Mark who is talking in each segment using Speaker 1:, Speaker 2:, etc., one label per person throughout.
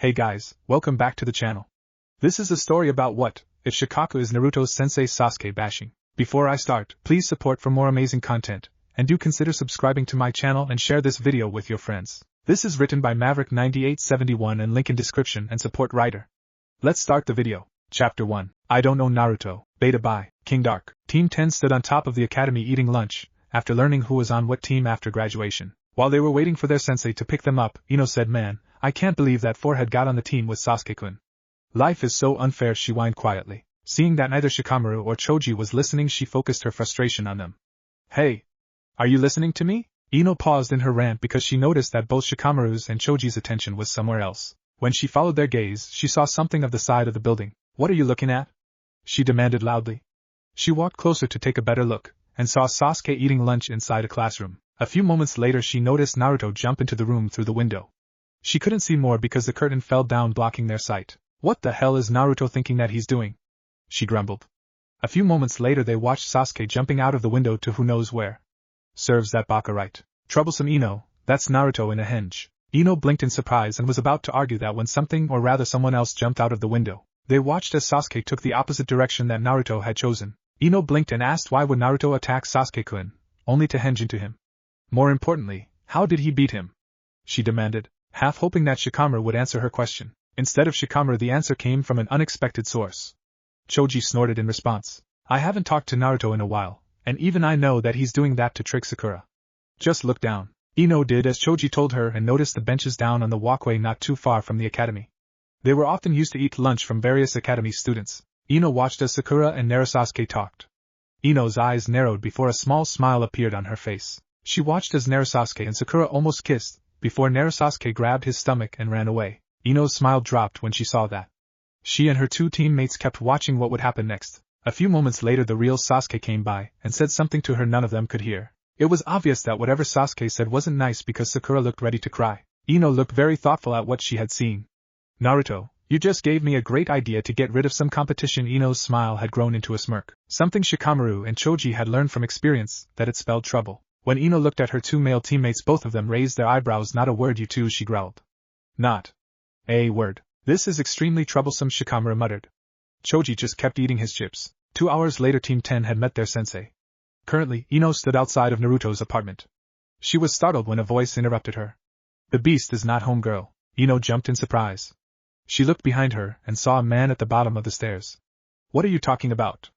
Speaker 1: Hey guys, welcome back to the channel. This is a story about what if Shikaku is Naruto's sensei Sasuke bashing. Before I start, please support for more amazing content, and do consider subscribing to my channel and share this video with your friends. This is written by Maverick9871 and link in description and support writer. Let's start the video. Chapter 1. I don't know Naruto. Beta by King Dark. Team 10 stood on top of the academy eating lunch, after learning who was on what team after graduation. While they were waiting for their sensei to pick them up, Ino said, "Man, I can't believe that forehead got on the team with Sasuke-kun. Life is so unfair," she whined quietly. Seeing that neither Shikamaru or Choji was listening, she focused her frustration on them. "Hey! Are you listening to me?" Ino paused in her rant because she noticed that both Shikamaru's and Choji's attention was somewhere else. When she followed their gaze, she saw something of the side of the building. "What are you looking at?" she demanded loudly. She walked closer to take a better look, and saw Sasuke eating lunch inside a classroom. A few moments later she noticed Naruto jump into the room through the window. She couldn't see more because the curtain fell down blocking their sight. "What the hell is Naruto thinking that he's doing?" she grumbled. A few moments later they watched Sasuke jumping out of the window to who knows where. Serves that baka right. Troublesome Ino, that's Naruto in a henge. Ino blinked in surprise and was about to argue that when something or rather someone else jumped out of the window. They watched as Sasuke took the opposite direction that Naruto had chosen. Ino blinked and asked why would Naruto attack Sasuke-kun, only to henge into him. More importantly, how did he beat him? She demanded, half hoping that Shikamaru would answer her question. Instead of Shikamaru, the answer came from an unexpected source. Choji snorted in response. "I haven't talked to Naruto in a while, and even I know that he's doing that to trick Sakura. Just look down." Ino did as Choji told her and noticed the benches down on the walkway not too far from the academy. They were often used to eat lunch from various academy students. Ino watched as Sakura and Narasasuke talked. Ino's eyes narrowed before a small smile appeared on her face. She watched as Narasasuke and Sakura almost kissed, before Narasasuke grabbed his stomach and ran away. Ino's smile dropped when she saw that. She and her two teammates kept watching what would happen next. A few moments later the real Sasuke came by and said something to her none of them could hear. It was obvious that whatever Sasuke said wasn't nice because Sakura looked ready to cry. Ino looked very thoughtful at what she had seen. "Naruto, you just gave me a great idea to get rid of some competition." Ino's smile had grown into a smirk. Something Shikamaru and Choji had learned from experience, that it spelled trouble. When Ino looked at her two male teammates, both of them raised their eyebrows. "Not a word, you two," she growled. "Not a word. This is extremely troublesome," Shikamaru muttered. Choji just kept eating his chips. 2 hours later Team 10 had met their sensei. Currently, Ino stood outside of Naruto's apartment. She was startled when a voice interrupted her. "The beast is not home, girl." Ino jumped in surprise. She looked behind her and saw a man at the bottom of the stairs. "What are you talking about?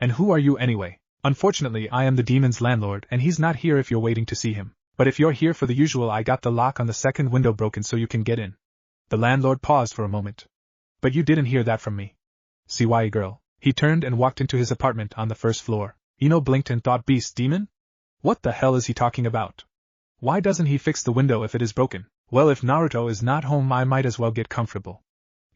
Speaker 1: And who are you anyway?" "Unfortunately, I am the demon's landlord and he's not here if you're waiting to see him. But if you're here for the usual, I got the lock on the second window broken so you can get in." The landlord paused for a moment. "But you didn't hear that from me." "See why, girl." He turned and walked into his apartment on the first floor. Ino blinked and thought, "Beast demon? What the hell is he talking about? Why doesn't he fix the window if it is broken?" "Well, if Naruto is not home I might as well get comfortable."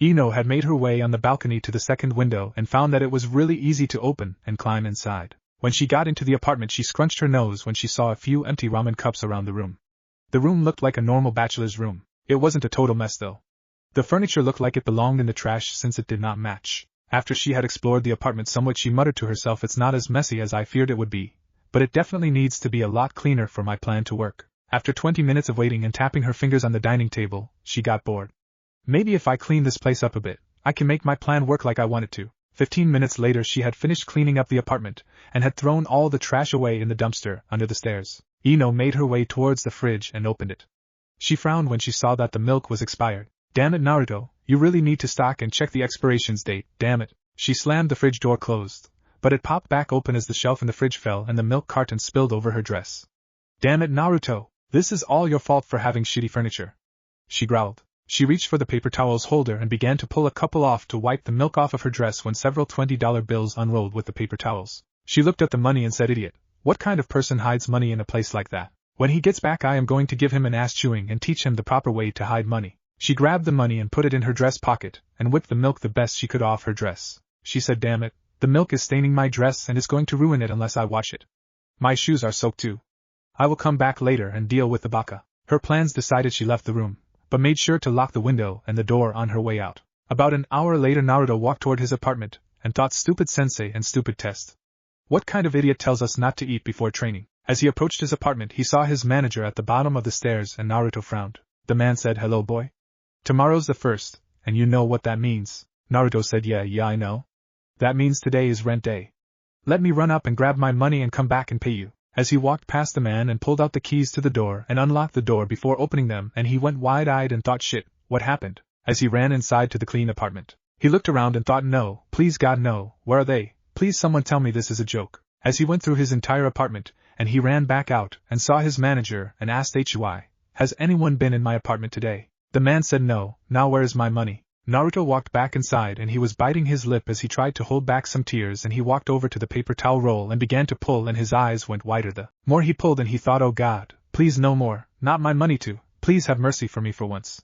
Speaker 1: Ino had made her way on the balcony to the second window and found that it was really easy to open and climb inside. When she got into the apartment she scrunched her nose when she saw a few empty ramen cups around the room. The room looked like a normal bachelor's room. It wasn't a total mess though. The furniture looked like it belonged in the trash since it did not match. After she had explored the apartment somewhat she muttered to herself, "It's not as messy as I feared it would be, but it definitely needs to be a lot cleaner for my plan to work." After 20 minutes of waiting and tapping her fingers on the dining table, she got bored. "Maybe if I clean this place up a bit, I can make my plan work like I want it to." 15 minutes later she had finished cleaning up the apartment, and had thrown all the trash away in the dumpster under the stairs. Ino made her way towards the fridge and opened it. She frowned when she saw that the milk was expired. "Damn it, Naruto, you really need to stock and check the expirations date, damn it." She slammed the fridge door closed, but it popped back open as the shelf in the fridge fell and the milk carton spilled over her dress. "Damn it, Naruto, this is all your fault for having shitty furniture," she growled. She reached for the paper towels holder and began to pull a couple off to wipe the milk off of her dress when several $20 bills unrolled with the paper towels. She looked at the money and said, "Idiot, what kind of person hides money in a place like that? When he gets back I am going to give him an ass chewing and teach him the proper way to hide money." She grabbed the money and put it in her dress pocket and whipped the milk the best she could off her dress. She said, "Damn it, the milk is staining my dress and is going to ruin it unless I wash it. My shoes are soaked too. I will come back later and deal with the baka." Her plans decided she left the room, but made sure to lock the window and the door on her way out. About an hour later Naruto walked toward his apartment, and thought, "Stupid sensei and stupid test. What kind of idiot tells us not to eat before training?" As he approached his apartment he saw his manager at the bottom of the stairs and Naruto frowned. The man said, "Hello boy. Tomorrow's the 1st, and you know what that means. Naruto said yeah I know. That means today is rent day. Let me run up and grab my money and come back and pay you. As he walked past the man and pulled out the keys to the door and unlocked the door before opening them, and he went wide-eyed and thought, shit, what happened? As he ran inside to the clean apartment. He looked around and thought, no, please God no, where are they? Please someone tell me this is a joke. As he went through his entire apartment, and he ran back out and saw his manager and asked HY, has anyone been in my apartment today? The man said no. Now where is my money? Naruto walked back inside and he was biting his lip as he tried to hold back some tears, and he walked over to the paper towel roll and began to pull, and his eyes went wider the more he pulled, and he thought, oh God, please no more, not my money too, please have mercy for me for once.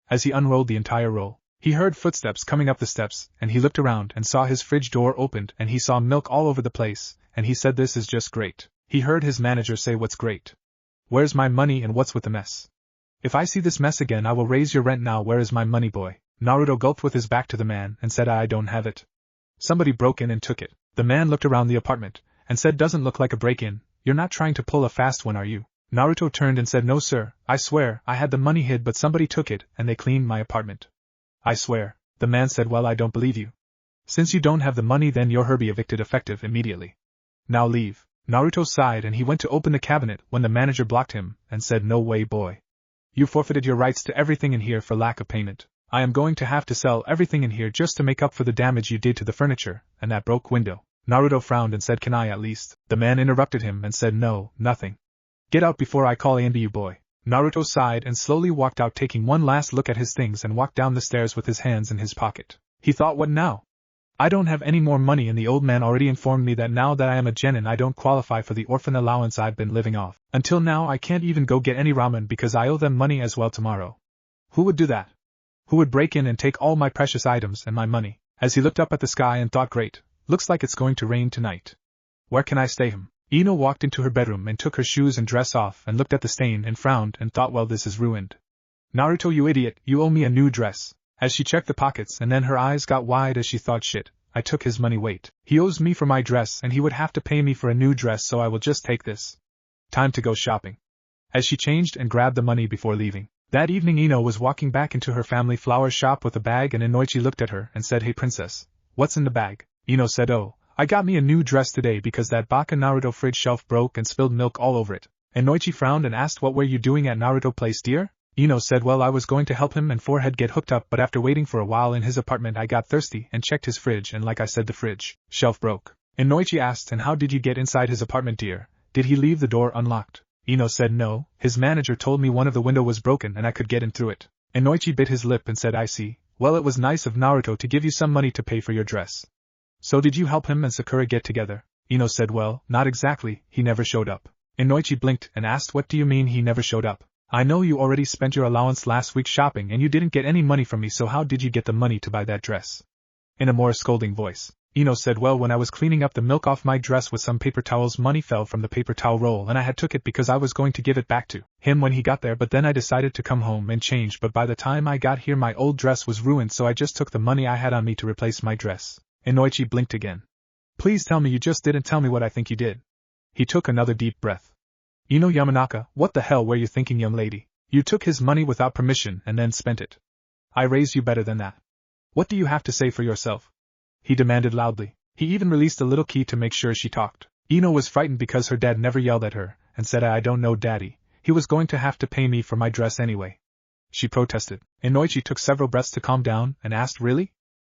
Speaker 1: As he unrolled the entire roll, he heard footsteps coming up the steps, and he looked around and saw his fridge door opened, and he saw milk all over the place, and he said, this is just great. He heard his manager say, what's great? Where's my money and what's with the mess? If I see this mess again I will raise your rent. Now where is my money, boy? Naruto gulped with his back to the man and said, I don't have it. Somebody broke in and took it. The man looked around the apartment and said, doesn't look like a break-in. You're not trying to pull a fast one, are you? Naruto turned and said, no sir, I swear, I had the money hid but somebody took it and they cleaned my apartment. I swear. The man said, well, I don't believe you. Since you don't have the money, then you're be evicted effective immediately. Now leave. Naruto sighed and he went to open the cabinet when the manager blocked him and said, no way, boy. You forfeited your rights to everything in here for lack of payment. I am going to have to sell everything in here just to make up for the damage you did to the furniture and that broke window. Naruto frowned and said, can I at least? The man interrupted him and said, no, nothing. Get out before I call into you, boy. Naruto sighed and slowly walked out, taking one last look at his things, and walked down the stairs with his hands in his pocket. He thought, what now? I don't have any more money, and the old man already informed me that now that I am a genin I don't qualify for the orphan allowance I've been living off. Until now I can't even go get any ramen because I owe them money as well tomorrow. Who would do that? Who would break in and take all my precious items and my money? As he looked up at the sky and thought, great, looks like it's going to rain tonight. Where can I stay him? Ino walked into her bedroom and took her shoes and dress off and looked at the stain and frowned and thought, well, this is ruined. Naruto, you idiot, you owe me a new dress. As she checked the pockets, and then her eyes got wide as she thought, shit, I took his money, wait. He owes me for my dress and he would have to pay me for a new dress, so I will just take this. Time to go shopping. As she changed and grabbed the money before leaving. That evening Ino was walking back into her family flower shop with a bag, and Inoichi looked at her and said, hey princess, what's in the bag? Ino said, oh, I got me a new dress today because that Baka Naruto fridge shelf broke and spilled milk all over it. Inoichi frowned and asked, what were you doing at Naruto place, dear? Ino said, well, I was going to help him and forehead get hooked up, but after waiting for a while in his apartment I got thirsty and checked his fridge, and like I said, the fridge shelf broke. Inoichi asked, and how did you get inside his apartment, dear? Did he leave the door unlocked? Ino said, no, his manager told me one of the window was broken and I could get in through it. Inoichi bit his lip and said, I see. Well, it was nice of Naruto to give you some money to pay for your dress. So did you help him and Sakura get together? Ino said, well, not exactly, he never showed up. Inoichi blinked and asked, what do you mean he never showed up? I know you already spent your allowance last week shopping and you didn't get any money from me, so how did you get the money to buy that dress? In a more scolding voice, Ino said, well, when I was cleaning up the milk off my dress with some paper towels, money fell from the paper towel roll and I had took it because I was going to give it back to him when he got there, but then I decided to come home and change, but by the time I got here my old dress was ruined, so I just took the money I had on me to replace my dress. Inoichi blinked again. Please tell me you just didn't tell me what I think you did. He took another deep breath. Ino Yamanaka, what the hell were you thinking, young lady? You took his money without permission and then spent it. I raised you better than that. What do you have to say for yourself? He demanded loudly. He even released a little key to make sure she talked. Ino was frightened because her dad never yelled at her, and said, I don't know, daddy. He was going to have to pay me for my dress anyway. She protested. Inoichi took several breaths to calm down and asked, really?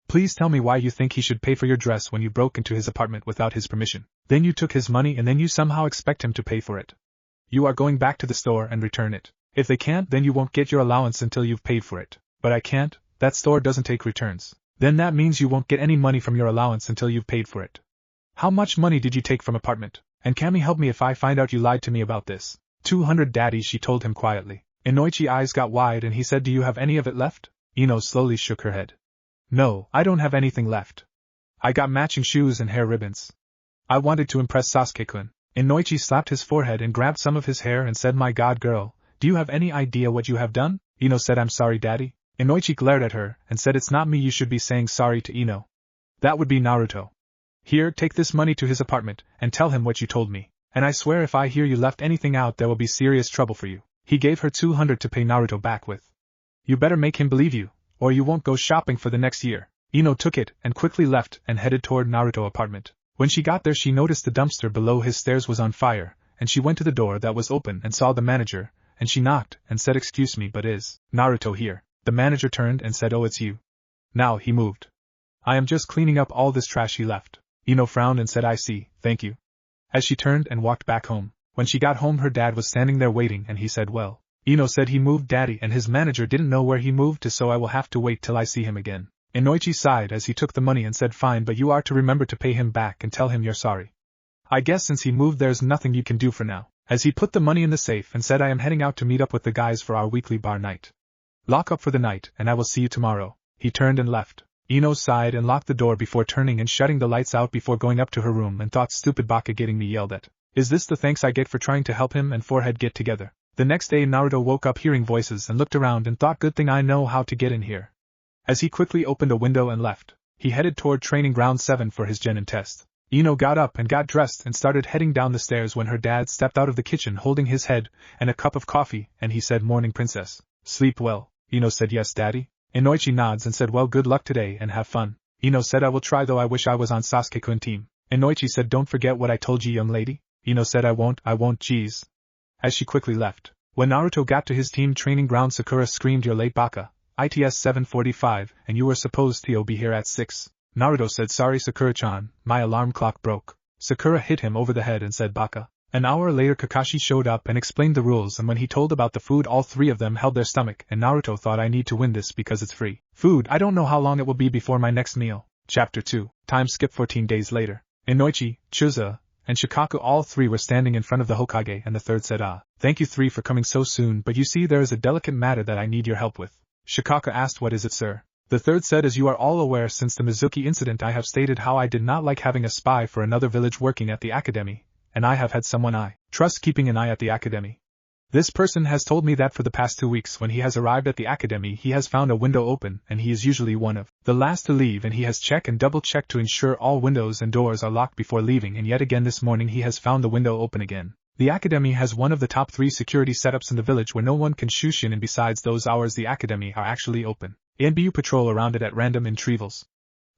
Speaker 1: Please tell me why you think he should pay for your dress when you broke into his apartment without his permission. Then you took his money and then you somehow expect him to pay for it. You are going back to the store and return it. If they can't, then you won't get your allowance until you've paid for it. But I can't, that store doesn't take returns. Then that means you won't get any money from your allowance until you've paid for it. How much money did you take from apartment? And can me help me if I find out you lied to me about this? 200, daddy, she told him quietly. Inoichi's eyes got wide and he said, do you have any of it left? Ino slowly shook her head. No, I don't have anything left. I got matching shoes and hair ribbons. I wanted to impress Sasuke-kun. Inoichi slapped his forehead and grabbed some of his hair and said, my god, girl, do you have any idea what you have done? Ino said, I'm sorry, daddy. Inoichi glared at her and said, it's not me you should be saying sorry to, Ino. That would be Naruto. Here, take this money to his apartment and tell him what you told me. And I swear if I hear you left anything out there will be serious trouble for you. He gave her 200 to pay Naruto back with. You better make him believe you, or you won't go shopping for the next year. Ino took it and quickly left and headed toward Naruto's apartment. When she got there she noticed the dumpster below his stairs was on fire, and she went to the door that was open and saw the manager, and she knocked and said, "Excuse me, but is Naruto here?" The manager turned and said, "Oh, it's you." Now he moved. "I am just cleaning up all this trash he left." Ino frowned and said, "I see, thank you." As she turned and walked back home. When she got home her dad was standing there waiting and he said, "Well, Ino said he moved daddy and his manager didn't know where he moved to, so I will have to wait till I see him again." Inoichi sighed as he took the money and said, "Fine, but you are to remember to pay him back and tell him you're sorry. I guess since he moved there's nothing you can do for now." As he put the money in the safe and said, "I am heading out to meet up with the guys for our weekly bar night. Lock up for the night and I will see you tomorrow." He turned and left. Ino sighed and locked the door before turning and shutting the lights out before going up to her room and thought, "Stupid Baka getting me yelled at. Is this the thanks I get for trying to help him and forehead get together?" The next day Naruto woke up hearing voices and looked around and thought, "Good thing I know how to get in here." As he quickly opened a window and left, he headed toward training ground 7 for his genin test. Ino got up and got dressed and started heading down the stairs when her dad stepped out of the kitchen holding his head and a cup of coffee, and he said, "Morning, princess. Sleep well?" Ino said, "Yes, daddy." Inoichi nods and said, "Well, good luck today and have fun." Ino said, "I will try, though I wish I was on Sasuke-kun team." Inoichi said, "Don't forget what I told you, young lady." Ino said, I won't, geez." As she quickly left. When Naruto got to his team training ground Sakura screamed, "You're late, Baka. ITS 7:45, and you were supposed to be here at 6. Naruto said, "Sorry, Sakura-chan, my alarm clock broke." Sakura hit him over the head and said, "Baka." An hour later Kakashi showed up and explained the rules, and when he told about the food all three of them held their stomach, and Naruto thought, "I need to win this because it's free food. I don't know how long it will be before my next meal." Chapter 2. Time skip 14 days later. Inoichi, Chuza, and Shikaku all three were standing in front of the Hokage, and the third said, "Thank you three for coming so soon, but you see there is a delicate matter that I need your help with." Shikaku asked, "What is it, sir?" The third said, "As you are all aware, since the Mizuki incident I have stated how I did not like having a spy for another village working at the academy, and I have had someone I trust keeping an eye at the academy. This person has told me that for the past 2 weeks when he has arrived at the academy he has found a window open, and he is usually one of the last to leave, and he has checked and double-checked to ensure all windows and doors are locked before leaving, and yet again this morning he has found the window open again. The academy has one of the top 3 security setups in the village where no one can shushin, and besides those hours the academy are actually open. NBU patrol around it at random intervals.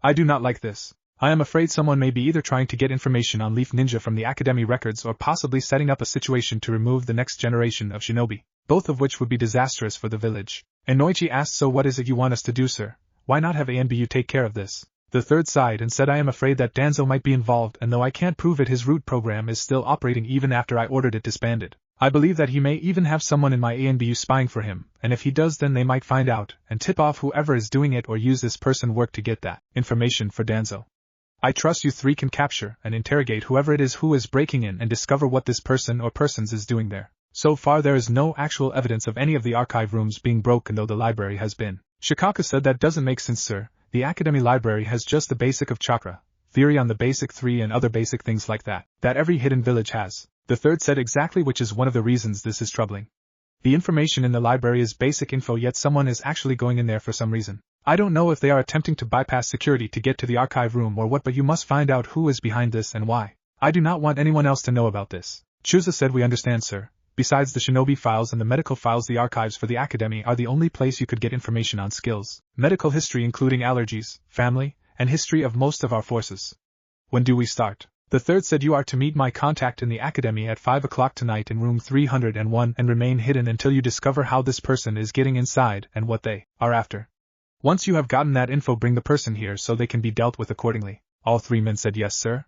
Speaker 1: I do not like this. I am afraid someone may be either trying to get information on Leaf Ninja from the academy records or possibly setting up a situation to remove the next generation of shinobi, both of which would be disastrous for the village." Inoichi asked, "So what is it you want us to do, sir? Why not have ANBU take care of this?" The third sighed and said, "I am afraid that Danzo might be involved, and though I can't prove it his root program is still operating even after I ordered it disbanded. I believe that he may even have someone in my ANBU spying for him, and if he does then they might find out and tip off whoever is doing it or use this person work to get that information for Danzo. I trust you three can capture and interrogate whoever it is who is breaking in and discover what this person or persons is doing there. So far there is no actual evidence of any of the archive rooms being broken, though the library has been." Shikaku said, "That doesn't make sense, sir. The academy library has just the basic of chakra, theory on the basic 3 and other basic things like that every hidden village has." The third said, "Exactly, which is one of the reasons this is troubling. The information in the library is basic info, yet someone is actually going in there for some reason. I don't know if they are attempting to bypass security to get to the archive room or what, but you must find out who is behind this and why. I do not want anyone else to know about this." Chuza said, "We understand, sir. Besides the shinobi files and the medical files, the archives for the academy are the only place you could get information on skills, medical history including allergies, family, and history of most of our forces." "When do we start?" The third said, "You are to meet my contact in the academy at 5 o'clock tonight in room 301 and remain hidden until you discover how this person is getting inside and what they are after. Once you have gotten that info, bring the person here so they can be dealt with accordingly." All 3 men said, "Yes, sir."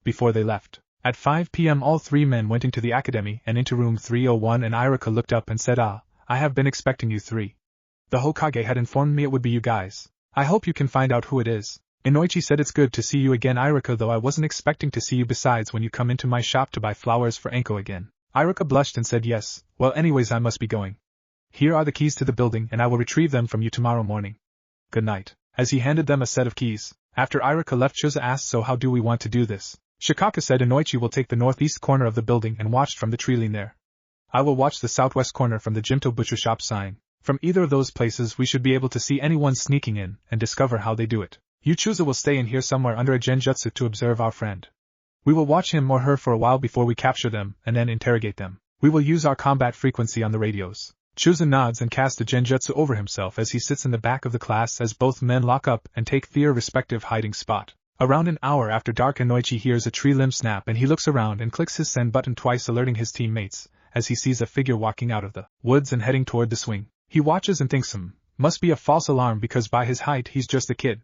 Speaker 1: Before they left, at 5 p.m. all 3 men went into the academy and into room 301, and Irika looked up and said, "I have been expecting you 3. The Hokage had informed me it would be you guys. I hope you can find out who it is." Inoichi said, "It's good to see you again, Irika, though I wasn't expecting to see you besides when you come into my shop to buy flowers for Anko again." Irika blushed and said, "Yes, well anyways I must be going. Here are the keys to the building and I will retrieve them from you tomorrow morning. Good night." As he handed them a set of keys, after Irika left, Chuza asked, "So how do we want to do this?" Shikaku said, "Inoichi will take the northeast corner of the building and watch from the tree line there. I will watch the southwest corner from the Jimto butcher shop sign. From either of those places we should be able to see anyone sneaking in and discover how they do it. You Chuza will stay in here somewhere under a genjutsu to observe our friend. We will watch him or her for a while before we capture them and then interrogate them. We will use our combat frequency on the radios. Chusa nods and casts a genjutsu over himself as he sits in the back of the class as both men lock up and take their respective hiding spot. Around an hour after dark, Inoichi hears a tree limb snap and he looks around and clicks his send button twice, alerting his teammates, as he sees a figure walking out of the woods and heading toward the swing. He watches and thinks must be a false alarm because by his height he's just a kid.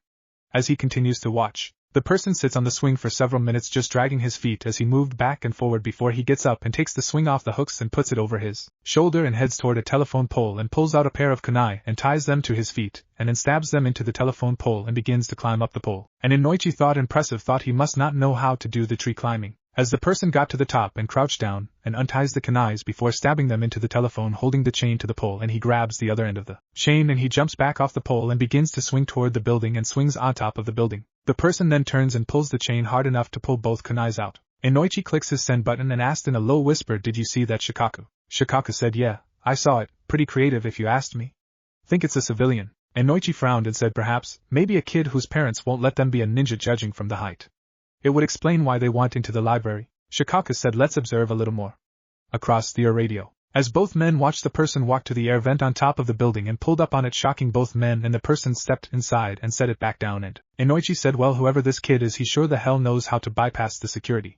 Speaker 1: As he continues to watch, the person sits on the swing for several minutes just dragging his feet as he moved back and forward before he gets up and takes the swing off the hooks and puts it over his shoulder and heads toward a telephone pole and pulls out a pair of kunai and ties them to his feet and then stabs them into the telephone pole and begins to climb up the pole. And Inoichi thought he must not know how to do the tree climbing, as the person got to the top and crouched down and unties the kunais before stabbing them into the telephone, holding the chain to the pole, and he grabs the other end of the chain and he jumps back off the pole and begins to swing toward the building and swings on top of the building. The person then turns and pulls the chain hard enough to pull both kunais out. Inoichi clicks his send button and asked in a low whisper, "Did you see that, Shikaku?" Shikaku said, "Yeah, I saw it. Pretty creative if you asked me. Think it's a civilian." Inoichi frowned and said, "Perhaps, maybe a kid whose parents won't let them be a ninja judging from the height. It would explain why they want into the library." Shikaku said, "Let's observe a little more." Across the radio, as both men watched, the person walked to the air vent on top of the building and pulled up on it, shocking both men, and the person stepped inside and set it back down, and Inoichi said, "Well, whoever this kid is, he sure the hell knows how to bypass the security.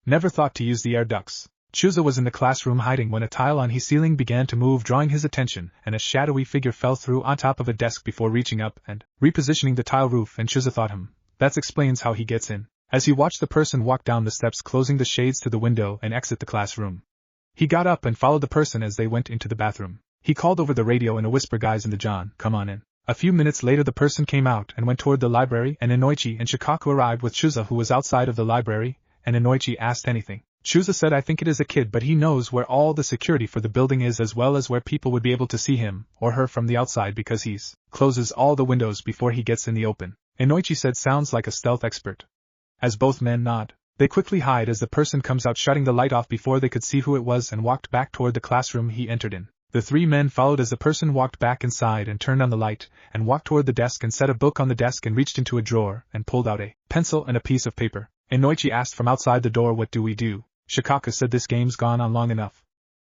Speaker 1: Never thought to use the air ducts." Chusa was in the classroom hiding when a tile on his ceiling began to move, drawing his attention, and a shadowy figure fell through on top of a desk before reaching up and repositioning the tile roof, and Chusa thought, that explains how he gets in, as he watched the person walk down the steps, closing the shades to the window and exit the classroom. He got up and followed the person as they went into the bathroom. He called over the radio in a whisper, "Guys in the John, come on in." A few minutes later the person came out and went toward the library, and Inoichi and Shikaku arrived with Chusa, who was outside of the library, and Inoichi asked anything. Chusa said, "I think it is a kid, but he knows where all the security for the building is as well as where people would be able to see him or her from the outside because he's closes all the windows before he gets in the open." Inoichi said, "Sounds like a stealth expert." As both men nod, they quickly hide as the person comes out, shutting the light off before they could see who it was, and walked back toward the classroom he entered in. The three men followed as the person walked back inside and turned on the light, and walked toward the desk and set a book on the desk and reached into a drawer and pulled out a pencil and a piece of paper. Inoichi asked from outside the door, "What do we do?" Shikaku said, "This game's gone on long enough.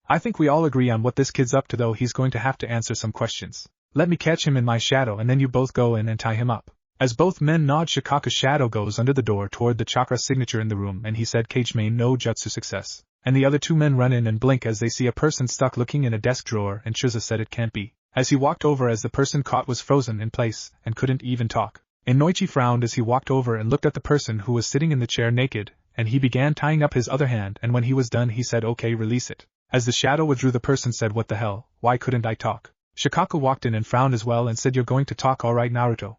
Speaker 1: I think we all agree on what this kid's up to, though he's going to have to answer some questions. Let me catch him in my shadow and then you both go in and tie him up." As both men nod, Shikaku's shadow goes under the door toward the chakra signature in the room, and he said, "Cage main no jutsu success." And the other two men run in and blink as they see a person stuck looking in a desk drawer, and Chusa said, "It can't be." As he walked over, as the person caught was frozen in place and couldn't even talk. Inoichi frowned as he walked over and looked at the person who was sitting in the chair naked, and he began tying up his other hand, and when he was done he said, "Okay, release it." As the shadow withdrew, the person said, "What the hell, why couldn't I talk?" Shikaku walked in and frowned as well and said, "You're going to talk, all right, Naruto.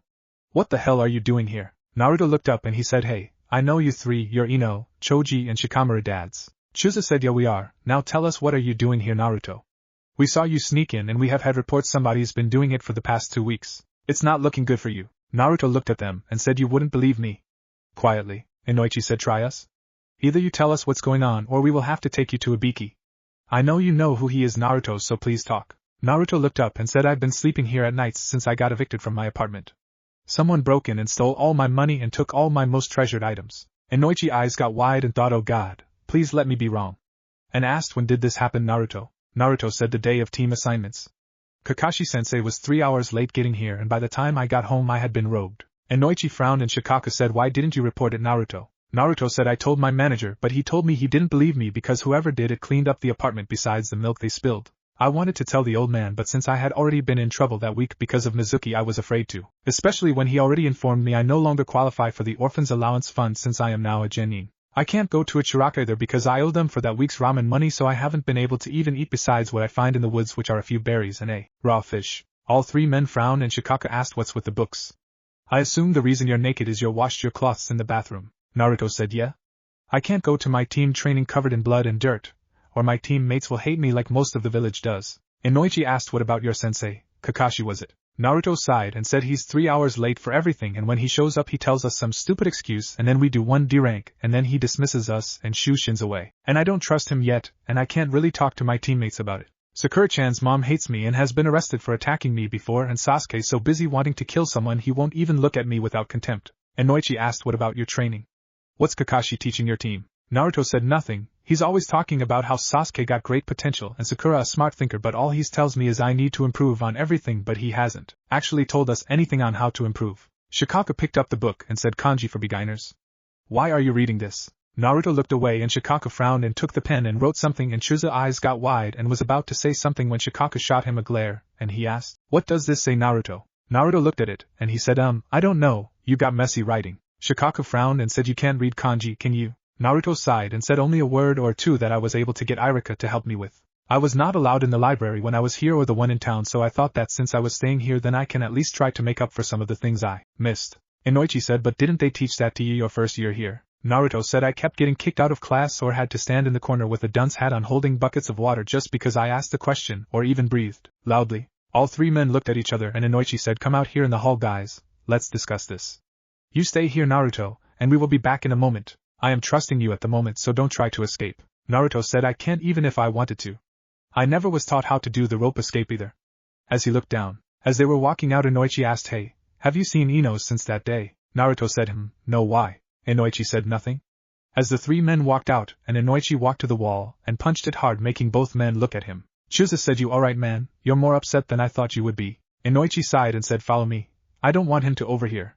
Speaker 1: What the hell are you doing here?" Naruto looked up and he said, "Hey, I know you three, you're Ino, Choji and Shikamaru dads." Chusa said, "Yeah, we are. Now tell us, what are you doing here, Naruto? We saw you sneak in and we have had reports somebody's been doing it for the past 2 weeks. It's not looking good for you." Naruto looked at them and said, "You wouldn't believe me." Quietly, Inoichi said, "Try us. Either you tell us what's going on or we will have to take you to Ibiki. I know you know who he is, Naruto, so please talk." Naruto looked up and said, "I've been sleeping here at nights since I got evicted from my apartment. Someone broke in and stole all my money and took all my most treasured items." Inoichi's eyes got wide and thought, "Oh God, please let me be wrong." And asked, "When did this happen, Naruto?" Naruto said, "The day of team assignments. Kakashi-sensei was 3 hours late getting here, and by the time I got home I had been robbed." Inoichi frowned and Shikaku said, "Why didn't you report it, Naruto?" Naruto said, "I told my manager, but he told me he didn't believe me because whoever did it cleaned up the apartment besides the milk they spilled. I wanted to tell the old man, but since I had already been in trouble that week because of Mizuki, I was afraid to, especially when he already informed me I no longer qualify for the orphan's allowance fund since I am now a genin. I can't go to a Chiraka either because I owe them for that week's ramen money, so I haven't been able to even eat besides what I find in the woods, which are a few berries and a raw fish." All three men frowned and Shikaku asked, "What's with the books? I assume the reason you're naked is you washed your cloths in the bathroom." Naruto said, "Yeah. I can't go to my team training covered in blood and dirt, or my teammates will hate me like most of the village does." Inoichi asked, "What about your sensei, Kakashi, was it?" Naruto sighed and said, "He's 3 hours late for everything, and when he shows up he tells us some stupid excuse and then we do 1 D rank and then he dismisses us and shoo-shins away. And I don't trust him yet, and I can't really talk to my teammates about it. Sakura-chan's mom hates me and has been arrested for attacking me before, and Sasuke's so busy wanting to kill someone he won't even look at me without contempt." Inoichi asked, "What about your training? What's Kakashi teaching your team?" Naruto said nothing. He's always talking about how Sasuke got great potential and Sakura a smart thinker, but all he tells me is I need to improve on everything, but he hasn't actually told us anything on how to improve. Shikaku picked up the book and said, Kanji for beginners. Why are you reading this? Naruto looked away and Shikaku frowned and took the pen and wrote something, and Chuza's eyes got wide and was about to say something when Shikaku shot him a glare, and he asked, What does this say, Naruto? Naruto looked at it, and he said, I don't know, you got messy writing. Shikaku frowned and said, You can't read kanji, can you? Naruto sighed and said, Only a word or two that I was able to get Irika to help me with. I was not allowed in the library when I was here or the one in town, so I thought that since I was staying here then I can at least try to make up for some of the things I missed. Inoichi said, But didn't they teach that to you your first year here? Naruto said, I kept getting kicked out of class or had to stand in the corner with a dunce hat on holding buckets of water just because I asked a question or even breathed loudly. All three men looked at each other and Inoichi said, Come out here in the hall, guys, let's discuss this. You stay here, Naruto, and we will be back in a moment. I am trusting you at the moment, so don't try to escape. Naruto said, I can't even if I wanted to. I never was taught how to do the rope escape either. As he looked down, as they were walking out, Inoichi asked, Hey, have you seen Ino since that day? Naruto said, No, why? Inoichi said nothing. As the three men walked out, and Inoichi walked to the wall and punched it hard, making both men look at him. Chuza said, You alright, man? You're more upset than I thought you would be. Inoichi sighed and said, Follow me. I don't want him to overhear.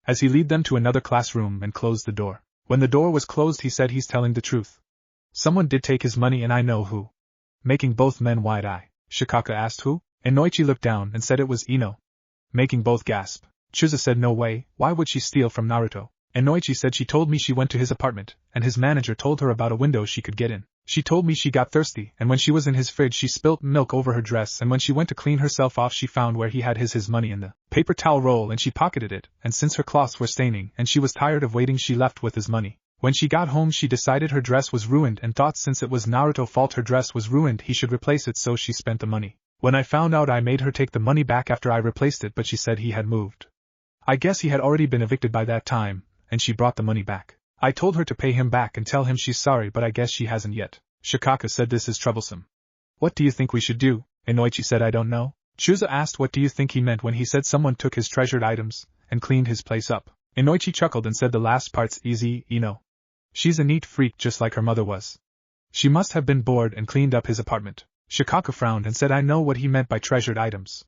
Speaker 1: As he led them to another classroom and closed the door. When the door was closed, he said, He's telling the truth. Someone did take his money and I know who. Making both men wide-eye. Shikaku asked who? Inoichi looked down and said it was Ino. Making both gasp. Chuza said, No way, why would she steal from Naruto? Inoichi said, She told me she went to his apartment, and his manager told her about a window she could get in. She told me she got thirsty, and when she was in his fridge she spilt milk over her dress, and when she went to clean herself off she found where he had his money in the paper towel roll and she pocketed it, and since her cloths were staining and she was tired of waiting she left with his money. When she got home she decided her dress was ruined and thought since it was Naruto's fault her dress was ruined he should replace it, so she spent the money. When I found out I made her take the money back after I replaced it, but she said he had moved. I guess he had already been evicted by that time, and she brought the money back. I told her to pay him back and tell him she's sorry, but I guess she hasn't yet. Shikaku said, This is troublesome. What do you think we should do? Inoichi said, I don't know. Chuza asked what do you think he meant when he said someone took his treasured items and cleaned his place up. Inoichi chuckled and said, The last part's easy, Ino. She's a neat freak just like her mother was. She must have been bored and cleaned up his apartment. Shikaku frowned and said, I know what he meant by treasured items.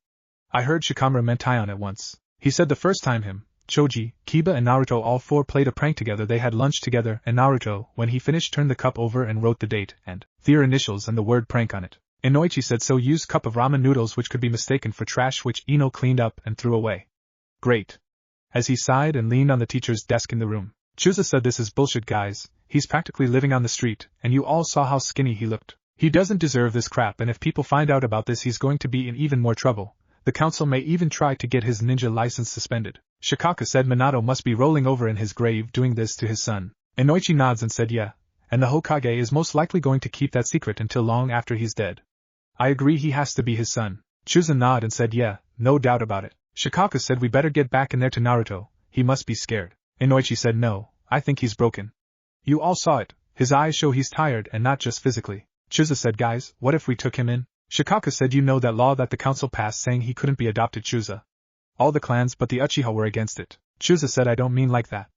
Speaker 1: I heard Shikamura meant Taion at once. He said the first time him, Choji, Kiba and Naruto all four played a prank together, they had lunch together, and Naruto, when he finished, turned the cup over and wrote the date and their initials and the word prank on it. Inoichi said, So used cup of ramen noodles which could be mistaken for trash, which Ino cleaned up and threw away. Great. As he sighed and leaned on the teacher's desk in the room. Chuza said, This is bullshit, guys. He's practically living on the street, and you all saw how skinny he looked. He doesn't deserve this crap, and if people find out about this he's going to be in even more trouble. The council may even try to get his ninja license suspended. Shikaku said, Minato must be rolling over in his grave doing this to his son. Inoichi nods and said, Yeah, and the Hokage is most likely going to keep that secret until long after he's dead. I agree, he has to be his son. Chuza nodded and said, Yeah, no doubt about it. Shikaku said, We better get back in there to Naruto, he must be scared. Inoichi said, No, I think he's broken. You all saw it, his eyes show he's tired and not just physically. Chuza said, Guys, what if we took him in? Shikaku said, You know that law that the council passed saying he couldn't be adopted, Chuza. All the clans but the Uchiha were against it. Chuza said, I don't mean like that.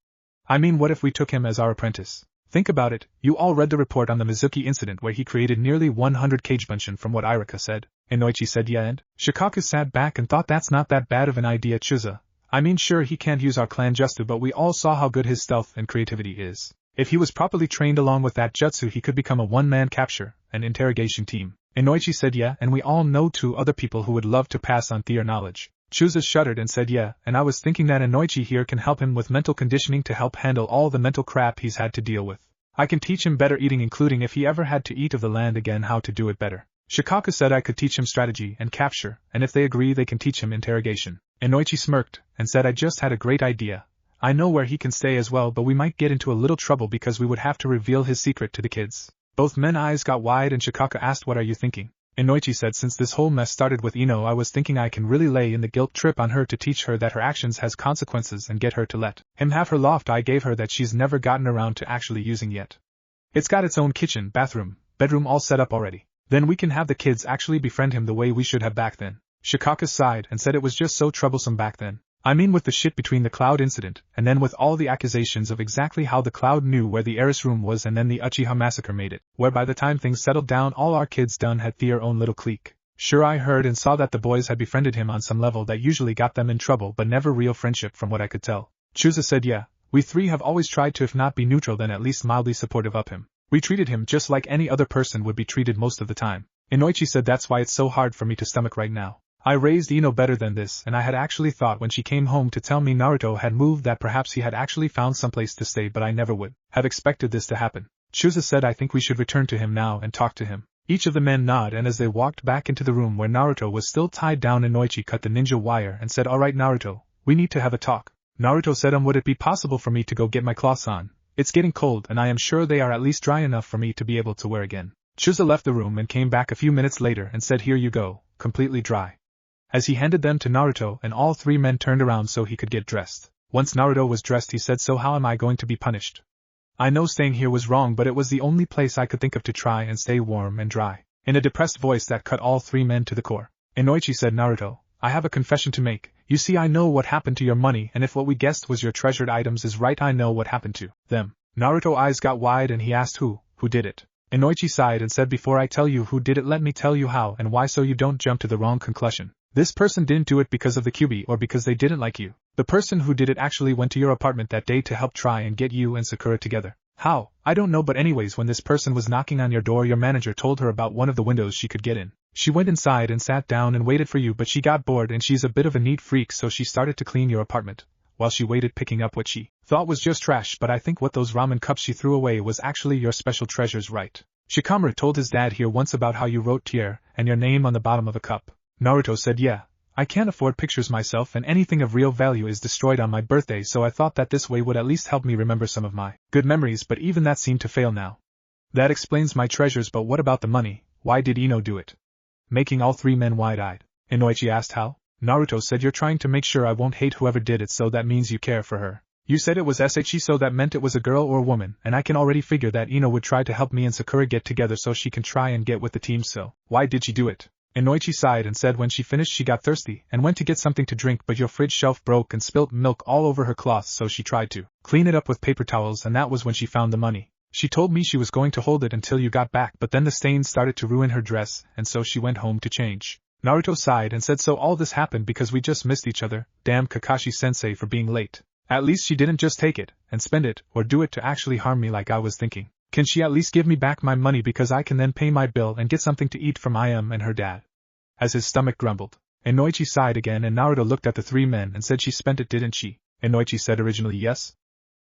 Speaker 1: I mean, what if we took him as our apprentice? Think about it, you all read the report on the Mizuki incident where he created nearly 100 Kagebunshin from what Irika said. Inoichi said, Yeah, and? Shikaku sat back and thought, That's not that bad of an idea, Chuza. I mean, sure, he can't use our clan jutsu, but we all saw how good his stealth and creativity is. If he was properly trained along with that jutsu he could become a one-man capture, an interrogation team. Inoichi said, Yeah, and we all know 2 other people who would love to pass on their knowledge. Chuza shuddered and said, Yeah, and I was thinking that Inoichi here can help him with mental conditioning to help handle all the mental crap he's had to deal with. I can teach him better eating, including if he ever had to eat of the land again, how to do it better. Shikaku said I could teach him strategy and capture, and if they agree they can teach him interrogation. Inoichi smirked and said, I just had a great idea. I know where he can stay as well, but we might get into a little trouble because we would have to reveal his secret to the kids. Both men's eyes got wide and Shikaku asked, What are you thinking? Inoichi said, Since this whole mess started with Ino, I was thinking I can really lay in the guilt trip on her to teach her that her actions has consequences and get her to let him have her loft I gave her that she's never gotten around to actually using yet. It's got its own kitchen, bathroom, bedroom all set up already. Then we can have the kids actually befriend him the way we should have back then. Shikaku sighed and said it was just so troublesome back then. I mean with the shit between the Cloud incident, and then with all the accusations of exactly how the Cloud knew where the heiress room was, and then the Uchiha massacre made it, where by the time things settled down all our kids done had their own little clique. Sure, I heard and saw that the boys had befriended him on some level that usually got them in trouble, but never real friendship from what I could tell. Chusa said yeah, we three have always tried to if not be neutral then at least mildly supportive of him. We treated him just like any other person would be treated most of the time. Inoichi said that's why it's so hard for me to stomach right now. I raised Ino better than this, and I had actually thought when she came home to tell me Naruto had moved that perhaps he had actually found someplace to stay, but I never would have expected this to happen. Chusa said I think we should return to him now and talk to him. Each of the men nodded, and as they walked back into the room where Naruto was still tied down, Inoichi cut the ninja wire and said, alright Naruto, we need to have a talk. Naruto said would it be possible for me to go get my cloths on? It's getting cold and I am sure they are at least dry enough for me to be able to wear again. Chusa left the room and came back a few minutes later and said here you go, completely dry. As he handed them to Naruto and all three men turned around so he could get dressed. Once Naruto was dressed he said so how am I going to be punished? I know staying here was wrong but it was the only place I could think of to try and stay warm and dry. In a depressed voice that cut all three men to the core. Inoichi said Naruto, I have a confession to make. You see I know what happened to your money and if what we guessed was your treasured items is right I know what happened to them. Naruto's eyes got wide and he asked who did it? Inoichi sighed and said before I tell you who did it let me tell you how and why so you don't jump to the wrong conclusion. This person didn't do it because of the QB or because they didn't like you. The person who did it actually went to your apartment that day to help try and get you and Sakura together. How? I don't know but anyways when this person was knocking on your door your manager told her about one of the windows she could get in. She went inside and sat down and waited for you but she got bored and she's a bit of a neat freak so she started to clean your apartment. While she waited picking up what she thought was just trash but I think what those ramen cups she threw away was actually your special treasures right? Shikamaru told his dad here once about how you wrote Tier and your name on the bottom of a cup. Naruto said yeah. I can't afford pictures myself and anything of real value is destroyed on my birthday so I thought that this way would at least help me remember some of my good memories but even that seemed to fail now. That explains my treasures but what about the money, why did Ino do it? Making all three men wide-eyed. Inoichi asked how? Naruto said you're trying to make sure I won't hate whoever did it so that means you care for her. You said it was SHE so that meant it was a girl or a woman and I can already figure that Ino would try to help me and Sakura get together so she can try and get with the team so why did she do it? Inoichi sighed and said when she finished she got thirsty and went to get something to drink but your fridge shelf broke and spilt milk all over her cloth so she tried to clean it up with paper towels and that was when she found the money. She told me she was going to hold it until you got back but then the stains started to ruin her dress and so she went home to change. Naruto sighed and said so all this happened because we just missed each other, damn Kakashi sensei for being late. At least she didn't just take it and spend it or do it to actually harm me like I was thinking. Can she at least give me back my money because I can then pay my bill and get something to eat from Iam and her dad? As his stomach grumbled, Inoichi sighed again and Naruto looked at the three men and said she spent it didn't she? Inoichi said originally yes.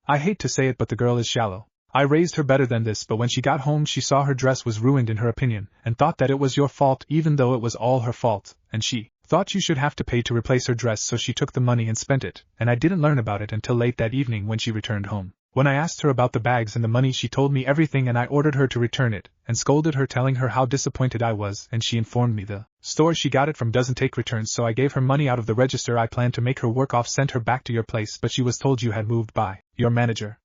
Speaker 1: I hate to say it but the girl is shallow. I raised her better than this but when she got home she saw her dress was ruined in her opinion and thought that it was your fault even though it was all her fault and she thought you should have to pay to replace her dress so she took the money and spent it and I didn't learn about it until late that evening when she returned home. When I asked her about the bags and the money she told me everything and I ordered her to return it and scolded her telling her how disappointed I was and she informed me the store she got it from doesn't take returns so I gave her money out of the register I planned to make her work off sent her back to your place but she was told you had moved by your manager.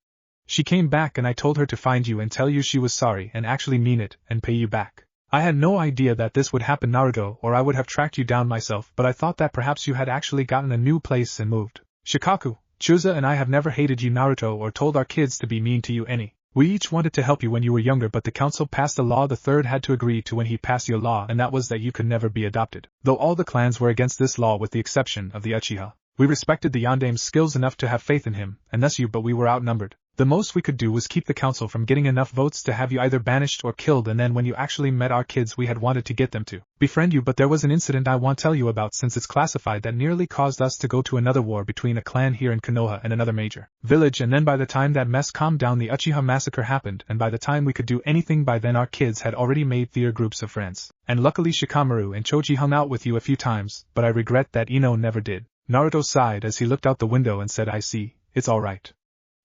Speaker 1: She came back and I told her to find you and tell you she was sorry and actually mean it and pay you back. I had no idea that this would happen Naruto or I would have tracked you down myself but I thought that perhaps you had actually gotten a new place and moved. Shikaku, Chusa and I have never hated you Naruto or told our kids to be mean to you any. We each wanted to help you when you were younger but the council passed a law the third had to agree to when he passed your law and that was that you could never be adopted. Though all the clans were against this law with the exception of the Uchiha. We respected the Yandame's skills enough to have faith in him, and thus you but we were outnumbered. The most we could do was keep the council from getting enough votes to have you either banished or killed and then when you actually met our kids we had wanted to get them to befriend you but there was an incident I won't tell you about since it's classified that nearly caused us to go to another war between a clan here in Konoha and another major village and then by the time that mess calmed down the Uchiha massacre happened and by the time we could do anything by then our kids had already made their groups of friends. And luckily Shikamaru and Choji hung out with you a few times but I regret that Ino never did. Naruto sighed as he looked out the window and said I see, it's alright.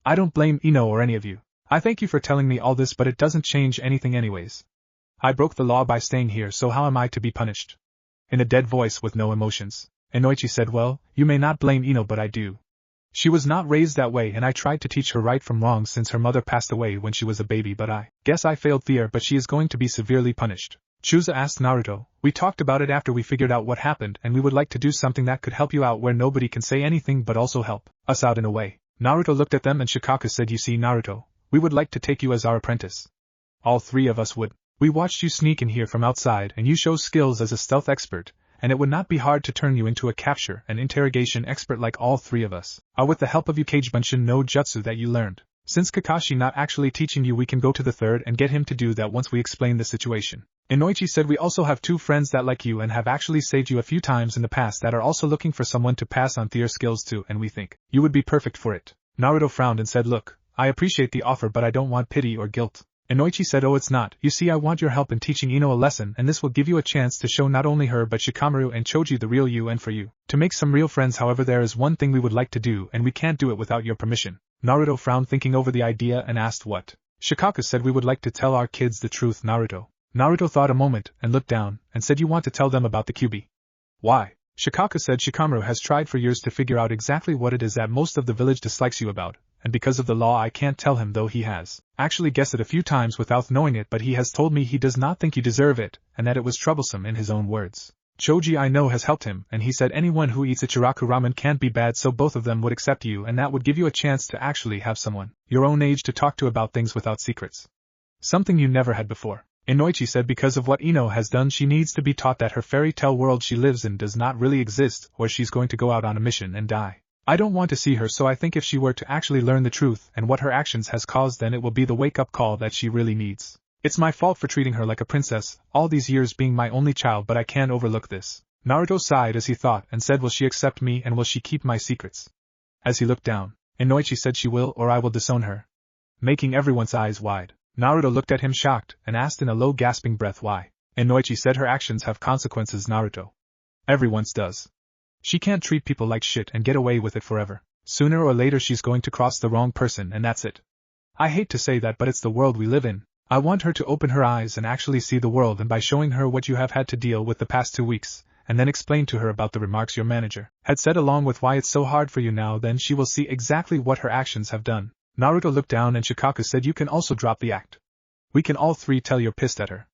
Speaker 1: I don't blame Ino or any of you. I thank you for telling me all this but it doesn't change anything anyways. I broke the law by staying here so how am I to be punished? In a dead voice with no emotions, Inoichi said well, you may not blame Ino but I do. She was not raised that way and I tried to teach her right from wrong since her mother passed away when she was a baby but I guess I failed there but she is going to be severely punished. Chusa asked Naruto. We talked about it after we figured out what happened and we would like to do something that could help you out where nobody can say anything but also help us out in a way. Naruto looked at them and Shikaku said, you see Naruto, we would like to take you as our apprentice. All three of us would. We watched you sneak in here from outside and you show skills as a stealth expert, and it would not be hard to turn you into a capture and interrogation expert like all three of us are with the help of Ukagebunshin no jutsu that you learned. Since Kakashi not actually teaching you, we can go to the third and get him to do that once we explain the situation. Inoichi said we also have two friends that like you and have actually saved you a few times in the past that are also looking for someone to pass on their skills to, and we think you would be perfect for it. Naruto frowned and said, look, I appreciate the offer but I don't want pity or guilt. Inoichi said, oh it's not, you see I want your help in teaching Ino a lesson and this will give you a chance to show not only her but Shikamaru and Choji the real you and for you to make some real friends. However, there is one thing we would like to do and we can't do it without your permission. Naruto frowned, thinking over the idea, and asked what. Shikaku said, we would like to tell our kids the truth, Naruto. Naruto thought a moment and looked down and said, you want to tell them about the QB? Why? Shikaku said, Shikamaru has tried for years to figure out exactly what it is that most of the village dislikes you about, and because of the law I can't tell him, though he has actually guessed it a few times without knowing it, but he has told me he does not think you deserve it, and that it was troublesome in his own words. Choji I know has helped him, and he said anyone who eats Ichiraku ramen can't be bad, so both of them would accept you and that would give you a chance to actually have someone your own age to talk to about things without secrets. Something you never had before. Inoichi said because of what Ino has done she needs to be taught that her fairy tale world she lives in does not really exist, or she's going to go out on a mission and die. I don't want to see her, so I think if she were to actually learn the truth and what her actions has caused, then it will be the wake-up call that she really needs. It's my fault for treating her like a princess, all these years being my only child, but I can't overlook this. Naruto sighed as he thought and said, will she accept me and will she keep my secrets? As he looked down, Inoichi said, she will, or I will disown her. Making everyone's eyes wide. Naruto looked at him shocked and asked in a low gasping breath, why? Inoichi said, her actions have consequences, Naruto. Everyone's does. She can't treat people like shit and get away with it forever. Sooner or later she's going to cross the wrong person and that's it. I hate to say that, but it's the world we live in. I want her to open her eyes and actually see the world, and by showing her what you have had to deal with the past 2 weeks, and then explain to her about the remarks your manager had said along with why it's so hard for you now, then she will see exactly what her actions have done. Naruto looked down and Shikaku said, you can also drop the act. We can all three tell you're pissed at her.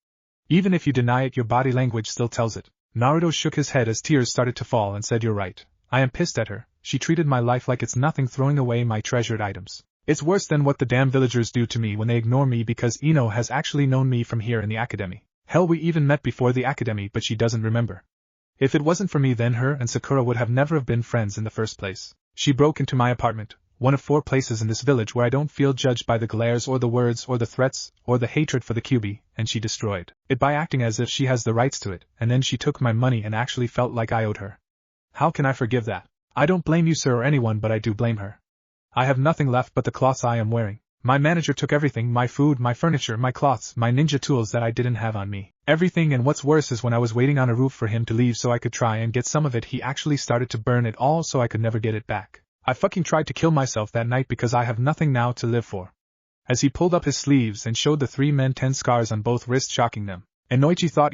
Speaker 1: Even if you deny it, your body language still tells it. Naruto shook his head as tears started to fall and said, you're right. I am pissed at her. She treated my life like it's nothing, throwing away my treasured items. It's worse than what the damn villagers do to me when they ignore me, because Ino has actually known me from here in the academy. Hell, we even met before the academy, but she doesn't remember. If it wasn't for me, then her and Sakura would have never have been friends in the first place. She broke into my apartment, one of 4 places in this village where I don't feel judged by the glares or the words or the threats or the hatred for the QB, and she destroyed it by acting as if she has the rights to it, and then she took my money and actually felt like I owed her. How can I forgive that? I don't blame you, sir, or anyone, but I do blame her. I have nothing left but the cloths I am wearing. My manager took everything, my food, my furniture, my cloths, my ninja tools that I didn't have on me. Everything, and what's worse is when I was waiting on a roof for him to leave so I could try and get some of it, he actually started to burn it all so I could never get it back. I fucking tried to kill myself that night because I have nothing now to live for. As he pulled up his sleeves and showed the 3 men 10 scars on both wrists, shocking them. Inoichi thought,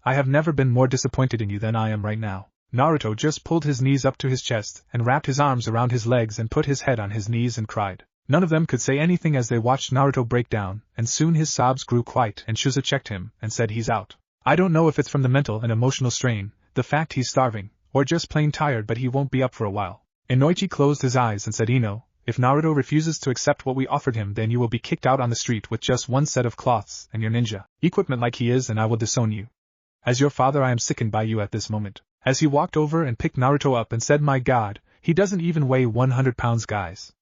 Speaker 1: I have never been more disappointed in you than I am right now. Naruto just pulled his knees up to his chest and wrapped his arms around his legs and put his head on his knees and cried. None of them could say anything as they watched Naruto break down, and soon his sobs grew quiet and Shusa checked him and said, he's out. I don't know if it's from the mental and emotional strain, the fact he's starving, or just plain tired, but he won't be up for a while. Inoichi closed his eyes and said, if Naruto refuses to accept what we offered him, then you will be kicked out on the street with just 1 set of cloths and your ninja equipment like he is, and I will disown you. As your father, I am sickened by you at this moment. As he walked over and picked Naruto up and said, my god, he doesn't even weigh 100 pounds, guys.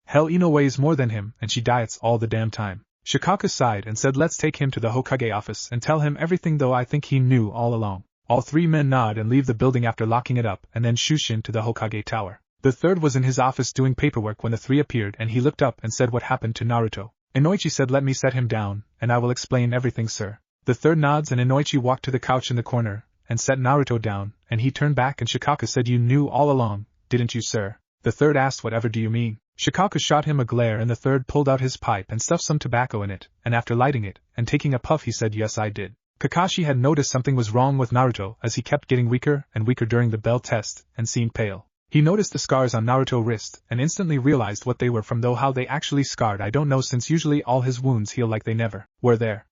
Speaker 1: Hell, Ino weighs more than him, and she diets all the damn time. Shikaku sighed and said, let's take him to the Hokage office and tell him everything, though I think he knew all along. All 3 men nod and leave the building after locking it up, and then Shushin to the Hokage tower. The third was in his office doing paperwork when the 3 appeared, and he looked up and said, what happened to Naruto? Inoichi said, let me set him down, and I will explain everything, sir. The third nods and Inoichi walked to the couch in the corner and set Naruto down, and he turned back and Shikaku said, you knew all along, didn't you, sir? The third asked, whatever do you mean? Shikaku shot him a glare, and the third pulled out his pipe and stuffed some tobacco in it, and after lighting it and taking a puff he said, yes, I did. Kakashi had noticed something was wrong with Naruto as he kept getting weaker and weaker during the bell test and seemed pale. He noticed the scars on Naruto's wrist and instantly realized what they were from, though how they actually scarred I don't know, since usually all his wounds heal like they never were there.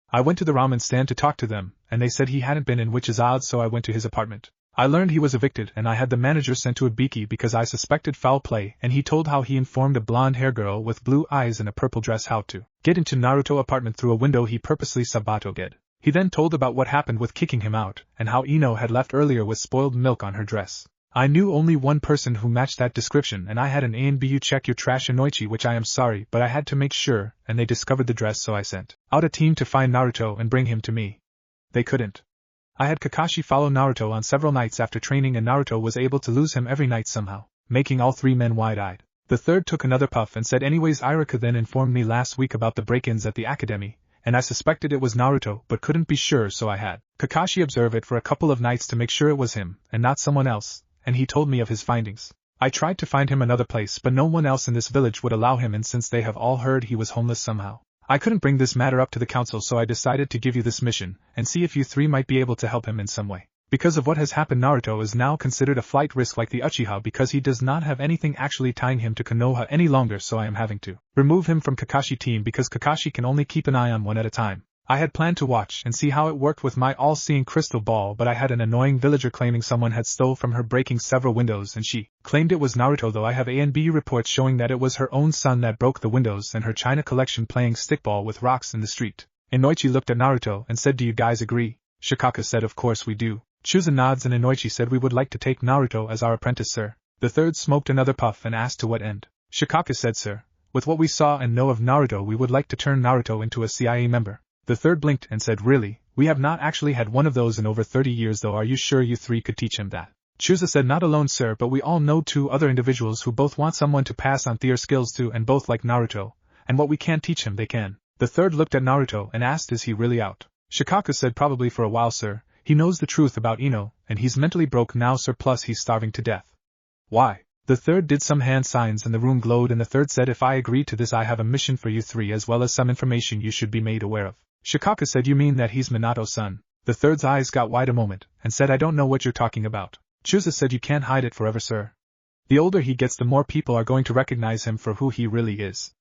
Speaker 1: I went to the ramen stand to talk to them, and they said he hadn't been in, which is odd, so I went to his apartment. I learned he was evicted, and I had the manager sent to a Biki because I suspected foul play, and he told how he informed a blonde-haired girl with blue eyes and a purple dress how to get into Naruto apartment through a window he purposely sabotoged. He then told about what happened with kicking him out, and how Ino had left earlier with spoiled milk on her dress. I knew only one person who matched that description, and I had an A and B. You check your trash, Inoichi, which I am sorry, but I had to make sure, and they discovered the dress, so I sent out a team to find Naruto and bring him to me. They couldn't. I had Kakashi follow Naruto on several nights after training, and Naruto was able to lose him every night somehow, making all three men wide-eyed. The third took another puff and said, anyways, Irika then informed me last week about the break-ins at the academy, and I suspected it was Naruto but couldn't be sure, so I had Kakashi observe it for a couple of nights to make sure it was him, and not someone else, and he told me of his findings. I tried to find him another place, but no one else in this village would allow him in since they have all heard he was homeless somehow. I couldn't bring this matter up to the council, so I decided to give you this mission, and see if you three might be able to help him in some way. Because of what has happened, Naruto is now considered a flight risk like the Uchiha because he does not have anything actually tying him to Konoha any longer, so I am having to remove him from Kakashi team because Kakashi can only keep an eye on one at a time. I had planned to watch and see how it worked with my all-seeing crystal ball, but I had an annoying villager claiming someone had stole from her, breaking several windows, and she claimed it was Naruto, though I have A and B reports showing that it was her own son that broke the windows and her china collection playing stickball with rocks in the street. Inoichi looked at Naruto and said, do you guys agree? Shikaku said, of course we do. Chusa nods, and Inoichi said, we would like to take Naruto as our apprentice, sir. The third smoked another puff and asked to what end. Shikaku said, sir, with what we saw and know of Naruto, we would like to turn Naruto into a CIA member. The third blinked and said, really, we have not actually had one of those in over 30 years though, are you sure you three could teach him that? Chusa said, not alone, sir, but we all know two other individuals who both want someone to pass on their skills to, and both like Naruto, and what we can't teach him they can. The third looked at Naruto and asked, is he really out? Shikaku said, probably for a while, sir. He knows the truth about Ino, and he's mentally broke now, sir, plus he's starving to death. Why? The third did some hand signs and the room glowed, and the third said, if I agree to this, I have a mission for you three as well as some information you should be made aware of. Shikaku said, you mean that he's Minato's son? The third's eyes got wide a moment, and said, I don't know what you're talking about. Chusa said, you can't hide it forever, sir. The older he gets, the more people are going to recognize him for who he really is.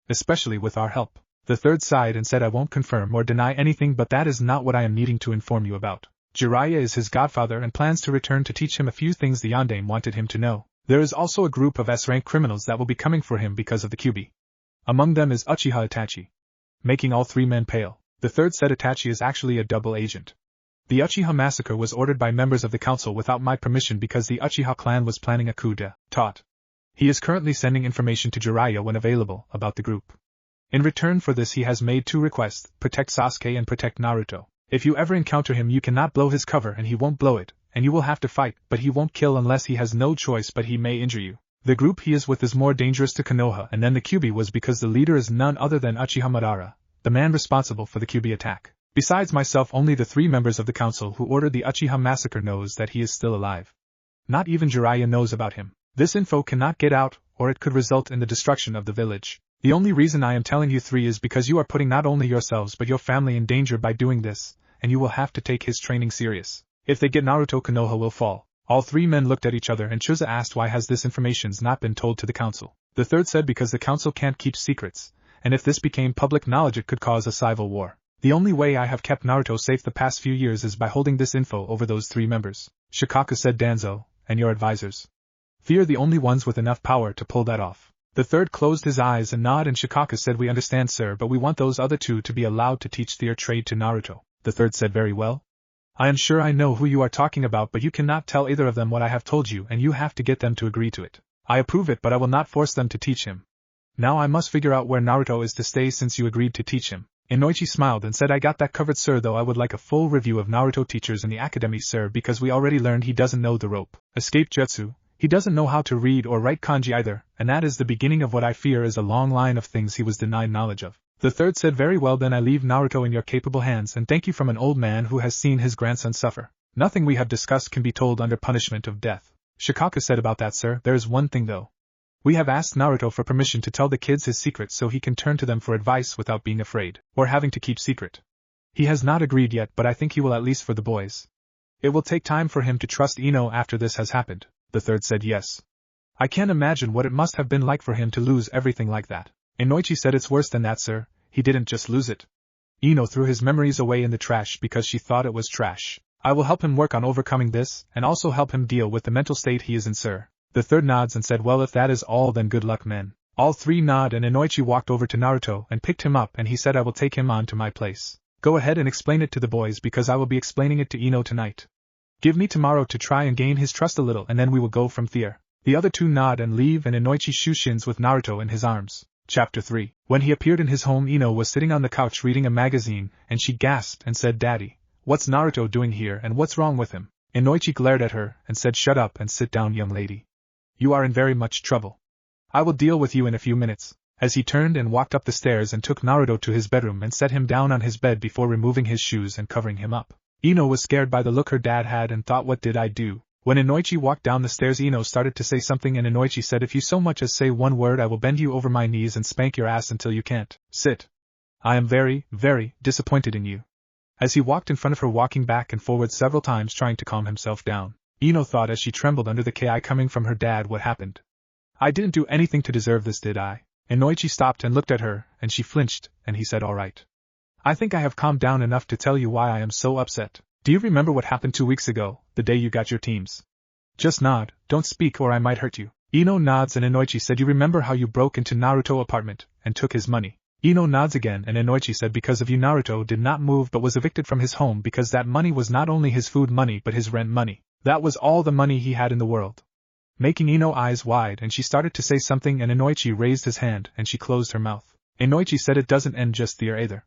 Speaker 1: Especially with our help. The third sighed and said, I won't confirm or deny anything, but that is not what I am needing to inform you about. Jiraiya is his godfather and plans to return to teach him a few things the Yondaime wanted him to know. There is also a group of S-rank criminals that will be coming for him because of the QB. Among them is Uchiha Itachi. Making all three men pale. The third said, Itachi is actually a double agent. The Uchiha massacre was ordered by members of the council without my permission because the Uchiha clan was planning a coup d'etat. He is currently sending information to Jiraiya when available about the group. In return for this, he has made two requests: protect Sasuke and protect Naruto. If you ever encounter him, you cannot blow his cover and he won't blow it, and you will have to fight, but he won't kill unless he has no choice, but he may injure you. The group he is with is more dangerous to Konoha, and then the QB was because the leader is none other than Uchiha Madara, the man responsible for the QB attack. Besides myself, only the three members of the council who ordered the Uchiha massacre knows that he is still alive. Not even Jiraiya knows about him. This info cannot get out, or it could result in the destruction of the village. The only reason I am telling you three is because you are putting not only yourselves but your family in danger by doing this, and you will have to take his training serious. If they get Naruto, Konoha will fall. All three men looked at each other, and Chusa asked, why has this information not been told to the council? The third said, because the council can't keep secrets, and if this became public knowledge it could cause a civil war. The only way I have kept Naruto safe the past few years is by holding this info over those three members. Shikaku said, Danzo, and your advisors. Fear the only ones with enough power to pull that off. The third closed his eyes and nodded, and Shikaku said, we understand, sir, but we want those other two to be allowed to teach their trade to Naruto. The third said, very well. I am sure I know who you are talking about, but you cannot tell either of them what I have told you, and you have to get them to agree to it. I approve it, but I will not force them to teach him. Now I must figure out where Naruto is to stay since you agreed to teach him. Inoichi smiled and said, I got that covered, sir, though I would like a full review of Naruto teachers in the academy, sir, because we already learned he doesn't know the rope escape jutsu, he doesn't know how to read or write kanji either, and that is the beginning of what I fear is a long line of things he was denied knowledge of. The third said, very well, then I leave Naruto in your capable hands, and thank you from an old man who has seen his grandson suffer. Nothing we have discussed can be told under punishment of death. Shikaku said, about that, sir, there is one thing though. We have asked Naruto for permission to tell the kids his secrets so he can turn to them for advice without being afraid, or having to keep secret. He has not agreed yet, but I think he will, at least for the boys. It will take time for him to trust Ino after this has happened. The third said, yes. I can't imagine what it must have been like for him to lose everything like that. Inoichi said, it's worse than that, sir, he didn't just lose it. Ino threw his memories away in the trash because she thought it was trash. I will help him work on overcoming this, and also help him deal with the mental state he is in, sir. The third nods and said, well, if that is all, then good luck, men. All three nod, and Inoichi walked over to Naruto and picked him up, and he said, I will take him on to my place. Go ahead and explain it to the boys because I will be explaining it to Ino tonight. Give me tomorrow to try and gain his trust a little, and then we will go from there. The other two nod and leave, and Inoichi shushins with Naruto in his arms. Chapter 3. When he appeared in his home, Ino was sitting on the couch reading a magazine, and she gasped and said, Daddy, what's Naruto doing here and what's wrong with him? Inoichi glared at her and said, shut up and sit down, young lady. You are in very much trouble. I will deal with you in a few minutes. As he turned and walked up the stairs and took Naruto to his bedroom and set him down on his bed before removing his shoes and covering him up. Ino was scared by the look her dad had and thought, what did I do? When Inoichi walked down the stairs, Ino started to say something, and Inoichi said, if you so much as say one word, I will bend you over my knees and spank your ass until you can't. Sit. I am very, very disappointed in you. As he walked in front of her, walking back and forward several times trying to calm himself down, Ino thought as she trembled under the ki coming from her dad, what happened? I didn't do anything to deserve this, did I? Inoichi stopped and looked at her, and she flinched, and he said, all right. I think I have calmed down enough to tell you why I am so upset. Do you remember what happened 2 weeks ago, the day you got your teams? Just nod, don't speak or I might hurt you. Ino nods, and Inoichi said, you remember how you broke into Naruto's apartment and took his money? Ino nods again, and Inoichi said, because of you Naruto did not move but was evicted from his home because that money was not only his food money but his rent money. That was all the money he had in the world. Making Ino eyes wide, and she started to say something, and Inoichi raised his hand and she closed her mouth. Inoichi said, it doesn't end just there either.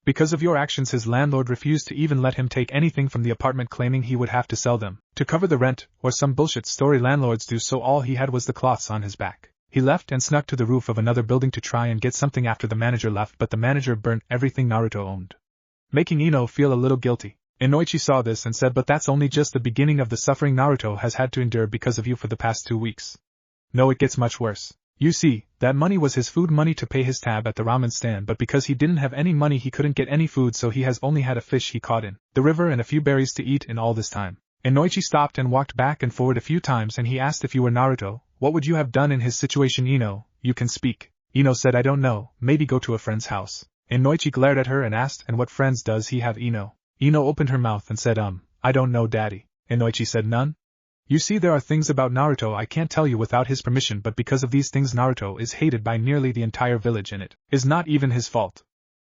Speaker 1: Because of your actions his landlord refused to even let him take anything from the apartment, claiming he would have to sell them to cover the rent, or some bullshit story landlords do, so all he had was the cloths on his back. He left and snuck to the roof of another building to try and get something after the manager left, but the manager burnt everything Naruto owned, making Ino feel a little guilty. Inoichi saw this and said, but that's only just the beginning of the suffering Naruto has had to endure because of you for the past 2 weeks. No, it gets much worse. You see, that money was his food money to pay his tab at the ramen stand, but because he didn't have any money he couldn't get any food, so he has only had a fish he caught in the river and a few berries to eat in all this time. Inoichi stopped and walked back and forward a few times, and he asked, if you were Naruto, what would you have done in his situation? Ino, you can speak. Ino said, I don't know, maybe go to a friend's house. Inoichi glared at her and asked, and what friends does he have? Ino opened her mouth and said, I don't know, Daddy. Inoichi said, none? You see, there are things about Naruto I can't tell you without his permission, but because of these things Naruto is hated by nearly the entire village, and it is not even his fault.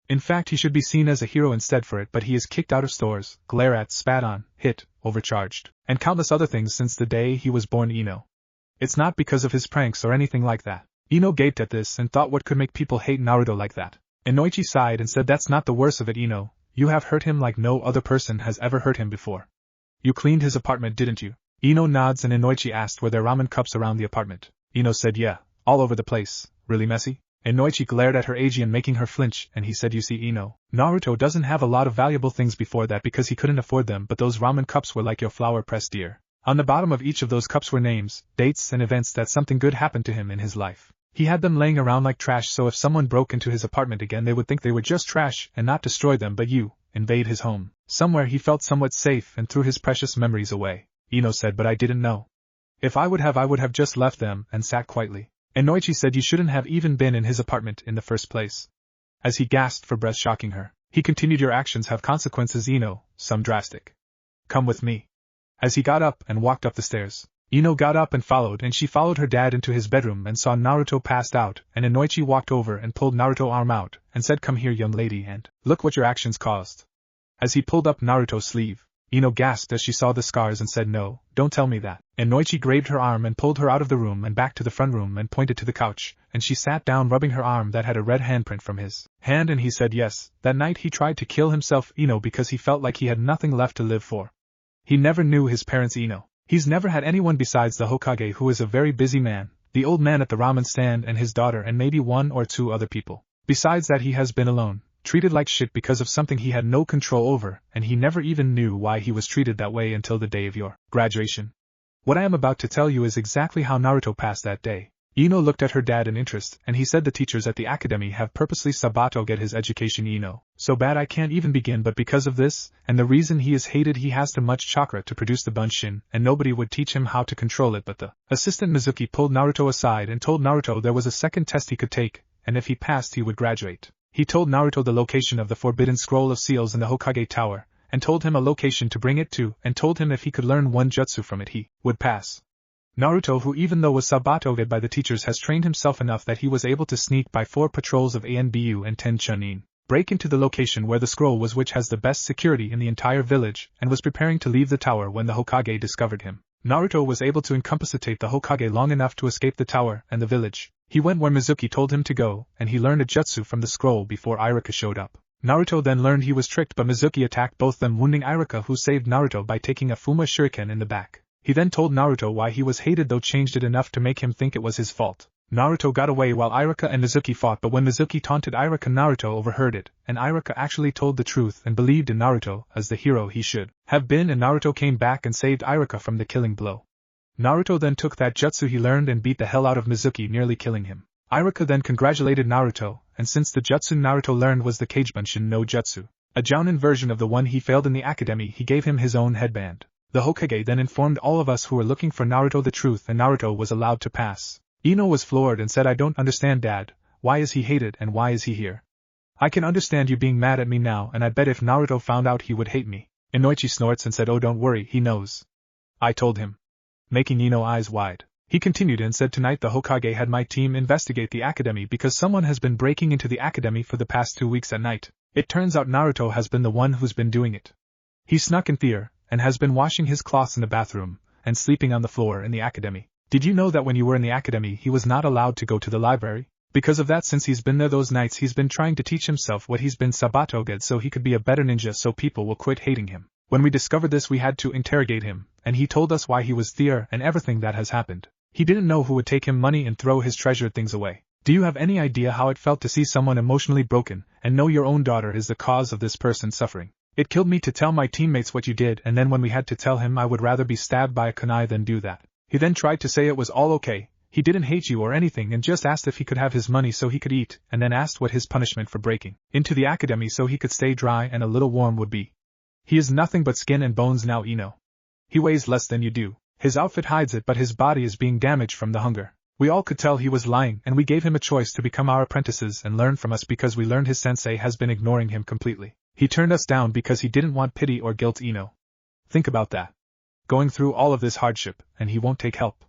Speaker 1: In fact, he should be seen as a hero instead for it, but he is kicked out of stores, glared at, spat on, hit, overcharged, and countless other things since the day he was born. Ino. It's not because of his pranks or anything like that. Ino gaped at this and thought, what could make people hate Naruto like that? Inoichi sighed and said, that's not the worst of it, Ino. You have hurt him like no other person has ever hurt him before. You cleaned his apartment, didn't you? Ino nods, and Inoichi asked, were there ramen cups around the apartment? Ino said, yeah, all over the place. Really messy? Inoichi glared at her Asian, making her flinch, and he said, you see, Ino, Naruto doesn't have a lot of valuable things before that because he couldn't afford them, but those ramen cups were like your flower press, dear. On the bottom of each of those cups were names, dates, and events that something good happened to him in his life. He had them laying around like trash, so if someone broke into his apartment again they would think they were just trash and not destroy them, but you invade his home. Somewhere he felt somewhat safe and threw his precious memories away. Ino said, but I didn't know. If I would have just left them and sat quietly. Inoichi said, you shouldn't have even been in his apartment in the first place. As he gasped for breath, shocking her, he continued, your actions have consequences, Ino, some drastic. Come with me. As he got up and walked up the stairs, Ino got up and followed, and she followed her dad into his bedroom and saw Naruto passed out, and Inoichi walked over and pulled Naruto's arm out and said, come here, young lady, and look what your actions caused. As he pulled up Naruto's sleeve, Ino gasped as she saw the scars and said, no, don't tell me that. Inoichi grabbed her arm and pulled her out of the room and back to the front room and pointed to the couch, and she sat down rubbing her arm that had a red handprint from his hand, and he said, yes, that night he tried to kill himself, Ino, because he felt like he had nothing left to live for. He never knew his parents, Ino. He's never had anyone besides the Hokage, who is a very busy man, the old man at the ramen stand, and his daughter, and maybe 1 or 2 other people. Besides that, he has been alone, treated like shit because of something he had no control over, and he never even knew why he was treated that way until the day of your graduation. What I am about to tell you is exactly how Naruto passed that day. Ino looked at her dad in interest, and he said, the teachers at the academy have purposely Sabato get his education, Ino. So bad I can't even begin, but because of this, and the reason he is hated, he has too much chakra to produce the bunshin, and nobody would teach him how to control it, but the assistant Mizuki pulled Naruto aside and told Naruto there was a second test he could take, and if he passed he would graduate. He told Naruto the location of the forbidden scroll of seals in the Hokage Tower, and told him a location to bring it to, and told him if he could learn one jutsu from it he would pass. Naruto, who even though was sabotaged by the teachers, has trained himself enough that he was able to sneak by 4 patrols of ANBU and 10 Chunin, break into the location where the scroll was, which has the best security in the entire village, and was preparing to leave the tower when the Hokage discovered him. Naruto was able to incapacitate the Hokage long enough to escape the tower and the village. He went where Mizuki told him to go, and he learned a jutsu from the scroll before Iruka showed up. Naruto then learned he was tricked, but Mizuki attacked both them, wounding Iruka, who saved Naruto by taking a Fuma shuriken in the back. He then told Naruto why he was hated, though changed it enough to make him think it was his fault. Naruto got away while Iruka and Mizuki fought, but when Mizuki taunted Iruka, Naruto overheard it, and Iruka actually told the truth and believed in Naruto as the hero he should have been, and Naruto came back and saved Iruka from the killing blow. Naruto then took that jutsu he learned and beat the hell out of Mizuki, nearly killing him. Iruka then congratulated Naruto, and since the jutsu Naruto learned was the Kagebunshin no Jutsu, a jounin version of the one he failed in the academy, he gave him his own headband. The Hokage then informed all of us who were looking for Naruto the truth, and Naruto was allowed to pass. Ino was floored and said, "I don't understand, Dad. Why is he hated and why is he here? I can understand you being mad at me now, and I bet if Naruto found out he would hate me." Inoichi snorts and said, "Oh, don't worry, he knows. I told him." Making Ino eyes wide. He continued and said, "Tonight the Hokage had my team investigate the academy because someone has been breaking into the academy for the past 2 weeks at night. It turns out Naruto has been the one who's been doing it. He snuck in there, and has been washing his cloths in the bathroom, and sleeping on the floor in the academy. Did you know that when you were in the academy he was not allowed to go to the library? Because of that, since he's been there those nights, he's been trying to teach himself what he's been sabotaged so he could be a better ninja, so people will quit hating him. When we discovered this, we had to interrogate him, and he told us why he was there and everything that has happened. He didn't know who would take him money and throw his treasured things away. Do you have any idea how it felt to see someone emotionally broken, and know your own daughter is the cause of this person's suffering? It killed me to tell my teammates what you did, and then when we had to tell him, I would rather be stabbed by a kunai than do that. He then tried to say it was all okay, he didn't hate you or anything, and just asked if he could have his money so he could eat, and then asked what his punishment for breaking into the academy so he could stay dry and a little warm would be. He is nothing but skin and bones now, Ino. He weighs less than you do. His outfit hides it, but his body is being damaged from the hunger. We all could tell he was lying, and we gave him a choice to become our apprentices and learn from us because we learned his sensei has been ignoring him completely. He turned us down because he didn't want pity or guilt, Ino. Think about that. Going through all of this hardship, and he won't take help.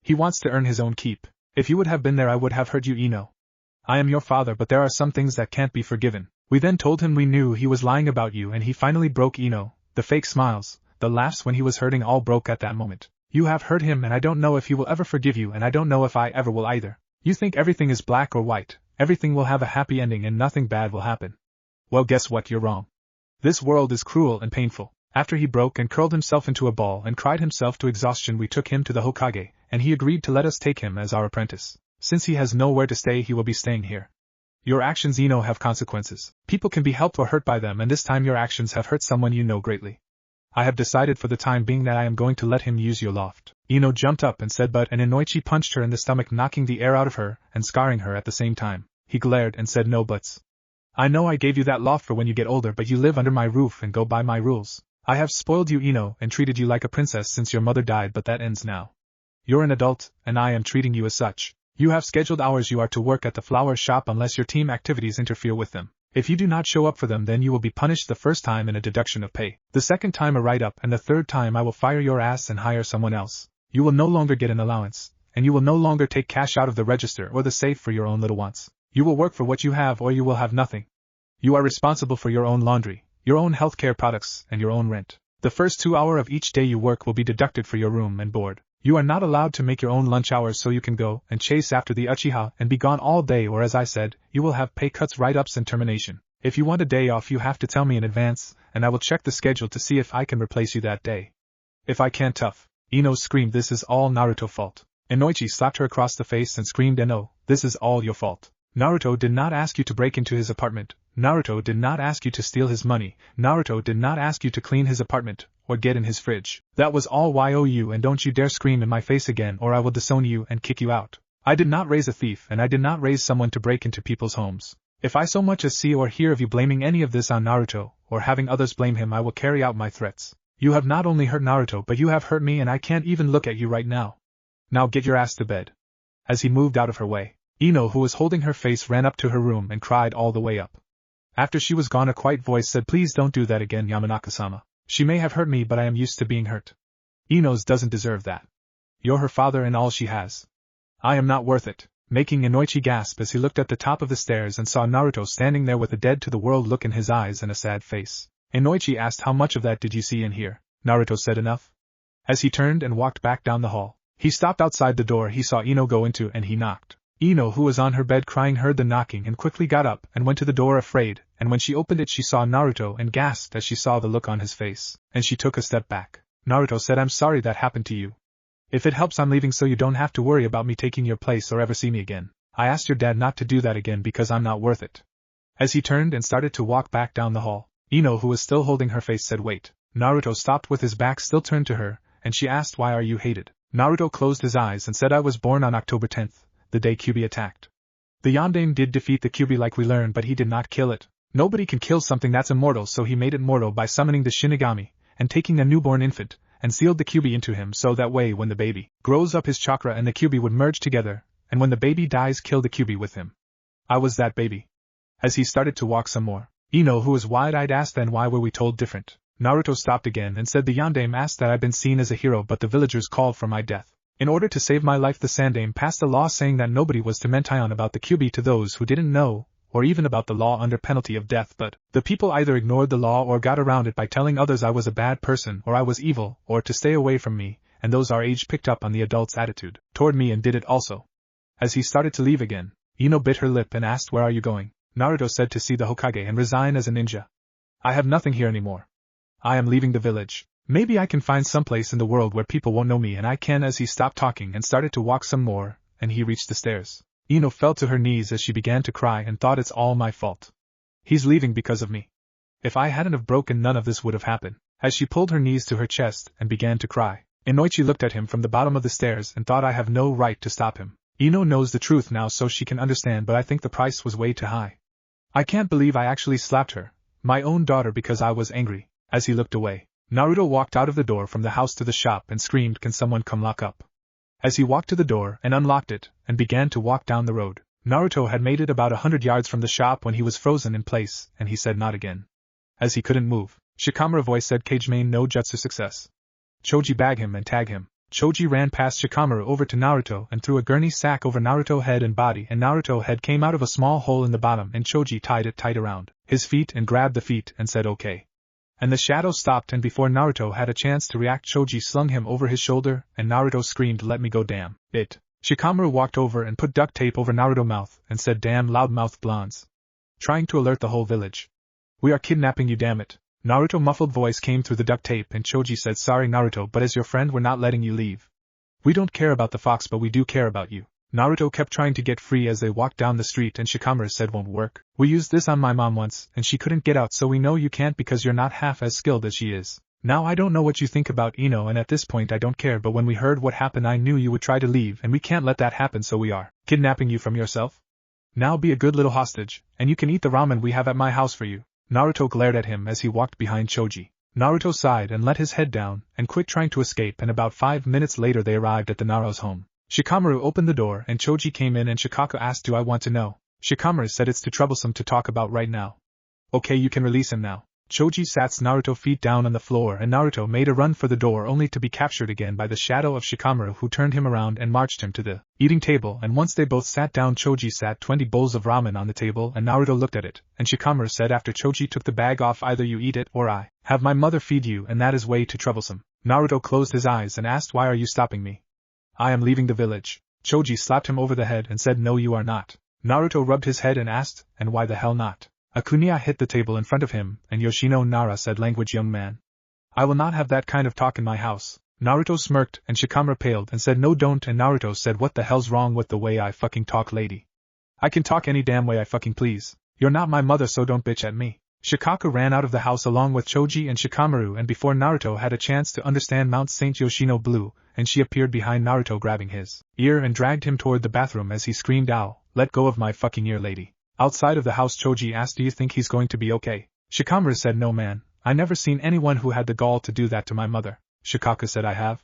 Speaker 1: He wants to earn his own keep. If you would have been there, I would have hurt you, Ino. I am your father, but there are some things that can't be forgiven. We then told him we knew he was lying about you, and he finally broke, Ino. The fake smiles, the laughs when he was hurting, all broke at that moment. You have hurt him, and I don't know if he will ever forgive you, and I don't know if I ever will either. You think everything is black or white, everything will have a happy ending and nothing bad will happen. Well, guess what, you're wrong. This world is cruel and painful. After he broke and curled himself into a ball and cried himself to exhaustion, we took him to the Hokage, and he agreed to let us take him as our apprentice. Since he has nowhere to stay, he will be staying here. Your actions, Ino, have consequences. People can be helped or hurt by them, and this time your actions have hurt someone you know greatly. I have decided for the time being that I am going to let him use your loft. Ino jumped up and said but, and Inoichi punched her in the stomach, knocking the air out of her and scarring her at the same time. He glared and said, "No buts. I know I gave you that loft for when you get older, but you live under my roof and go by my rules. I have spoiled you, Ino, and treated you like a princess since your mother died, but that ends now. You're an adult, and I am treating you as such. You have scheduled hours you are to work at the flower shop unless your team activities interfere with them. If you do not show up for them, then you will be punished the first time in a deduction of pay, the second time a write-up, and the third time I will fire your ass and hire someone else. You will no longer get an allowance, and you will no longer take cash out of the register or the safe for your own little wants. You will work for what you have or you will have nothing. You are responsible for your own laundry, your own healthcare products, and your own rent. The first 2 hours of each day you work will be deducted for your room and board. You are not allowed to make your own lunch hours, so you can go and chase after the Uchiha and be gone all day, or as I said, you will have pay cuts, write-ups, and termination. If you want a day off, you have to tell me in advance, and I will check the schedule to see if I can replace you that day. If I can't, tough." Ino screamed, "This is all Naruto's fault." Inoichi slapped her across the face and screamed, "No, this is all your fault. Naruto did not ask you to break into his apartment. Naruto did not ask you to steal his money. Naruto did not ask you to clean his apartment, or get in his fridge. That was all you, and don't you dare scream in my face again or I will disown you and kick you out. I did not raise a thief, and I did not raise someone to break into people's homes. If I so much as see or hear of you blaming any of this on Naruto, or having others blame him, I will carry out my threats. You have not only hurt Naruto, but you have hurt me, and I can't even look at you right now. Now get your ass to bed." As he moved out of her way, Ino, who was holding her face, ran up to her room and cried all the way up. After she was gone, a quiet voice said, "Please don't do that again, Yamanaka-sama. She may have hurt me, but I am used to being hurt. Ino's doesn't deserve that. You're her father and all she has. I am not worth it," making Inoichi gasp as he looked at the top of the stairs and saw Naruto standing there with a dead-to-the-world look in his eyes and a sad face. Inoichi asked, "How much of that did you see and hear?" Naruto said, "Enough." As he turned and walked back down the hall, he stopped outside the door he saw Ino go into and he knocked. Ino, who was on her bed crying, heard the knocking and quickly got up and went to the door afraid, and when she opened it she saw Naruto and gasped as she saw the look on his face, and she took a step back. Naruto said, "I'm sorry that happened to you. If it helps, I'm leaving so you don't have to worry about me taking your place or ever see me again. I asked your dad not to do that again because I'm not worth it." As he turned and started to walk back down the hall, Ino, who was still holding her face, said, "Wait." Naruto stopped with his back still turned to her, and she asked, "Why are you hated?" Naruto closed his eyes and said, "I was born on October 10th, the day Kyuubi attacked. The Yondaime did defeat the Kyuubi like we learned, but he did not kill it. Nobody can kill something that's immortal, so he made it mortal by summoning the Shinigami, and taking a newborn infant, and sealed the Kyuubi into him so that way when the baby grows up his chakra and the Kyuubi would merge together, and when the baby dies kill the Kyuubi with him. I was that baby." As he started to walk some more, Ino, who was wide-eyed, asked, "Then why were we told different?" Naruto stopped again and said, "The Yondaime asked that I've been seen as a hero, but the villagers called for my death. In order to save my life, the Sandaime passed a law saying that nobody was to mention about the Kyuubi to those who didn't know, or even about the law under penalty of death, but the people either ignored the law or got around it by telling others I was a bad person or I was evil or to stay away from me, and those our age picked up on the adult's attitude toward me and did it also." As he started to leave again, Ino bit her lip and asked, "Where are you going?" Naruto said, "To see the Hokage and resign as a ninja. I have nothing here anymore. I am leaving the village. Maybe I can find someplace in the world where people won't know me and I can." As he stopped talking and started to walk some more, and he reached the stairs, Ino fell to her knees as she began to cry and thought, "It's all my fault. He's leaving because of me. If I hadn't have broken, none of this would have happened." As she pulled her knees to her chest and began to cry, Inoichi looked at him from the bottom of the stairs and thought, "I have no right to stop him. Ino knows the truth now so she can understand, but I think the price was way too high. I can't believe I actually slapped her, my own daughter, because I was angry." As he looked away, Naruto walked out of the door from the house to the shop and screamed, "Can someone come lock up?" As he walked to the door and unlocked it and began to walk down the road, Naruto had made it about 100 yards from the shop when he was frozen in place, and he said, "Not again." As he couldn't move, Shikamaru's voice said, "Kage main no jutsu success. Choji, bag him and tag him." Choji ran past Shikamaru over to Naruto and threw a gurney sack over Naruto's head and body, and Naruto's head came out of a small hole in the bottom, and Choji tied it tight around his feet and grabbed the feet and said, "Okay." And the shadow stopped, and before Naruto had a chance to react, Choji slung him over his shoulder, and Naruto screamed, "Let me go, damn it." Shikamaru walked over and put duct tape over Naruto's mouth and said, "Damn loudmouth blondes. Trying to alert the whole village. We are kidnapping you, damn it." Naruto's muffled voice came through the duct tape, and Choji said, "Sorry Naruto, but as your friend we're not letting you leave. We don't care about the fox, but we do care about you." Naruto kept trying to get free as they walked down the street, and Shikamaru said, "Won't work. We used this on my mom once, and she couldn't get out, so we know you can't because you're not half as skilled as she is. Now I don't know what you think about Ino, and at this point I don't care, but when we heard what happened I knew you would try to leave, and we can't let that happen, so we are kidnapping you from yourself. Now be a good little hostage, and you can eat the ramen we have at my house for you." Naruto glared at him as he walked behind Choji. Naruto sighed and let his head down and quit trying to escape, and about 5 minutes later they arrived at the Naruto's home. Shikamaru opened the door and Choji came in, and Shikaku asked, "Do I want to know?" Shikamaru said, "It's too troublesome to talk about right now." "Okay, you can release him now." Choji sat Naruto's feet down on the floor, and Naruto made a run for the door only to be captured again by the shadow of Shikamaru, who turned him around and marched him to the eating table, and once they both sat down Choji sat 20 bowls of ramen on the table and Naruto looked at it, and Shikamaru said after Choji took the bag off, "Either you eat it or I have my mother feed you, and that is way too troublesome." Naruto closed his eyes and asked, "Why are you stopping me?" "I am leaving the village." Choji slapped him over the head and said, "No you are not." Naruto rubbed his head and asked, "And why the hell not?" A kunia hit the table in front of him, and Yoshino Nara said, "Language, young man. I will not have that kind of talk in my house." Naruto smirked, and Shikamaru paled and said, "No don't," and Naruto said, "What the hell's wrong with the way I fucking talk, lady? I can talk any damn way I fucking please. You're not my mother, so don't bitch at me." Shikaku ran out of the house along with Choji and Shikamaru, and before Naruto had a chance to understand, Mount Saint Yoshino blew, and she appeared behind Naruto grabbing his ear and dragged him toward the bathroom as he screamed, "Ow, let go of my fucking ear, lady." Outside of the house, Choji asked, "Do you think he's going to be okay?" Shikamaru said, "No man, I never seen anyone who had the gall to do that to my mother." Shikaku said, "I have."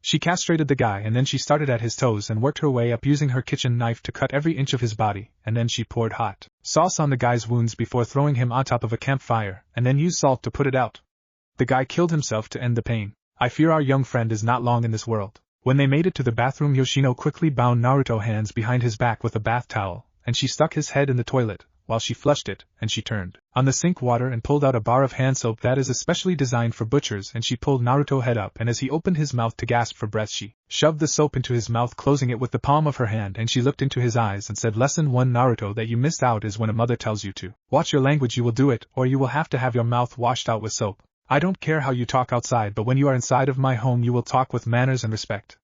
Speaker 1: She castrated the guy and then she started at his toes and worked her way up using her kitchen knife to cut every inch of his body, and then she poured hot sauce on the guy's wounds before throwing him on top of a campfire, and then used salt to put it out. The guy killed himself to end the pain. I fear our young friend is not long in this world. When they made it to the bathroom, Yoshino quickly bound Naruto's hands behind his back with a bath towel, and she stuck his head in the toilet, while she flushed it, and she turned on the sink water and pulled out a bar of hand soap that is especially designed for butchers, and she pulled Naruto's head up, and as he opened his mouth to gasp for breath she shoved the soap into his mouth, closing it with the palm of her hand, and she looked into his eyes and said, "Lesson 1 Naruto, that you missed out is when a mother tells you to watch your language you will do it, or you will have to have your mouth washed out with soap. I don't care how you talk outside, but when you are inside of my home you will talk with manners and respect."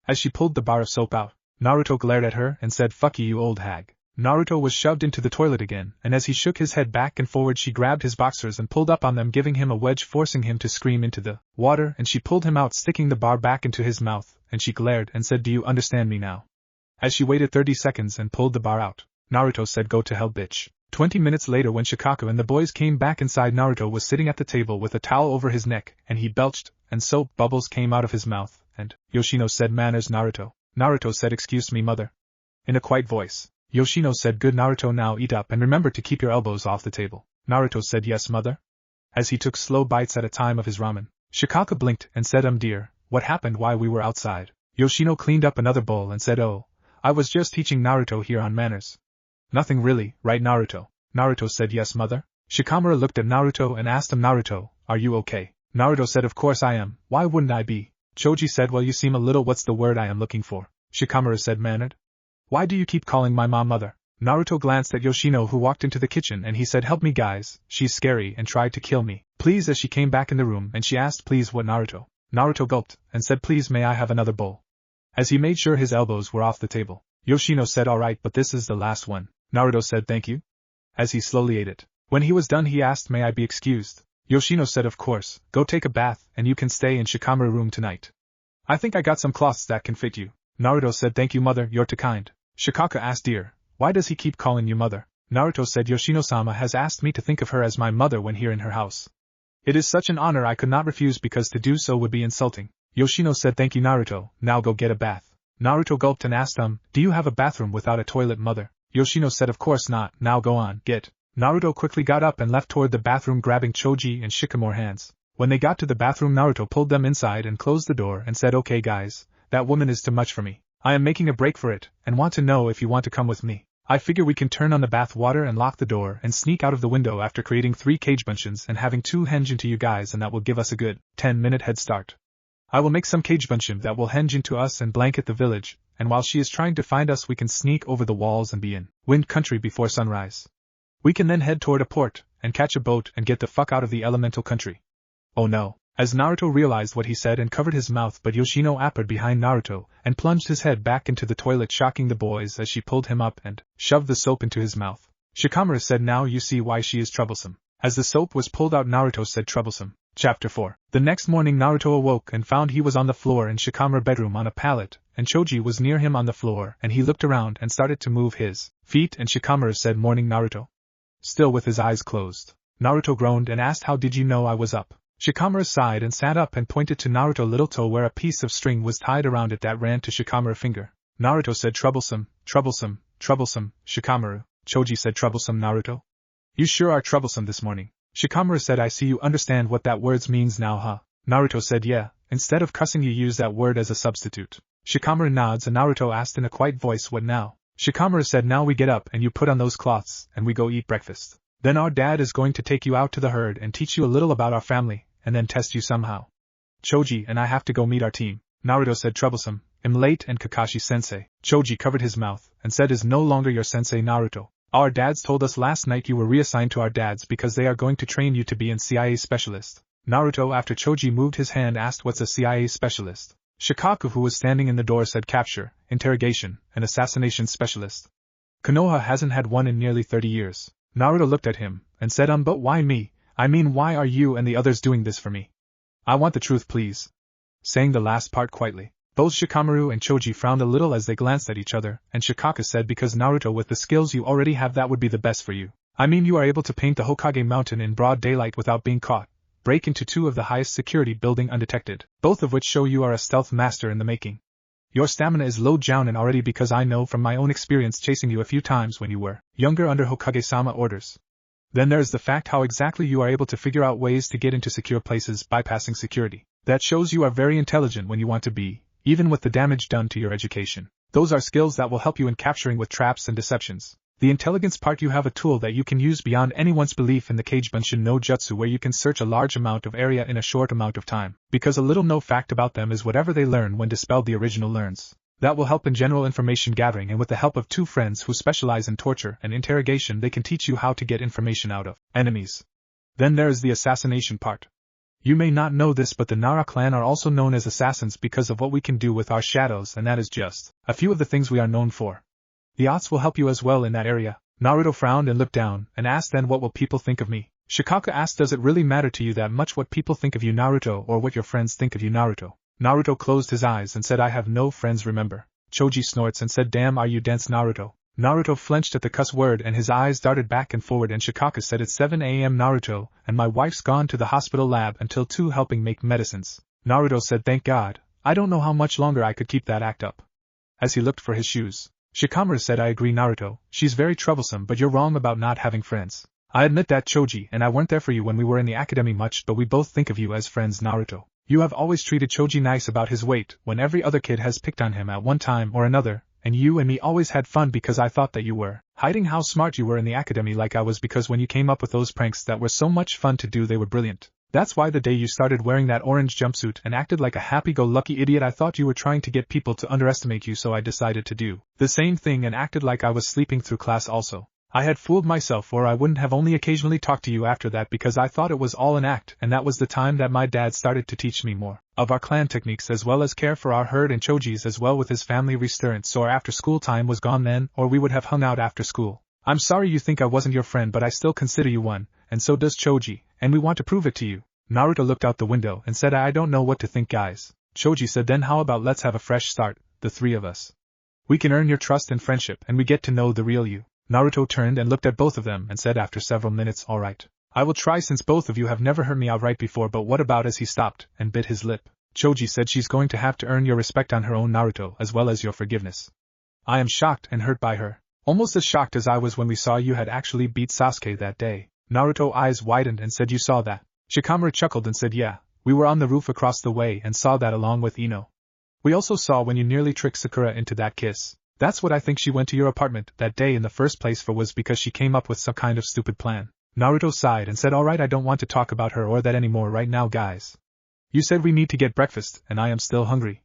Speaker 1: As she pulled the bar of soap out, Naruto glared at her and said, "Fuck you old hag." Naruto was shoved into the toilet again, and as he shook his head back and forward she grabbed his boxers and pulled up on them, giving him a wedge, forcing him to scream into the water, and she pulled him out, sticking the bar back into his mouth, and she glared and said, "Do you understand me now?" As she waited 30 seconds and pulled the bar out, Naruto said, "Go to hell, bitch." 20 minutes later, when Shikaku and the boys came back inside, Naruto was sitting at the table with a towel over his neck, and he belched, and soap bubbles came out of his mouth, and Yoshino said, "Manners, Naruto." Naruto said, "Excuse me, mother." In a quiet voice, Yoshino said, "Good, Naruto, now eat up and remember to keep your elbows off the table." Naruto said, "Yes, mother." As he took slow bites at a time of his ramen, Shikaku blinked and said, Dear, what happened while we were outside?" Yoshino cleaned up another bowl and said, "Oh, I was just teaching Naruto here on manners." "Nothing really, right, Naruto?" Naruto said, "Yes, mother." Shikamaru looked at Naruto and asked him, "Naruto, are you okay?" Naruto said, "Of course I am, why wouldn't I be?" Choji said, "Well, you seem a little, what's the word I am looking for?" Shikamaru said, "Mannered." "Why do you keep calling my mom mother?" Naruto glanced at Yoshino, who walked into the kitchen, and he said, "Help me guys, she's scary and tried to kill me, please." As she came back in the room and she asked, "Please what, Naruto?" Naruto gulped and said, "Please, may I have another bowl?" As he made sure his elbows were off the table, Yoshino said, "All right, but this is the last one." Naruto said, "Thank you." As he slowly ate it, when he was done he asked, "May I be excused?" Yoshino said, "Of course, go take a bath, and you can stay in Shikamaru room tonight. I think I got some cloths that can fit you." Naruto said, "Thank you, mother, you're too kind." Shikaku asked, "Dear, why does he keep calling you mother?" Naruto said, "Yoshino-sama has asked me to think of her as my mother when here in her house. It is such an honor I could not refuse, because to do so would be insulting." Yoshino said, "Thank you, Naruto, now go get a bath." Naruto gulped and asked, "Do you have a bathroom without a toilet, mother?" Yoshino said, "Of course not, now go on, get." Naruto quickly got up and left toward the bathroom, grabbing Choji and Shikamaru's hands. When they got to the bathroom, Naruto pulled them inside and closed the door and said, "Okay guys, that woman is too much for me. I am making a break for it, and want to know if you want to come with me. I figure we can turn on the bath water and lock the door and sneak out of the window after creating 3 cage buncheons and having 2 henge into you guys, and that will give us a good 10-minute head start. I will make some cage buncheon that will henge into us and blanket the village, and while she is trying to find us we can sneak over the walls and be in Wind Country before sunrise. We can then head toward a port, and catch a boat and get the fuck out of the elemental country." "Oh no." As Naruto realized what he said and covered his mouth, but Yoshino appeared behind Naruto and plunged his head back into the toilet, shocking the boys as she pulled him up and shoved the soap into his mouth. Shikamaru said, "Now you see why she is troublesome." As the soap was pulled out, Naruto said, "Troublesome." Chapter 4. The next morning Naruto awoke and found he was on the floor in Shikamaru's bedroom on a pallet, and Choji was near him on the floor, and he looked around and started to move his feet, and Shikamaru said, "Morning, Naruto." Still with his eyes closed, Naruto groaned and asked, "How did you know I was up?" Shikamaru sighed and sat up and pointed to Naruto's little toe where a piece of string was tied around it that ran to Shikamaru's finger. Naruto said, "Troublesome, troublesome, troublesome, Shikamaru." Choji said, "Troublesome, Naruto? You sure are troublesome this morning." Shikamaru said, "I see you understand what that word means now, huh?" Naruto said, "Yeah, instead of cussing you use that word as a substitute." Shikamaru nods and Naruto asked in a quiet voice, "What now?" Shikamaru said, "Now we get up and you put on those cloths and we go eat breakfast. Then our dad is going to take you out to the herd and teach you a little about our family, and then test you somehow. Choji and I have to go meet our team." Naruto said, "Troublesome, I'm late, and Kakashi sensei." Choji covered his mouth and said, "Is no longer your sensei, Naruto. Our dads told us last night you were reassigned to our dads because they are going to train you to be a CIA specialist." Naruto, after Choji moved his hand, asked, "What's a CIA specialist?" Shikaku, who was standing in the door, said, "Capture, interrogation, and assassination specialist. Konoha hasn't had one in nearly 30 years. Naruto looked at him and said, "But why me? I mean, why are you and the others doing this for me? I want the truth, please." Saying the last part quietly, both Shikamaru and Choji frowned a little as they glanced at each other, and Shikaku said, "Because Naruto, with the skills you already have, that would be the best for you. I mean, you are able to paint the Hokage mountain in broad daylight without being caught. break into 2 of the highest security building undetected, both of which show you are a stealth master in the making. Your stamina is low jounin already because I know from my own experience chasing you a few times when you were younger under Hokage-sama orders. Then there's the fact how exactly you are able to figure out ways to get into secure places bypassing security. That shows you are very intelligent when you want to be, even with the damage done to your education. Those are skills that will help you in capturing with traps and deceptions. The intelligence part, you have a tool that you can use beyond anyone's belief in the Kagebenshin no Jutsu, where you can search a large amount of area in a short amount of time, because a little no fact about them is whatever they learn when dispelled the original learns. That will help in general information gathering, and with the help of 2 friends who specialize in torture and interrogation they can teach you how to get information out of enemies. Then there is the assassination part. You may not know this, but the Nara clan are also known as assassins because of what we can do with our shadows, and that is just a few of the things we are known for. The arts will help you as well in that area. Naruto frowned and looked down, and asked, then what will people think of me? Shikaku asked, does it really matter to you that much what people think of you, Naruto, or what your friends think of you, Naruto? Naruto closed his eyes and said, I have no friends, remember. Choji snorts and said, damn, are you dense, Naruto? Naruto flinched at the cuss word and his eyes darted back and forward, and Shikaku said, it's 7 a.m. Naruto, and my wife's gone to the hospital lab until 2 helping make medicines. Naruto said, thank God. I don't know how much longer I could keep that act up. As he looked for his shoes, Shikamaru said, I agree, Naruto, she's very troublesome, but you're wrong about not having friends. I admit that, Choji, and I weren't there for you when we were in the academy much, but we both think of you as friends, Naruto. You have always treated Choji nice about his weight when every other kid has picked on him at one time or another, and you and me always had fun because I thought that you were hiding how smart you were in the academy like I was, because when you came up with those pranks that were so much fun to do, they were brilliant. That's why the day you started wearing that orange jumpsuit and acted like a happy-go-lucky idiot, I thought you were trying to get people to underestimate you, so I decided to do the same thing and acted like I was sleeping through class also. I had fooled myself, or I wouldn't have only occasionally talked to you after that, because I thought it was all an act, and that was the time that my dad started to teach me more of our clan techniques as well as care for our herd and Choji's as well with his family restaurant, so our after school time was gone then, or we would have hung out after school. I'm sorry you think I wasn't your friend, but I still consider you one, and so does Choji, and we want to prove it to you. Naruto looked out the window and said, I don't know what to think, guys. Choji said, then how about let's have a fresh start, the 3 of us. We can earn your trust and friendship, and we get to know the real you. Naruto turned and looked at both of them and said after several minutes, all right. I will try, since both of you have never hurt me outright before, but what about, as he stopped and bit his lip. Choji said, she's going to have to earn your respect on her own, Naruto, as well as your forgiveness. I am shocked and hurt by her. Almost as shocked as I was when we saw you had actually beat Sasuke that day. Naruto's eyes widened and said, you saw that? Shikamaru chuckled and said, yeah, we were on the roof across the way and saw that along with Ino. We also saw when you nearly tricked Sakura into that kiss. That's what I think she went to your apartment that day in the first place for, was because she came up with some kind of stupid plan. Naruto sighed and said, alright, I don't want to talk about her or that anymore right now, guys. You said we need to get breakfast, and I am still hungry.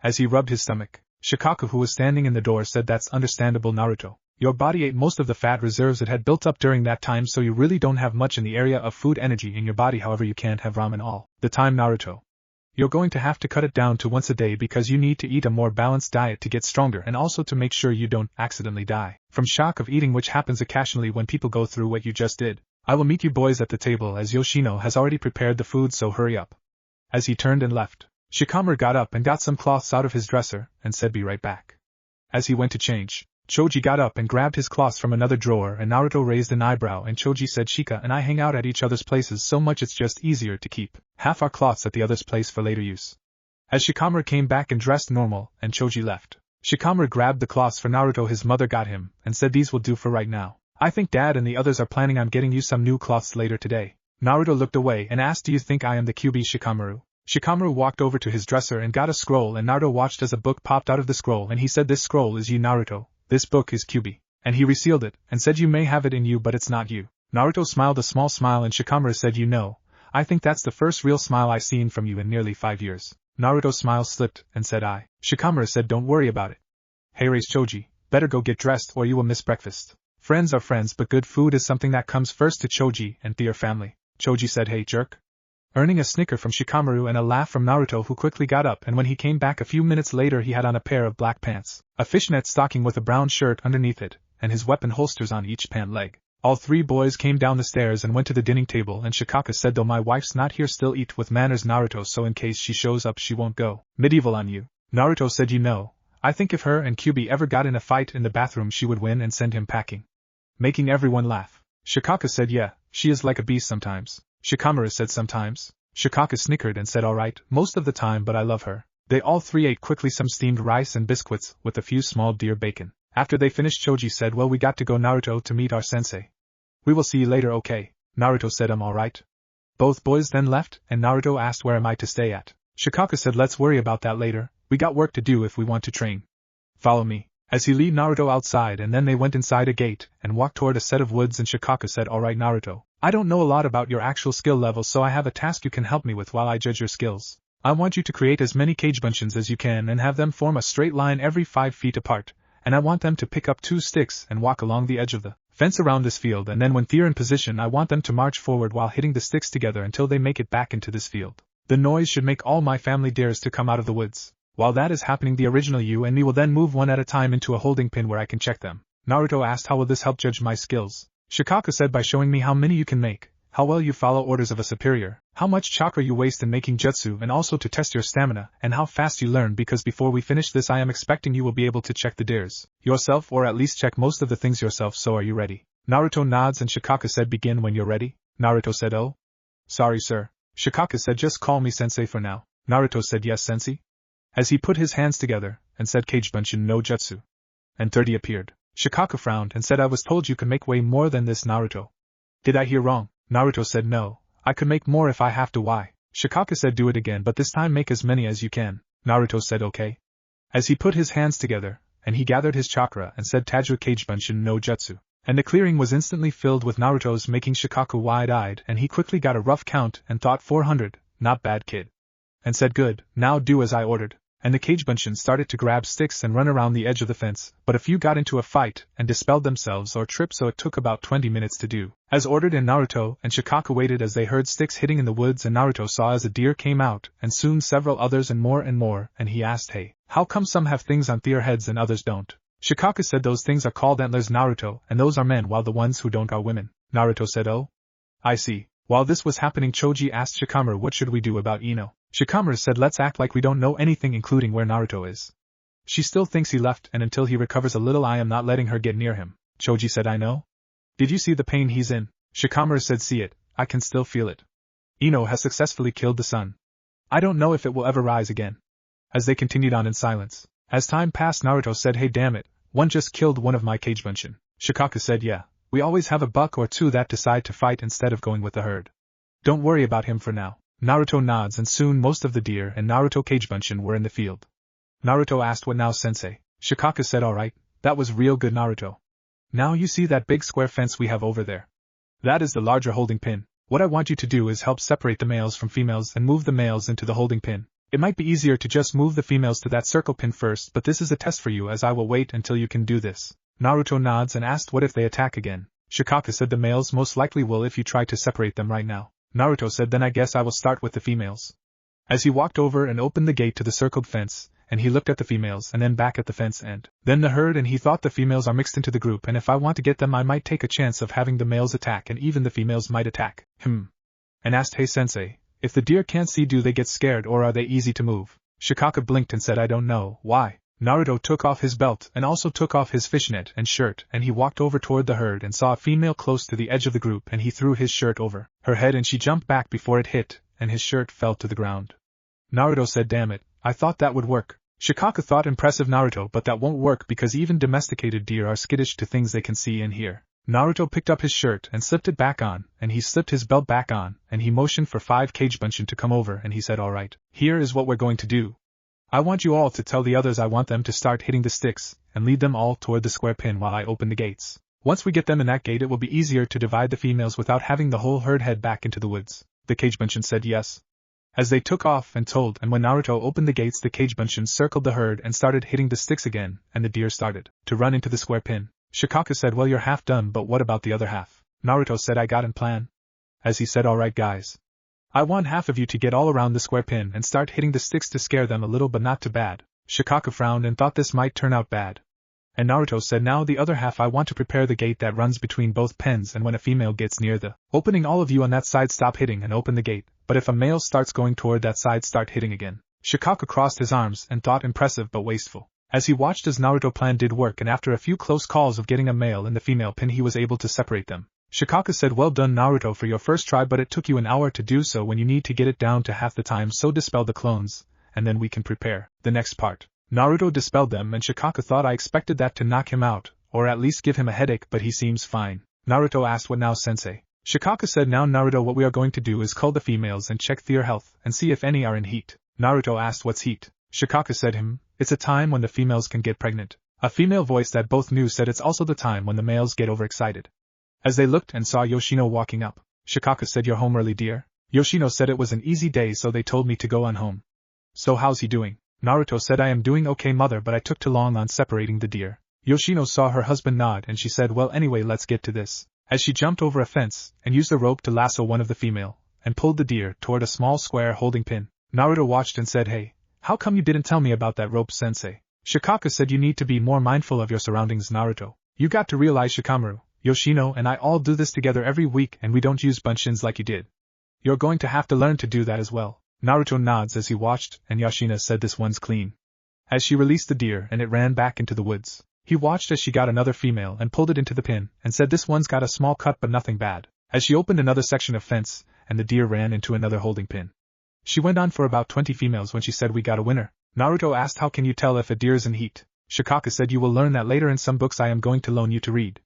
Speaker 1: As he rubbed his stomach, Shikaku, who was standing in the door, said, that's understandable, Naruto. Your body ate most of the fat reserves it had built up during that time, so you really don't have much in the area of food energy in your body. However, you can't have ramen all the time, Naruto. You're going to have to cut it down to once a day because you need to eat a more balanced diet to get stronger and also to make sure you don't accidentally die from shock of eating, which happens occasionally when people go through what you just did. I will meet you boys at the table as Yoshino has already prepared the food, so hurry up. As he turned and left, Shikamaru got up and got some cloths out of his dresser and said, be right back. As he went to change, Choji got up and grabbed his cloths from another drawer, and Naruto raised an eyebrow, and Choji said, Shika and I hang out at each other's places so much it's just easier to keep half our cloths at the other's place for later use. As Shikamaru came back and dressed normal, and Choji left, Shikamaru grabbed the cloths for Naruto his mother got him, and said, these will do for right now. I think Dad and the others are planning on getting you some new cloths later today. Naruto looked away and asked, do you think I am the QB, Shikamaru? Shikamaru walked over to his dresser and got a scroll, and Naruto watched as a book popped out of the scroll, and he said, this scroll is you, Naruto. This book is QB. And he resealed it, and said, you may have it in you, but it's not you. Naruto smiled a small smile, and Shikamaru said, you know, I think that's the first real smile I've seen from you in nearly 5 years. Naruto's smile slipped, and said, I. Shikamaru said, don't worry about it. Hey, raise Choji, better go get dressed or you will miss breakfast. Friends are friends, but good food is something that comes first to Choji and their family. Choji said, hey, jerk. Earning a snicker from Shikamaru and a laugh from Naruto, who quickly got up, and when he came back a few minutes later he had on a pair of black pants, a fishnet stocking with a brown shirt underneath it, and his weapon holsters on each pant leg. All 3 boys came down the stairs and went to the dining table, and Shikaku said, though my wife's not here, still eat with manners, Naruto, so in case she shows up she won't go medieval on you. Naruto said, you know, I think if her and QB ever got in a fight in the bathroom she would win and send him packing. Making everyone laugh. Shikaku said, yeah, she is like a beast sometimes. Shikamaru said sometimes. Shikaku snickered and said alright, most of the time, but I love her. They all three ate quickly some steamed rice and biscuits with a few small deer bacon. After they finished, Choji said, well, we got to go, Naruto, to meet our sensei. We will see you later, okay? Naruto said, alright. Both boys then left, and Naruto asked, where am I to stay at? Shikaku said, let's worry about that later, we got work to do if we want to train. Follow me. As he led Naruto outside, and then they went inside a gate and walked toward a set of woods, and Shikaku said, alright Naruto, I don't know a lot about your actual skill level, so I have a task you can help me with while I judge your skills. I want you to create as many cage bunshin as you can and have them form a straight line every 5 feet apart, and I want them to pick up 2 sticks and walk along the edge of the fence around this field, and then when they're in position I want them to march forward while hitting the sticks together until they make it back into this field. The noise should make all my family dares to come out of the woods. While that is happening, the original you and me will then move one at a time into a holding pin where I can check them. Naruto asked, how will this help judge my skills? Shikaku said, by showing me how many you can make, how well you follow orders of a superior, how much chakra you waste in making jutsu, and also to test your stamina, and how fast you learn, because before we finish this I am expecting you will be able to check the dares yourself, or at least check most of the things yourself, so are you ready? Naruto nods and Shikaku said, begin when you're ready. Naruto said, oh? Sorry sir. Shikaku said, just call me sensei for now. Naruto said, yes sensei. As he put his hands together and said, Kage Bunshin no Jutsu. And 30 appeared. Shikaku frowned and said, I was told you could make way more than this, Naruto. Did I hear wrong? Naruto said, no, I could make more if I have to. Why? Shikaku said, do it again, but this time make as many as you can. Naruto said, okay. As he put his hands together, and he gathered his chakra and said, Tajua Kage Bunshin no Jutsu. And the clearing was instantly filled with Naruto's, making Shikaku wide-eyed, and he quickly got a rough count and thought 400, not bad kid. And said, good, now do as I ordered. And the Kage Bunshin started to grab sticks and run around the edge of the fence, but a few got into a fight and dispelled themselves or tripped, so it took about 20 minutes to do as ordered, and Naruto and Shikaku waited as they heard sticks hitting in the woods, and Naruto saw as a deer came out, and soon several others and more, and he asked, hey, how come some have things on their heads and others don't? Shikaku said, those things are called antlers, Naruto, and those are men, while the ones who don't are women. Naruto said, oh? I see. While this was happening, Choji asked Shikamaru, what should we do about Ino? Shikamaru said, let's act like we don't know anything, including where Naruto is. She still thinks he left, and until he recovers a little I am not letting her get near him. Choji said, I know. Did you see the pain he's in? Shikamaru said, see it, I can still feel it. Ino has successfully killed the sun. I don't know if it will ever rise again. As they continued on in silence. As time passed, Naruto said, hey damn it, one just killed one of my Kage Bunshin. Shikaku said, yeah, we always have a buck or two that decide to fight instead of going with the herd. Don't worry about him for now. Naruto nods, and soon most of the deer and Naruto Kage Bunshin were in the field. Naruto asked, what now sensei? Shikaku said, alright, that was real good, Naruto. Now you see that big square fence we have over there? That is the larger holding pin. What I want you to do is help separate the males from females and move the males into the holding pin. It might be easier to just move the females to that circle pin first, but this is a test for you, as I will wait until you can do this. Naruto nods and asked, what if they attack again? Shikaku said, the males most likely will if you try to separate them right now. Naruto said, then I guess I will start with the females. As he walked over and opened the gate to the circled fence, and he looked at the females and then back at the fence and then the herd, and he thought the females are mixed into the group, and if I want to get them I might take a chance of having the males attack, and even the females might attack. And asked, hey sensei, if the deer can't see, do they get scared or are they easy to move? Shikaku blinked and said, I don't know. Why? Naruto took off his belt and also took off his fishnet and shirt, and he walked over toward the herd and saw a female close to the edge of the group, and he threw his shirt over her head and she jumped back before it hit, and his shirt fell to the ground. Naruto said, damn it, I thought that would work. Shikaku thought, impressive Naruto, but that won't work because even domesticated deer are skittish to things they can see and hear. Naruto picked up his shirt and slipped it back on, and he slipped his belt back on, and he motioned for 5 Kage Bunshin to come over, and he said, alright, here is what we're going to do. I want you all to tell the others I want them to start hitting the sticks, and lead them all toward the square pin while I open the gates. Once we get them in that gate, it will be easier to divide the females without having the whole herd head back into the woods. The Kage Bunshin said yes. As they took off and told, and when Naruto opened the gates, the Kage Bunshin circled the herd and started hitting the sticks again, and the deer started to run into the square pin. Shikaku said, well, you're half done, but what about the other half? Naruto said, I got a plan. As he said, alright guys. I want half of you to get all around the square pin and start hitting the sticks to scare them a little, but not too bad. Shikaku frowned and thought this might turn out bad. And Naruto said, now the other half, I want to prepare the gate that runs between both pens, and when a female gets near the opening, all of you on that side stop hitting and open the gate, but if a male starts going toward that side, start hitting again. Shikaku crossed his arms and thought, impressive but wasteful. As he watched as Naruto plan did work, and after a few close calls of getting a male and the female pin, he was able to separate them. Shikaku said, well done Naruto for your first try, but it took you an hour to do so when you need to get it down to half the time, so dispel the clones, and then we can prepare the next part. Naruto dispelled them and Shikaku thought I expected that to knock him out, or at least give him a headache, but he seems fine. Naruto asked, what now sensei? Shikaku said, now Naruto, what we are going to do is call the females and check their health and see if any are in heat. Naruto asked, what's heat? Shikaku said, it's a time when the females can get pregnant. A female voice that both knew said it's also the time when the males get overexcited. As they looked and saw Yoshino walking up, Shikaku said, you're home early, dear? Yoshino said it was an easy day, so they told me to go on home. So how's he doing? Naruto said, I am doing okay mother, but I took too long on separating the deer. Yoshino saw her husband nod and she said, well anyway, let's get to this. As she jumped over a fence and used a rope to lasso one of the female, and pulled the deer toward a small square holding pin. Naruto watched and said, hey, how come you didn't tell me about that rope, sensei? Shikaku said, you need to be more mindful of your surroundings, Naruto. You got to realize Shikamaru, Yoshino and I all do this together every week and we don't use bunchins like you did. You're going to have to learn to do that as well. Naruto nods as he watched, and Yoshino said, this one's clean. As she released the deer and it ran back into the woods, he watched as she got another female and pulled it into the pin and said, this one's got a small cut but nothing bad. As she opened another section of fence, and the deer ran into another holding pin. She went on for about 20 females when she said, we got a winner. Naruto asked, how can you tell if a deer is in heat? Shikaku said, you will learn that later in some books I am going to loan you to read.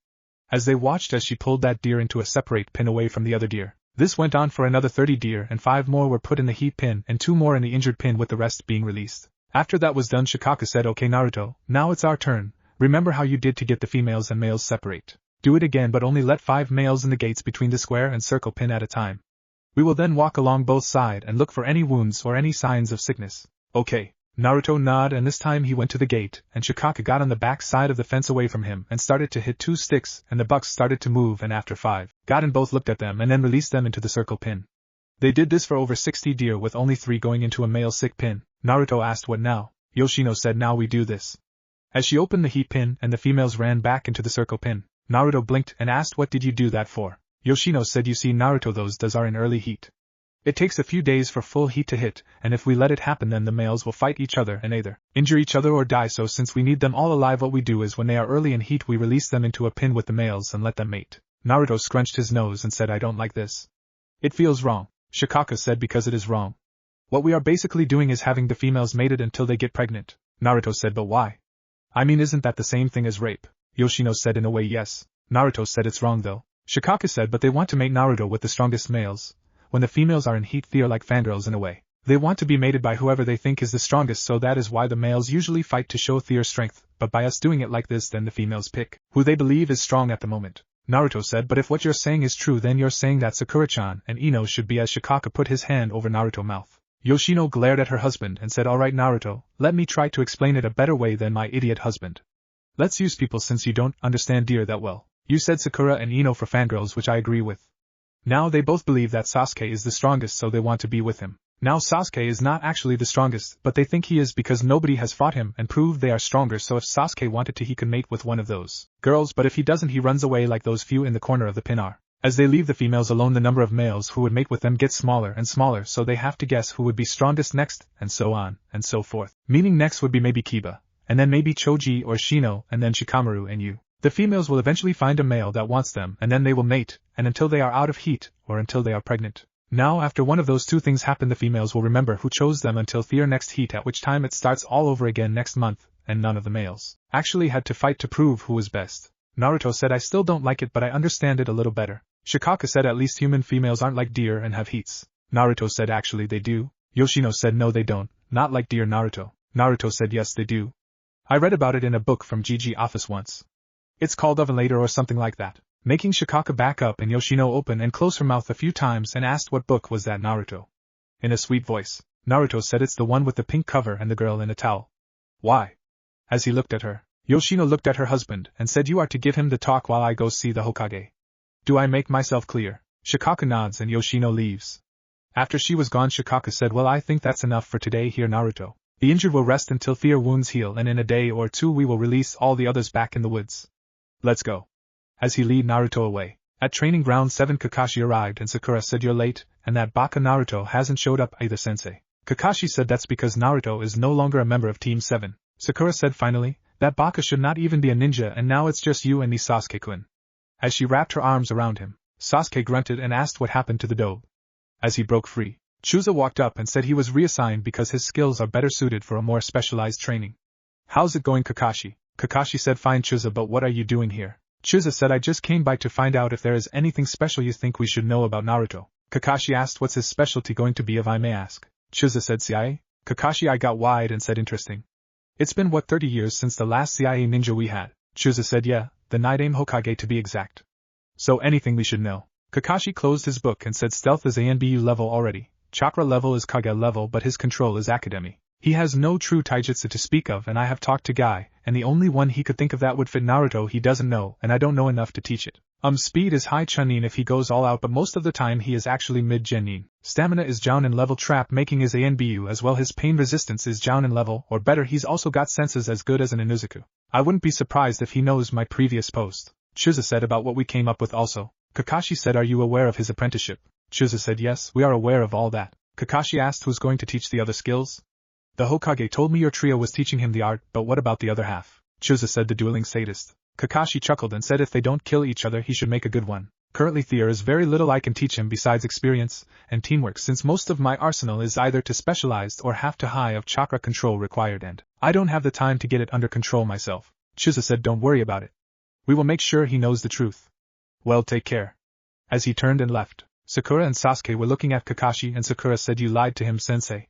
Speaker 1: As they watched as she pulled that deer into a separate pin away from the other deer. This went on for another 30 deer and 5 more were put in the heat pin and 2 more in the injured pin, with the rest being released. After that was done, Shikaku said, okay Naruto, now it's our turn. Remember how you did to get the females and males separate. Do it again, but only let 5 males in the gates between the square and circle pin at a time. We will then walk along both sides and look for any wounds or any signs of sickness. Okay. Naruto nodded, and this time he went to the gate, and Shikaku got on the back side of the fence away from him and started to hit 2 sticks, and the bucks started to move, and after 5, got in, both looked at them and then released them into the circle pin. They did this for over 60 deer with only 3 going into a male sick pin. Naruto asked, what now? Yoshino said, now we do this. As she opened the heat pin and the females ran back into the circle pin, Naruto blinked and asked, what did you do that for? Yoshino said, you see Naruto, those does are in early heat. It takes a few days for full heat to hit, and if we let it happen then the males will fight each other and either injure each other or die, so since we need them all alive, what we do is when they are early in heat we release them into a pin with the males and let them mate. Naruto scrunched his nose and said, I don't like this. It feels wrong. Shikaku said, because it is wrong. What we are basically doing is having the females mated until they get pregnant. Naruto said, but why? I mean, isn't that the same thing as rape? Yoshino said, in a way yes. Naruto said, it's wrong though. Shikaku said, but they want to mate Naruto with the strongest males. When the females are in heat, they are like fangirls in a way. They want to be mated by whoever they think is the strongest, so that is why the males usually fight to show their strength, but by us doing it like this then the females pick who they believe is strong at the moment. Naruto said, but if what you're saying is true then you're saying that Sakura-chan and Ino should be, as Shikaku put his hand over Naruto's mouth. Yoshino glared at her husband and said, alright Naruto, let me try to explain it a better way than my idiot husband. Let's use people since you don't understand deer that well. You said Sakura and Ino for fangirls, which I agree with. Now they both believe that Sasuke is the strongest, so they want to be with him. Now Sasuke is not actually the strongest, but they think he is because nobody has fought him and proved they are stronger, so if Sasuke wanted to he could mate with one of those girls, but if he doesn't he runs away like those few in the corner of the pin are. As they leave the females alone the number of males who would mate with them gets smaller and smaller, so they have to guess who would be strongest next, and so on, and so forth. Meaning next would be maybe Kiba, and then maybe Choji or Shino, and then Shikamaru and you. The females will eventually find a male that wants them and then they will mate, and until they are out of heat, or until they are pregnant. Now after one of those 2 things happen the females will remember who chose them until their next heat, at which time it starts all over again next month, and none of the males actually had to fight to prove who was best. Naruto said, I still don't like it but I understand it a little better. Shikaku said, at least human females aren't like deer and have heats. Naruto said, actually they do. Yoshino said, no they don't, not like deer Naruto. Naruto said, yes they do. I read about it in a book from GG Office once. It's called Ovulator or something like that. Making Shikaku back up and Yoshino open and close her mouth a few times and asked what book was that Naruto. In a sweet voice, Naruto said, it's the one with the pink cover and the girl in a towel. Why? As he looked at her, Yoshino looked at her husband and said, you are to give him the talk while I go see the Hokage. Do I make myself clear? Shikaku nods and Yoshino leaves. After she was gone Shikaku said, well I think that's enough for today here Naruto. The injured will rest until their wounds heal and in a day or 2 we will release all the others back in the woods. Let's go. As he led Naruto away, at training ground 7 Kakashi arrived and Sakura said, you're late, and that baka Naruto hasn't showed up either sensei. Kakashi said that's because Naruto is no longer a member of Team 7. Sakura said finally, that baka should not even be a ninja and now it's just you and me Sasuke-kun. As she wrapped her arms around him, Sasuke grunted and asked what happened to the dobe. As he broke free, Chusa walked up and said he was reassigned because his skills are better suited for a more specialized training. How's it going, Kakashi? Kakashi said fine, Chusa, but what are you doing here? Chusa said I just came by to find out if there is anything special you think we should know about Naruto. Kakashi asked what's his specialty going to be if I may ask. Chusa said CIA. Kakashi I got wide and said interesting. It's been 30 years since the last CIA ninja we had. Chusa said yeah, the Night Aim Hokage to be exact. So anything we should know. Kakashi closed his book and said stealth is ANBU level already, chakra level is Kage level, but his control is Academy. He has no true taijutsu to speak of, and I have talked to Guy, and the only one he could think of that would fit Naruto he doesn't know, and I don't know enough to teach it. Speed is high Chunin if he goes all out, but most of the time he is actually mid-Genin. Stamina is Jounin level, trap making is ANBU as well, his pain resistance is Jounin level, or better he's also got senses as good as an Inuzuku. I wouldn't be surprised if he knows my previous post. Chusa said about what we came up with also. Kakashi said are you aware of his apprenticeship? Chusa said yes, we are aware of all that. Kakashi asked who's going to teach the other skills? The Hokage told me your trio was teaching him the art, but what about the other half? Chusa said the dueling sadist. Kakashi chuckled and said if they don't kill each other he should make a good one. Currently there is very little I can teach him besides experience and teamwork, since most of my arsenal is either too specialized or have too high of chakra control required, and I don't have the time to get it under control myself. Chusa said don't worry about it. We will make sure he knows the truth. Well, take care. As he turned and left, Sakura and Sasuke were looking at Kakashi, and Sakura said you lied to him, sensei.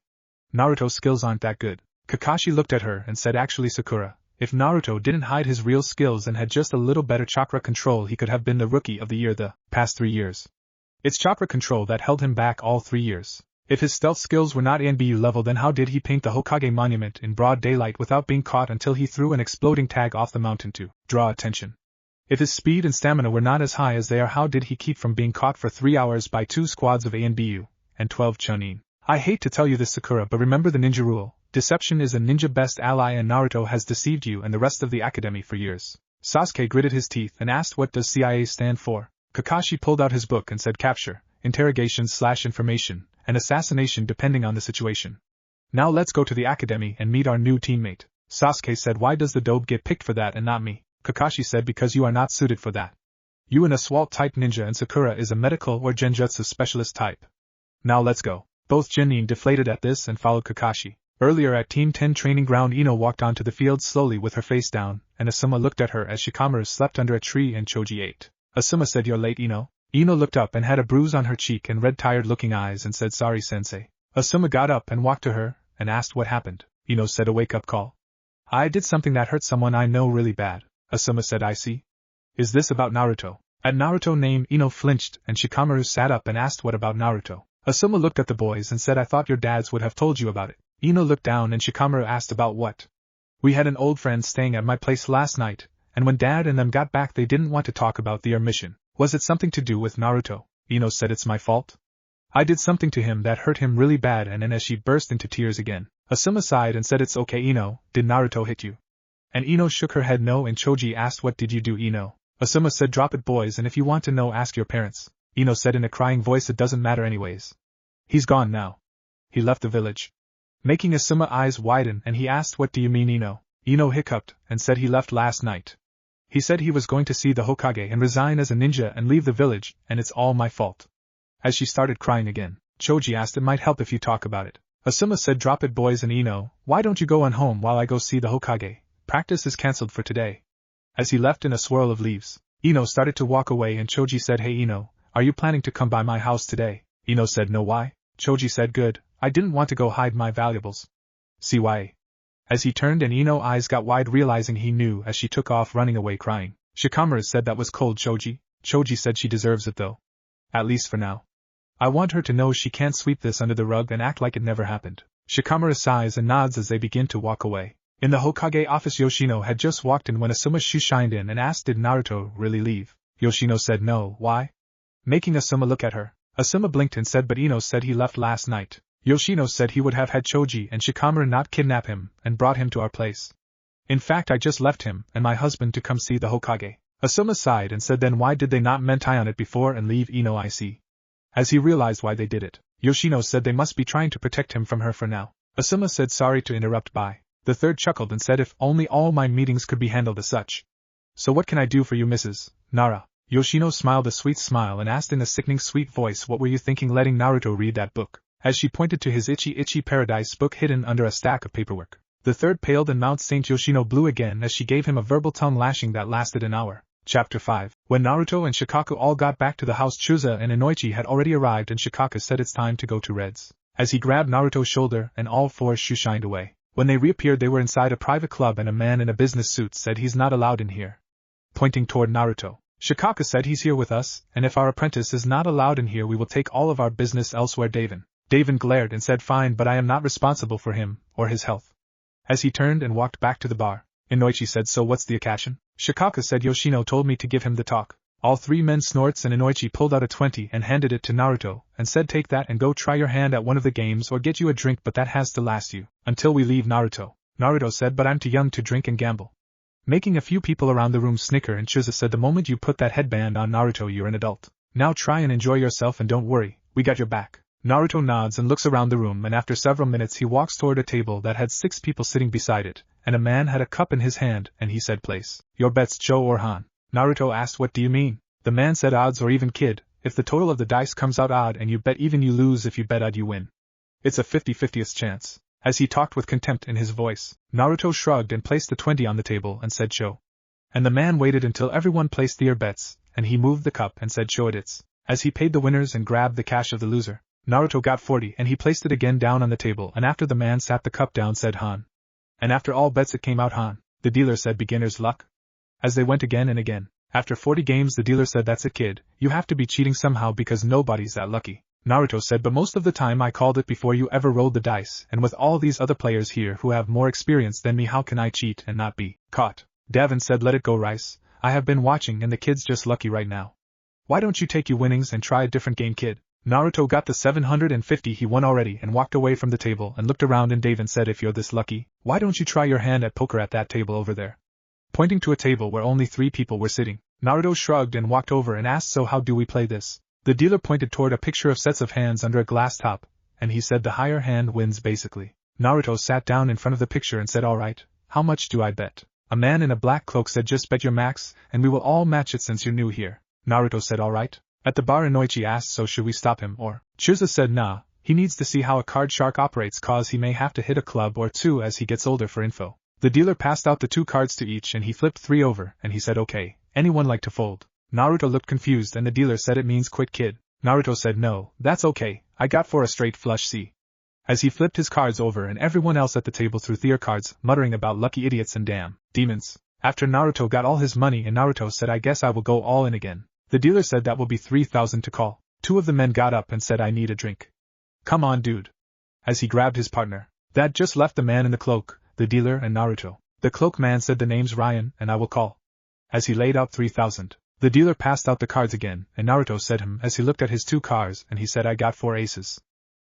Speaker 1: Naruto's skills aren't that good. Kakashi looked at her and said actually Sakura, if Naruto didn't hide his real skills and had just a little better chakra control he could have been the rookie of the year the past 3 years. It's chakra control that held him back all 3 years. If his stealth skills were not ANBU level, then how did he paint the Hokage monument in broad daylight without being caught until he threw an exploding tag off the mountain to draw attention? If his speed and stamina were not as high as they are, how did he keep from being caught for 3 hours by 2 squads of ANBU and 12 Chunin? I hate to tell you this, Sakura, but remember the ninja rule. Deception is a ninja best ally, and Naruto has deceived you and the rest of the academy for years. Sasuke gritted his teeth and asked what does CIA stand for? Kakashi pulled out his book and said capture, interrogation/information, and assassination depending on the situation. Now let's go to the academy and meet our new teammate. Sasuke said why does the dobe get picked for that and not me? Kakashi said because you are not suited for that. You an assault type ninja and Sakura is a medical or genjutsu specialist type. Now let's go. Both Genin deflated at this and followed Kakashi. Earlier at Team 10 training ground, Ino walked onto the field slowly with her face down, and Asuma looked at her as Shikamaru slept under a tree and Choji ate. Asuma said you're late, Ino? Ino looked up and had a bruise on her cheek and red tired looking eyes and said sorry sensei. Asuma got up and walked to her, and asked what happened. Ino said a wake-up call. I did something that hurt someone I know really bad. Asuma said I see. Is this about Naruto? At Naruto name Ino flinched and Shikamaru sat up and asked what about Naruto? Asuma looked at the boys and said I thought your dads would have told you about it. Ino looked down and Shikamaru asked about what? We had an old friend staying at my place last night, and when Dad and them got back they didn't want to talk about their mission. Was it something to do with Naruto? Ino said it's my fault. I did something to him that hurt him really bad, and then as she burst into tears again. Asuma sighed and said it's okay Ino, did Naruto hit you? And Ino shook her head no, and Choji asked what did you do Ino? Asuma said drop it boys, and if you want to know ask your parents. Ino said in a crying voice it doesn't matter anyways. He's gone now. He left the village. Making Asuma eyes widen and he asked what do you mean Ino? Ino hiccuped and said he left last night. He said he was going to see the Hokage and resign as a ninja and leave the village, and it's all my fault. As she started crying again, Choji asked it might help if you talk about it. Asuma said drop it boys, and Ino, why don't you go on home while I go see the Hokage? Practice is cancelled for today. As he left in a swirl of leaves, Ino started to walk away and Choji said hey Ino, are you planning to come by my house today? Ino said no why? Choji said good, I didn't want to go hide my valuables. CYA. As he turned and Ino's eyes got wide realizing he knew as she took off running away crying. Shikamaru said that was cold Choji. Choji said she deserves it though. At least for now. I want her to know she can't sweep this under the rug and act like it never happened. Shikamaru sighs and nods as they begin to walk away. In the Hokage office Yoshino had just walked in when Asuma's shoe shined in and asked did Naruto really leave? Yoshino said no, why? Making Asuma look at her. Asuma blinked and said but Ino said he left last night. Yoshino said he would have had Choji and Shikamaru not kidnap him and brought him to our place. In fact I just left him and my husband to come see the Hokage. Asuma sighed and said then why did they not mentai on it before and leave Ino IC? As he realized why they did it, Yoshino said they must be trying to protect him from her for now. Asuma said sorry to interrupt by. The third chuckled and said if only all my meetings could be handled as such. So what can I do for you Mrs. Nara? Yoshino smiled a sweet smile and asked in a sickening sweet voice, what were you thinking letting Naruto read that book? As she pointed to his itchy paradise book hidden under a stack of paperwork. The third paled and Mount St. Yoshino blew again as she gave him a verbal tongue lashing that lasted an hour. Chapter 5. When Naruto and Shikaku all got back to the house, Chuza and Inoichi had already arrived and Shikaku said it's time to go to Red's. As he grabbed Naruto's shoulder and all four shined away. When they reappeared they were inside a private club and a man in a business suit said he's not allowed in here. Pointing toward Naruto. Shikaku said he's here with us, and if our apprentice is not allowed in here we will take all of our business elsewhere. Davin glared and said fine, but I am not responsible for him, or his health. As he turned and walked back to the bar, Inoichi said, so what's the occasion? Shikaku said Yoshino told me to give him the talk. All three men snorts and Inoichi pulled out a 20 and handed it to Naruto, and said take that and go try your hand at one of the games or get you a drink, but that has to last you until we leave. Naruto said, but I'm too young to drink and gamble. Making a few people around the room snicker, and Chuza said the moment you put that headband on Naruto you're an adult. Now try and enjoy yourself and don't worry, we got your back. Naruto nods and looks around the room, and after several minutes he walks toward a table that had 6 people sitting beside it, and a man had a cup in his hand, and he said place your bets, Joe or Han. Naruto asked what do you mean? The man said odds or even, kid. If the total of the dice comes out odd and you bet even you lose, if you bet odd you win. It's a 50/50th chance. As he talked with contempt in his voice, Naruto shrugged and placed the 20 on the table and said show. And the man waited until everyone placed their bets, and he moved the cup and said show it. As he paid the winners and grabbed the cash of the loser, Naruto got 40 and he placed it again down on the table, and after the man sat the cup down said Han. And after all bets it came out Han. The dealer said beginner's luck. As they went again and again. After 40 games the dealer said that's it, kid, you have to be cheating somehow because nobody's that lucky. Naruto said, but most of the time I called it before you ever rolled the dice, and with all these other players here who have more experience than me, how can I cheat and not be caught? Davin said, let it go, Rice. I have been watching and the kid's just lucky right now. Why don't you take your winnings and try a different game, kid? Naruto got the 750 he won already and walked away from the table and looked around, and Davin said, if you're this lucky, why don't you try your hand at poker at that table over there? Pointing to a table where only 3 people were sitting. Naruto shrugged and walked over and asked, so how do we play this? The dealer pointed toward a picture of sets of hands under a glass top, and he said the higher hand wins basically. Naruto sat down in front of the picture and said, alright, how much do I bet? A man in a black cloak said, just bet your max, and we will all match it since you're new here. Naruto said, alright. At the bar Inoichi asked, so should we stop him or? Chuza said nah, he needs to see how a card shark operates cause he may have to hit a club or 2 as he gets older for info. The dealer passed out the 2 cards to each and he flipped 3 over, and he said okay, anyone like to fold? Naruto looked confused and the dealer said it means quit, kid. Naruto said no, that's okay, I got for a straight flush see. As he flipped his cards over and everyone else at the table threw their cards, muttering about lucky idiots and damn demons. After Naruto got all his money and Naruto said I guess I will go all in again. The dealer said that will be 3,000 to call. 2 of the men got up and said I need a drink. Come on dude. As he grabbed his partner. That just left the man in the cloak, the dealer and Naruto. The cloak man said the name's Ryan and I will call. As he laid out 3,000. The dealer passed out the cards again, and Naruto said him as he looked at his 2 cards and he said I got 4 aces.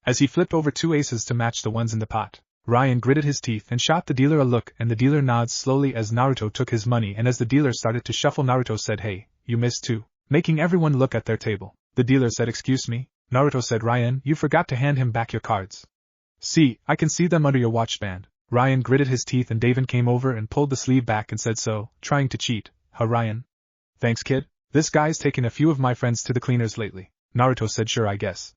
Speaker 1: As he flipped over 2 aces to match the ones in the pot, Ryan gritted his teeth and shot the dealer a look, and the dealer nods slowly as Naruto took his money, and as the dealer started to shuffle Naruto said hey, you missed 2. Making everyone look at their table. The dealer said excuse me? Naruto said Ryan, you forgot to hand him back your cards. See, I can see them under your watch band. Ryan gritted his teeth and Davin came over and pulled the sleeve back and said so, trying to cheat, huh Ryan? Thanks kid. This guy's taken a few of my friends to the cleaners lately. Naruto said sure I guess.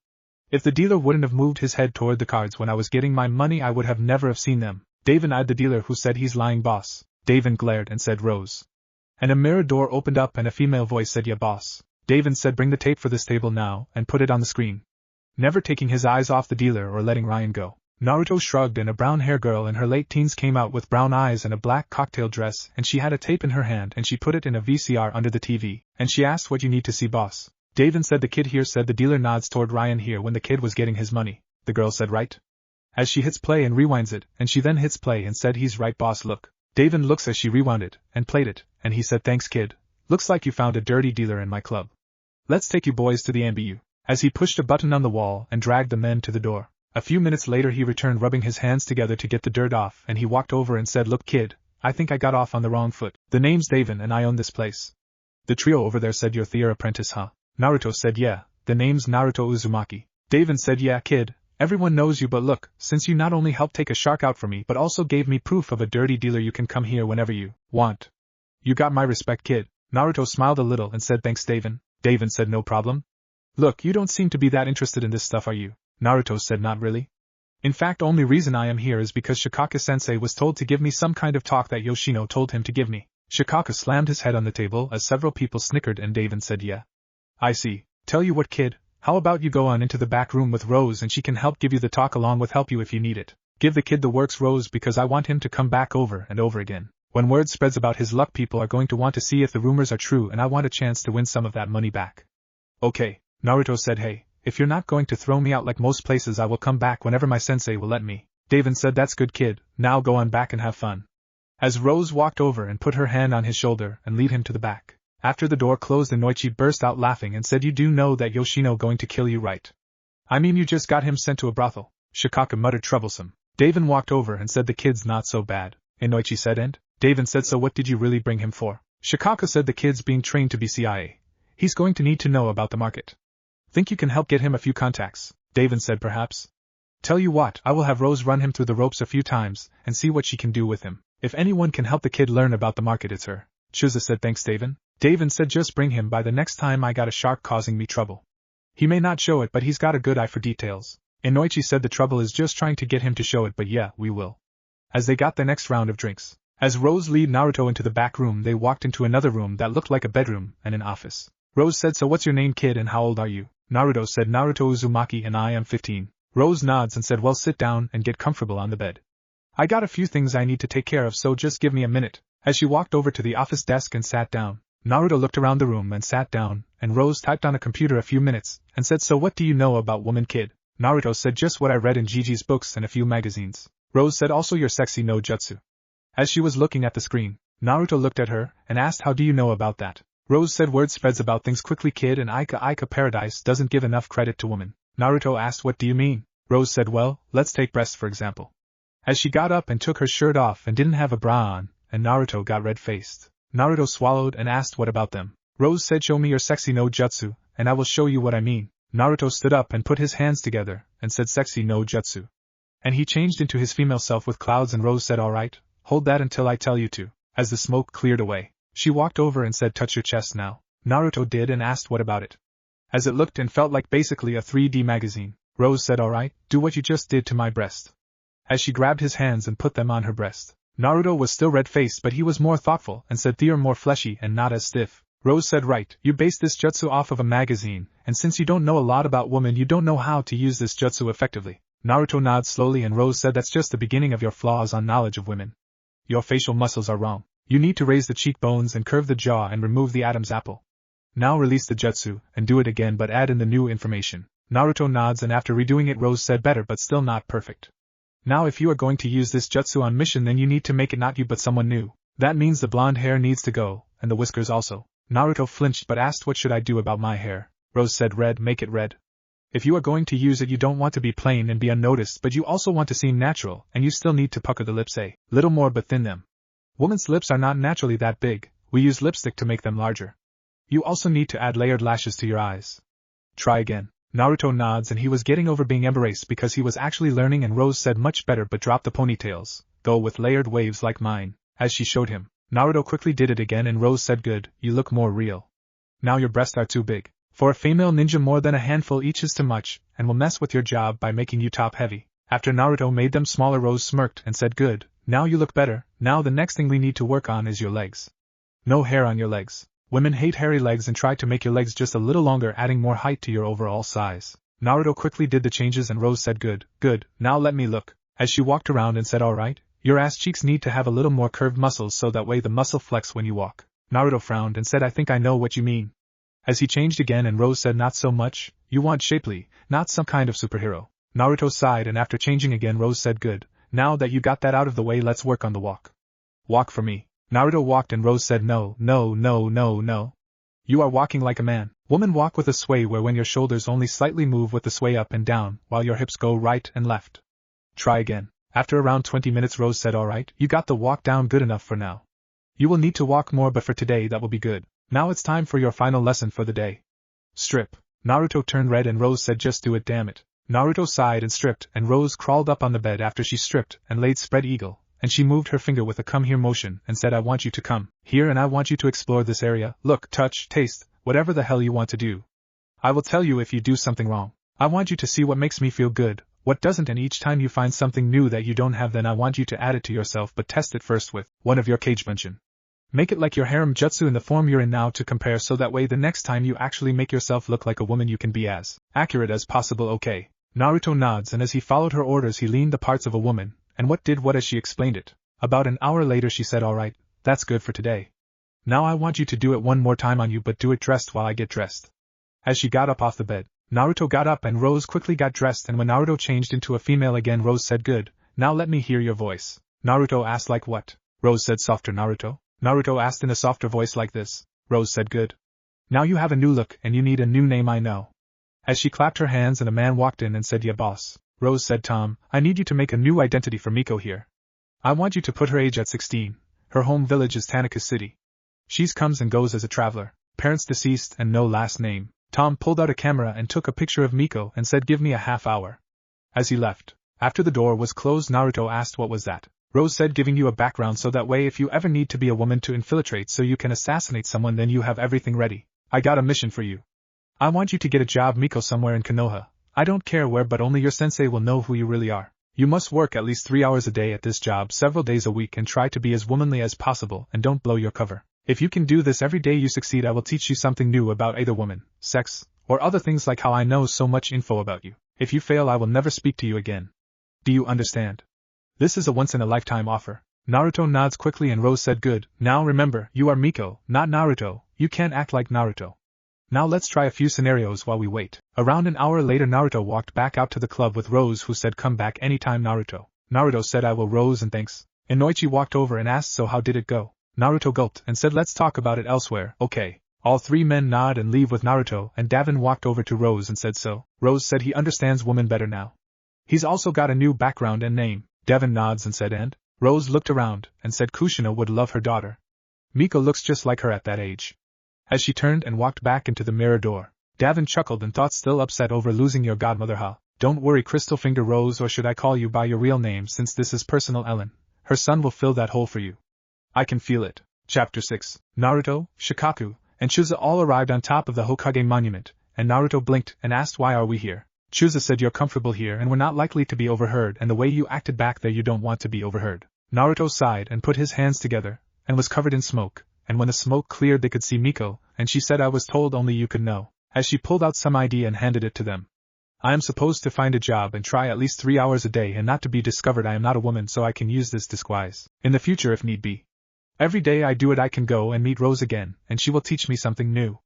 Speaker 1: If the dealer wouldn't have moved his head toward the cards when I was getting my money I would have never have seen them. Davin eyed the dealer who said he's lying boss. Davin glared and said Rose. And a mirror door opened up and a female voice said yeah boss. Davin said bring the tape for this table now and put it on the screen. Never taking his eyes off the dealer or letting Ryan go. Naruto shrugged and a brown hair girl in her late teens came out with brown eyes and a black cocktail dress, and she had a tape in her hand and she put it in a VCR under the TV, and she asked what you need to see boss. Davin said the kid here said. The dealer nods toward Ryan here when the kid was getting his money. The girl said right. As she hits play and rewinds it, and she then hits play and said he's right boss look. Davin looks as she rewound it, and played it, and he said thanks kid. Looks like you found a dirty dealer in my club. Let's take you boys to the MBU. As he pushed a button on the wall and dragged the men to the door. A few minutes later he returned rubbing his hands together to get the dirt off, and he walked over and said look kid, I think I got off on the wrong foot. The name's Davin and I own this place. The trio over there said you're their apprentice huh? Naruto said yeah, the name's Naruto Uzumaki. Davin said yeah kid, everyone knows you, but look, since you not only helped take a shark out for me but also gave me proof of a dirty dealer you can come here whenever you want. You got my respect kid. Naruto smiled a little and said thanks Daven. Daven said no problem. Look, you don't seem to be that interested in this stuff, are you? Naruto said not really. In fact, only reason I am here is because Shikaku-sensei was told to give me some kind of talk that Yoshino told him to give me. Shikaku slammed his head on the table as several people snickered and Daven said yeah. I see. Tell you what kid, how about you go on into the back room with Rose and she can help give you the talk along with help you if you need it. Give the kid the works Rose because I want him to come back over and over again. When word spreads about his luck people are going to want to see if the rumors are true and I want a chance to win some of that money back. Okay, Naruto said hey, if you're not going to throw me out like most places I will come back whenever my sensei will let me. Daven said that's good kid, now go on back and have fun. As Rose walked over and put her hand on his shoulder and lead him to the back. After the door closed Inoichi burst out laughing and said you do know that Yoshino going to kill you right? I mean you just got him sent to a brothel. Shikaku muttered troublesome. Daven walked over and said the kid's not so bad. Inoichi said and? Daven said so what did you really bring him for? Shikaku said the kid's being trained to be CIA. He's going to need to know about the market. Think you can help get him a few contacts? Daven said perhaps. Tell you what, I will have Rose run him through the ropes a few times and see what she can do with him. If anyone can help the kid learn about the market it's her. Chusa said thanks Daven. Daven said just bring him by the next time I got a shark causing me trouble. He may not show it but he's got a good eye for details. Inoichi said the trouble is just trying to get him to show it but yeah, we will. As they got the next round of drinks. As Rose led Naruto into the back room they walked into another room that looked like a bedroom and an office. Rose said so what's your name kid and how old are you? Naruto said Naruto Uzumaki and I am 15. Rose nods and said well sit down and get comfortable on the bed. I got a few things I need to take care of so just give me a minute. As she walked over to the office desk and sat down. Naruto looked around the room and sat down, and Rose typed on a computer a few minutes, and said so what do you know about woman kid? Naruto said just what I read in Gigi's books and a few magazines. Rose said also your sexy no jutsu. As she was looking at the screen, Naruto looked at her, and asked how do you know about that? Rose said word spreads about things quickly kid and Ika Paradise doesn't give enough credit to women. Naruto asked what do you mean? Rose said well, let's take breasts for example. As she got up and took her shirt off and didn't have a bra on, and Naruto got red-faced. Naruto swallowed and asked what about them. Rose said show me your sexy no jutsu, and I will show you what I mean. Naruto stood up and put his hands together, and said sexy no jutsu. And he changed into his female self with clouds and Rose said alright, hold that until I tell you to. As the smoke cleared away, she walked over and said touch your chest now. Naruto did and asked what about it. As it looked and felt like basically a 3D magazine, Rose said alright, do what you just did to my breast. As she grabbed his hands and put them on her breast. Naruto was still red-faced but he was more thoughtful and said they're more fleshy and not as stiff. Rose said right, you based this jutsu off of a magazine, and since you don't know a lot about women you don't know how to use this jutsu effectively. Naruto nodded slowly and Rose said that's just the beginning of your flaws on knowledge of women. Your facial muscles are wrong. You need to raise the cheekbones and curve the jaw and remove the Adam's apple. Now release the jutsu, and do it again but add in the new information. Naruto nods and after redoing it Rose said better but still not perfect. Now if you are going to use this jutsu on mission then you need to make it not you but someone new. That means the blonde hair needs to go, and the whiskers also. Naruto flinched but asked what should I do about my hair. Rose said red, make it red. If you are going to use it you don't want to be plain and be unnoticed but you also want to seem natural and you still need to pucker the lips a little more but thin them. Women's lips are not naturally that big, we use lipstick to make them larger. You also need to add layered lashes to your eyes. Try again. Naruto nods and he was getting over being embarrassed because he was actually learning and Rose said much better but drop the ponytails, go with layered waves like mine, as she showed him. Naruto quickly did it again and Rose said good, you look more real. Now your breasts are too big. For a female ninja more than a handful each is too much, and will mess with your job by making you top heavy. After Naruto made them smaller Rose smirked and said good, now you look better, now the next thing we need to work on is your legs. No hair on your legs. Women hate hairy legs and try to make your legs just a little longer adding more height to your overall size. Naruto quickly did the changes and Rose said good, now let me look. As she walked around and said alright, your ass cheeks need to have a little more curved muscles so that way the muscle flex when you walk. Naruto frowned and said I think I know what you mean. As he changed again and Rose said not so much, you want shapely, not some kind of superhero. Naruto sighed and after changing again Rose said good, now that you got that out of the way let's work on the walk. Walk for me. Naruto walked and Rose said no. You are walking like a man. Woman walk with a sway where when your shoulders only slightly move with the sway up and down while your hips go right and left. Try again. After around 20 minutes Rose said alright, you got the walk down good enough for now. You will need to walk more but for today that will be good. Now it's time for your final lesson for the day. Strip. Naruto turned red and Rose said just do it damn it. Naruto sighed and stripped and Rose crawled up on the bed after she stripped and laid spread eagle, and she moved her finger with a come here motion and said I want you to come here and I want you to explore this area, look, touch, taste, whatever the hell you want to do. I will tell you if you do something wrong. I want you to see what makes me feel good, what doesn't, and each time you find something new that you don't have then I want you to add it to yourself but test it first with one of your cage bunshin. Make it like your harem jutsu in the form you're in now to compare so that way the next time you actually make yourself look like a woman you can be as accurate as possible, okay? Naruto nods and as he followed her orders he leaned the parts of a woman, and what did what as she explained it. About an hour later she said alright, that's good for today. Now I want you to do it one more time on you but do it dressed while I get dressed. As she got up off the bed, Naruto got up and Rose quickly got dressed and when Naruto changed into a female again Rose said good, now let me hear your voice. Naruto asked like what? Rose said softer Naruto. Naruto asked in a softer voice like this. Rose said good. Now you have a new look and you need a new name I know. As she clapped her hands and a man walked in and said yeah boss. Rose said Tom, I need you to make a new identity for Miko here. I want you to put her age at 16. Her home village is Tanaka City. She's comes and goes as a traveler, parents deceased and no last name. Tom pulled out a camera and took a picture of Miko and said give me a half hour. As he left, after the door was closed Naruto asked what was that? Rose said giving you a background so that way if you ever need to be a woman to infiltrate so you can assassinate someone then you have everything ready. I got a mission for you. I want you to get a job Miko somewhere in Konoha. I don't care where but only your sensei will know who you really are. You must work at least 3 hours a day at this job several days a week and try to be as womanly as possible and don't blow your cover. If you can do this every day you succeed I will teach you something new about either woman, sex, or other things like how I know so much info about you. If you fail I will never speak to you again. Do you understand? This is a once-in-a-lifetime offer. Naruto nods quickly and Rose said good, now remember, you are Miko, not Naruto, you can't act like Naruto. Now let's try a few scenarios while we wait. Around an hour later Naruto walked back out to the club with Rose who said come back anytime Naruto. Naruto said I will Rose and thanks. Inoichi walked over and asked so how did it go? Naruto gulped and said let's talk about it elsewhere, okay. All three men nod and leave with Naruto and Davin walked over to Rose and said so. Rose said he understands women better now. He's also got a new background and name. Davin nods and said and? Rose looked around and said Kushina would love her daughter. Miko looks just like her at that age. As she turned and walked back into the mirror door, Davin chuckled and thought still upset over losing your godmother ha. Don't worry Crystal Finger Rose or should I call you by your real name since this is personal Ellen. Her son will fill that hole for you. I can feel it. Chapter 6. Naruto, Shikaku, and Chusa all arrived on top of the Hokage monument, and Naruto blinked and asked why are we here. Chusa said you're comfortable here and we're not likely to be overheard and the way you acted back there you don't want to be overheard. Naruto sighed and put his hands together, and was covered in smoke, and when the smoke cleared they could see Miko, and she said I was told only you could know, as she pulled out some ID and handed it to them. I am supposed to find a job and try at least 3 hours a day and not to be discovered I am not a woman so I can use this disguise, in the future if need be. Every day I do it I can go and meet Rose again, and she will teach me something new.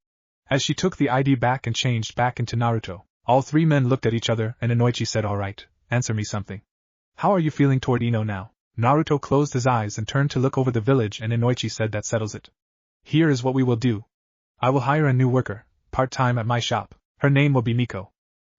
Speaker 1: As she took the ID back and changed back into Naruto, all three men looked at each other and Inoichi said alright, answer me something. How are you feeling toward Ino now? Naruto closed his eyes and turned to look over the village and Inoichi said that settles it. Here is what we will do. I will hire a new worker, part-time at my shop. Her name will be Miko.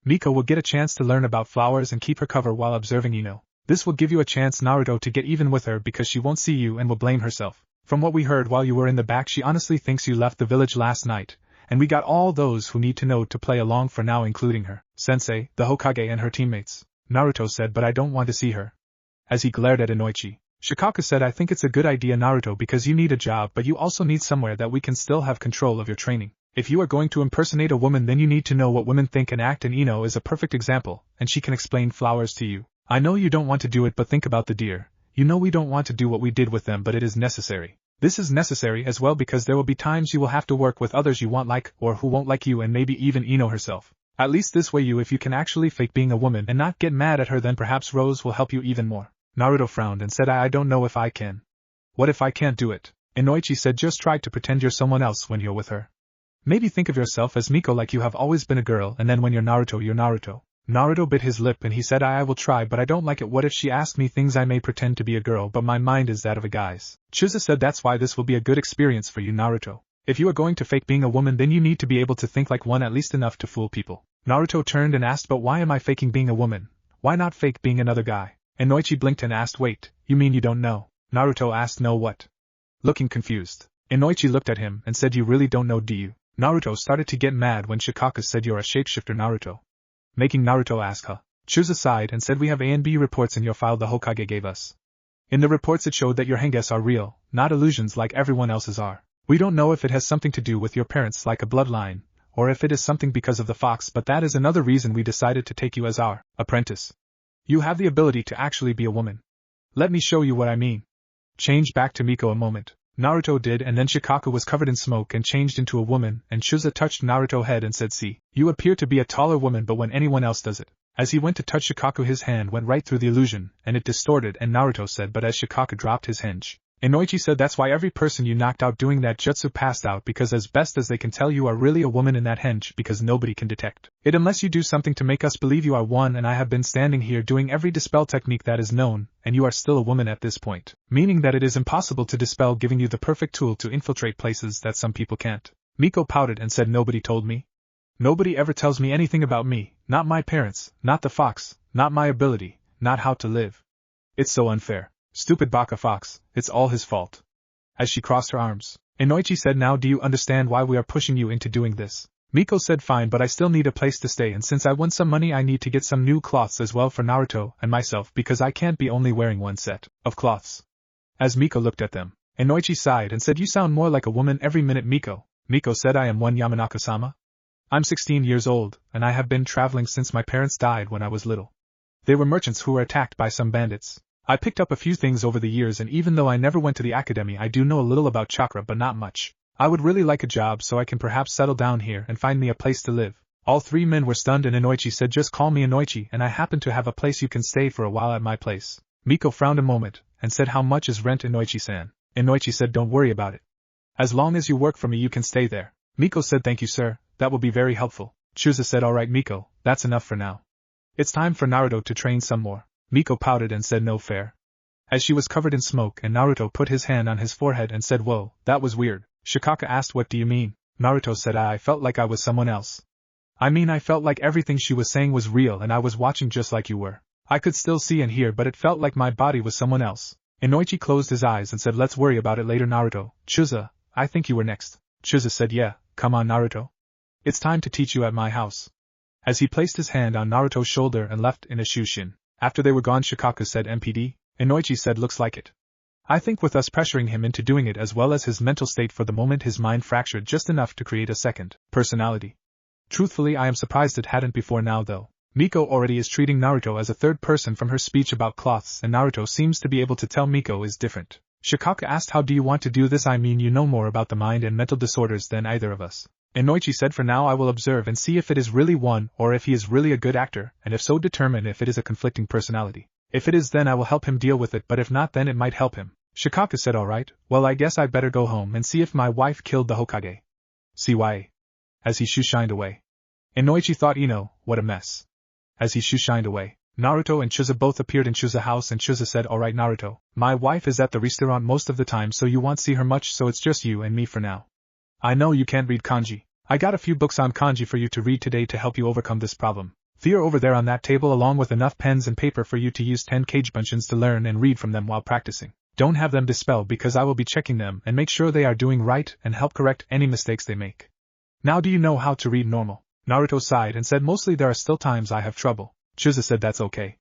Speaker 1: Miko will get a chance to learn about flowers and keep her cover while observing Ino. This will give you a chance Naruto to get even with her because she won't see you and will blame herself. From what we heard while you were in the back she honestly thinks you left the village last night, and we got all those who need to know to play along for now including her, sensei, the Hokage and her teammates. Naruto said but I don't want to see her. As he glared at Inoichi, Shikaku said I think it's a good idea Naruto because you need a job but you also need somewhere that we can still have control of your training. If you are going to impersonate a woman then you need to know what women think and act and Ino is a perfect example, and she can explain flowers to you. I know you don't want to do it but think about the deer. You know we don't want to do what we did with them but it is necessary. This is necessary as well because there will be times you will have to work with others you want like or who won't like you and maybe even Ino herself. At least this way if you can actually fake being a woman and not get mad at her then perhaps Rose will help you even more. Naruto frowned and said I don't know if I can. What if I can't do it? Inoichi said just try to pretend you're someone else when you're with her. Maybe think of yourself as Miko like you have always been a girl and then when you're Naruto. Naruto bit his lip and he said I will try but I don't like it. What if she asked me things I may pretend to be a girl but my mind is that of a guy's. Chusa said that's why this will be a good experience for you Naruto. If you are going to fake being a woman then you need to be able to think like one at least enough to fool people. Naruto turned and asked but why am I faking being a woman? Why not fake being another guy? Inoichi blinked and asked wait, you mean you don't know? Naruto asked no what? Looking confused, Inoichi looked at him and said you really don't know do you? Naruto started to get mad when Shikaku said you're a shapeshifter Naruto. Making Naruto ask huh? Chusa sighed and said we have A and B reports in your file the Hokage gave us. In the reports it showed that your henges are real, not illusions like everyone else's are. We don't know if it has something to do with your parents like a bloodline, or if it is something because of the fox, but that is another reason we decided to take you as our apprentice. You have the ability to actually be a woman. Let me show you what I mean. Change back to Miko a moment. Naruto did, and then Shikaku was covered in smoke and changed into a woman, and Chuza touched Naruto's head and said, "See, you appear to be a taller woman, but when anyone else does it." As he went to touch Shikaku, his hand went right through the illusion, and it distorted, and Naruto said, but as Shikaku dropped his hinge, Inoichi said, "That's why every person you knocked out doing that jutsu passed out, because as best as they can tell you are really a woman in that henge, because nobody can detect it unless you do something to make us believe you are one, and I have been standing here doing every dispel technique that is known, and you are still a woman at this point, meaning that it is impossible to dispel, giving you the perfect tool to infiltrate places that some people can't." Miko pouted and said, "Nobody told me. Nobody ever tells me anything about me, not my parents, not the fox, not my ability, not how to live. It's so unfair. Stupid Baka Fox, it's all his fault." As she crossed her arms, Inoichi said, "Now do you understand why we are pushing you into doing this?" Miko said, "Fine, but I still need a place to stay, and since I won some money I need to get some new cloths as well for Naruto and myself, because I can't be only wearing one set of cloths." As Miko looked at them, Inoichi sighed and said, "You sound more like a woman every minute, Miko." Miko said, "I am one Yamanaka-sama. I'm 16 years old, and I have been traveling since my parents died when I was little. They were merchants who were attacked by some bandits. I picked up a few things over the years, and even though I never went to the academy, I do know a little about chakra, but not much. I would really like a job so I can perhaps settle down here and find me a place to live." All three men were stunned, and Inoichi said, "Just call me Inoichi, and I happen to have a place you can stay for a while at my place." Miko frowned a moment, and said, "How much is rent, Inoichi-san?" Inoichi said, "Don't worry about it. As long as you work for me you can stay there." Miko said, "Thank you, sir, that will be very helpful." Chuza said, "Alright Miko, that's enough for now. It's time for Naruto to train some more." Miko pouted and said, "No fair." As she was covered in smoke, and Naruto put his hand on his forehead and said, "Whoa, that was weird." Shikaku asked, "What do you mean?" Naruto said, "I felt like I was someone else. I mean, I felt like everything she was saying was real, and I was watching just like you were. I could still see and hear, but it felt like my body was someone else." Inoichi closed his eyes and said, "Let's worry about it later, Naruto." Chuza, I think you were next. Chuza said, "Yeah, come on Naruto. It's time to teach you at my house." As he placed his hand on Naruto's shoulder and left in a shushin. After they were gone, Shikaku said, "MPD?" Inoichi said, "Looks like it. I think with us pressuring him into doing it, as well as his mental state for the moment, his mind fractured just enough to create a second personality. Truthfully, I am surprised it hadn't before now though. Miko already is treating Naruto as a third person from her speech about cloths, and Naruto seems to be able to tell Miko is different." Shikaku asked, "How do you want to do this? I mean, you know more about the mind and mental disorders than either of us." Inoichi said, "For now I will observe and see if it is really one, or if he is really a good actor, and if so determine if it is a conflicting personality. If it is, then I will help him deal with it, but if not, then it might help him." Shikaku said, "Alright, well I guess I better go home and see if my wife killed the Hokage. CYA. As he shushined away. Inoichi thought, what a mess. As he shushined away, Naruto and Chuza both appeared in Chuza's house, and Chuza said, "Alright Naruto, my wife is at the restaurant most of the time, so you won't see her much, so it's just you and me for now. I know you can't read kanji. I got a few books on kanji for you to read today to help you overcome this problem. They are over there on that table, along with enough pens and paper for you to use 10 kage-bunshin to learn and read from them while practicing. Don't have them dispelled because I will be checking them and make sure they are doing right and help correct any mistakes they make. Now do you know how to read normal?" Naruto sighed and said, "Mostly there are still times I have trouble." Chuza said, "That's okay.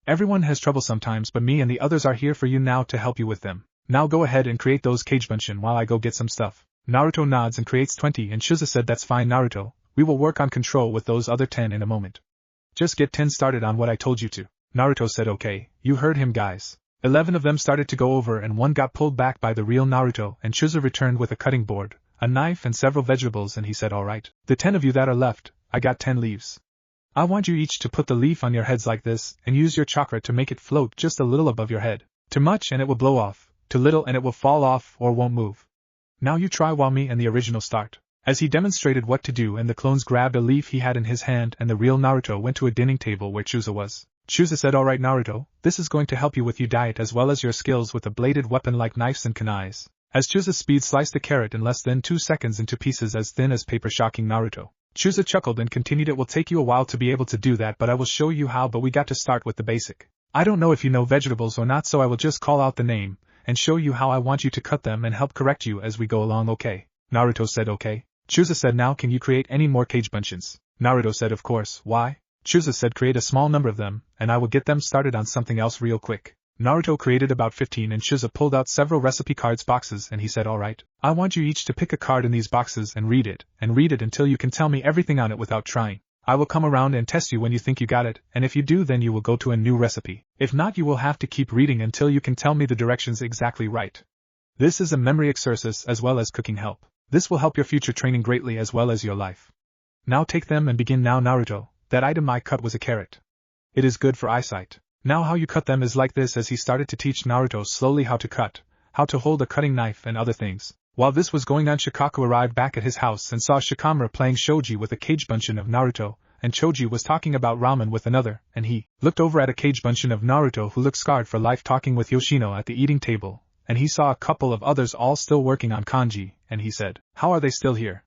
Speaker 1: Everyone has trouble sometimes, but me and the others are here for you now to help you with them. Now go ahead and create those kage-bunshin while I go get some stuff." Naruto nods and creates 20, and Chuza said, "That's fine Naruto, we will work on control with those other 10 in a moment. Just get 10 started on what I told you to." Naruto said, "Okay, you heard him guys." 11 of them started to go over, and one got pulled back by the real Naruto, and Chuza returned with a cutting board, a knife and several vegetables, and he said, "Alright, the 10 of you that are left, I got 10 leaves. I want you each to put the leaf on your heads like this, and use your chakra to make it float just a little above your head. Too much and it will blow off, too little and it will fall off or won't move. Now you try while me and the original start." As he demonstrated what to do, and the clones grabbed a leaf he had in his hand, and the real Naruto went to a dining table where Chuza was. Chuza said, "Alright Naruto, this is going to help you with your diet as well as your skills with a bladed weapon like knives and kunais." As Chuza's speed sliced a carrot in less than 2 seconds into pieces as thin as paper, shocking Naruto. Chuza chuckled and continued, "It will take you a while to be able to do that, but I will show you how, but we got to start with the basic. I don't know if you know vegetables or not, so I will just call out the name and show you how I want you to cut them and help correct you as we go along, okay?" Naruto said, "Okay." Chuza said, "Now can you create any more kage-bunshins?" Naruto said, "Of course, why?" Chuza said, "Create a small number of them, and I will get them started on something else real quick." Naruto created about 15 and Shiza pulled out several recipe cards boxes and he said, alright, I want you each to pick a card in these boxes and read it until you can tell me everything on it without trying. I will come around and test you when you think you got it, and if you do then you will go to a new recipe. If not you will have to keep reading until you can tell me the directions exactly right. This is a memory exercise as well as cooking help. This will help your future training greatly as well as your life. Now take them and begin now Naruto. That item I cut was a carrot. It is good for eyesight. Now how you cut them is like this as he started to teach Naruto slowly how to cut, how to hold a cutting knife and other things. While this was going on Shikaku arrived back at his house and saw Shikamaru playing shogi with a cage bunshin of Naruto, and Choji was talking about ramen with another, and he looked over at a cage bunshin of Naruto who looked scarred for life talking with Yoshino at the eating table, and he saw a couple of others all still working on kanji, and he said, how are they still here?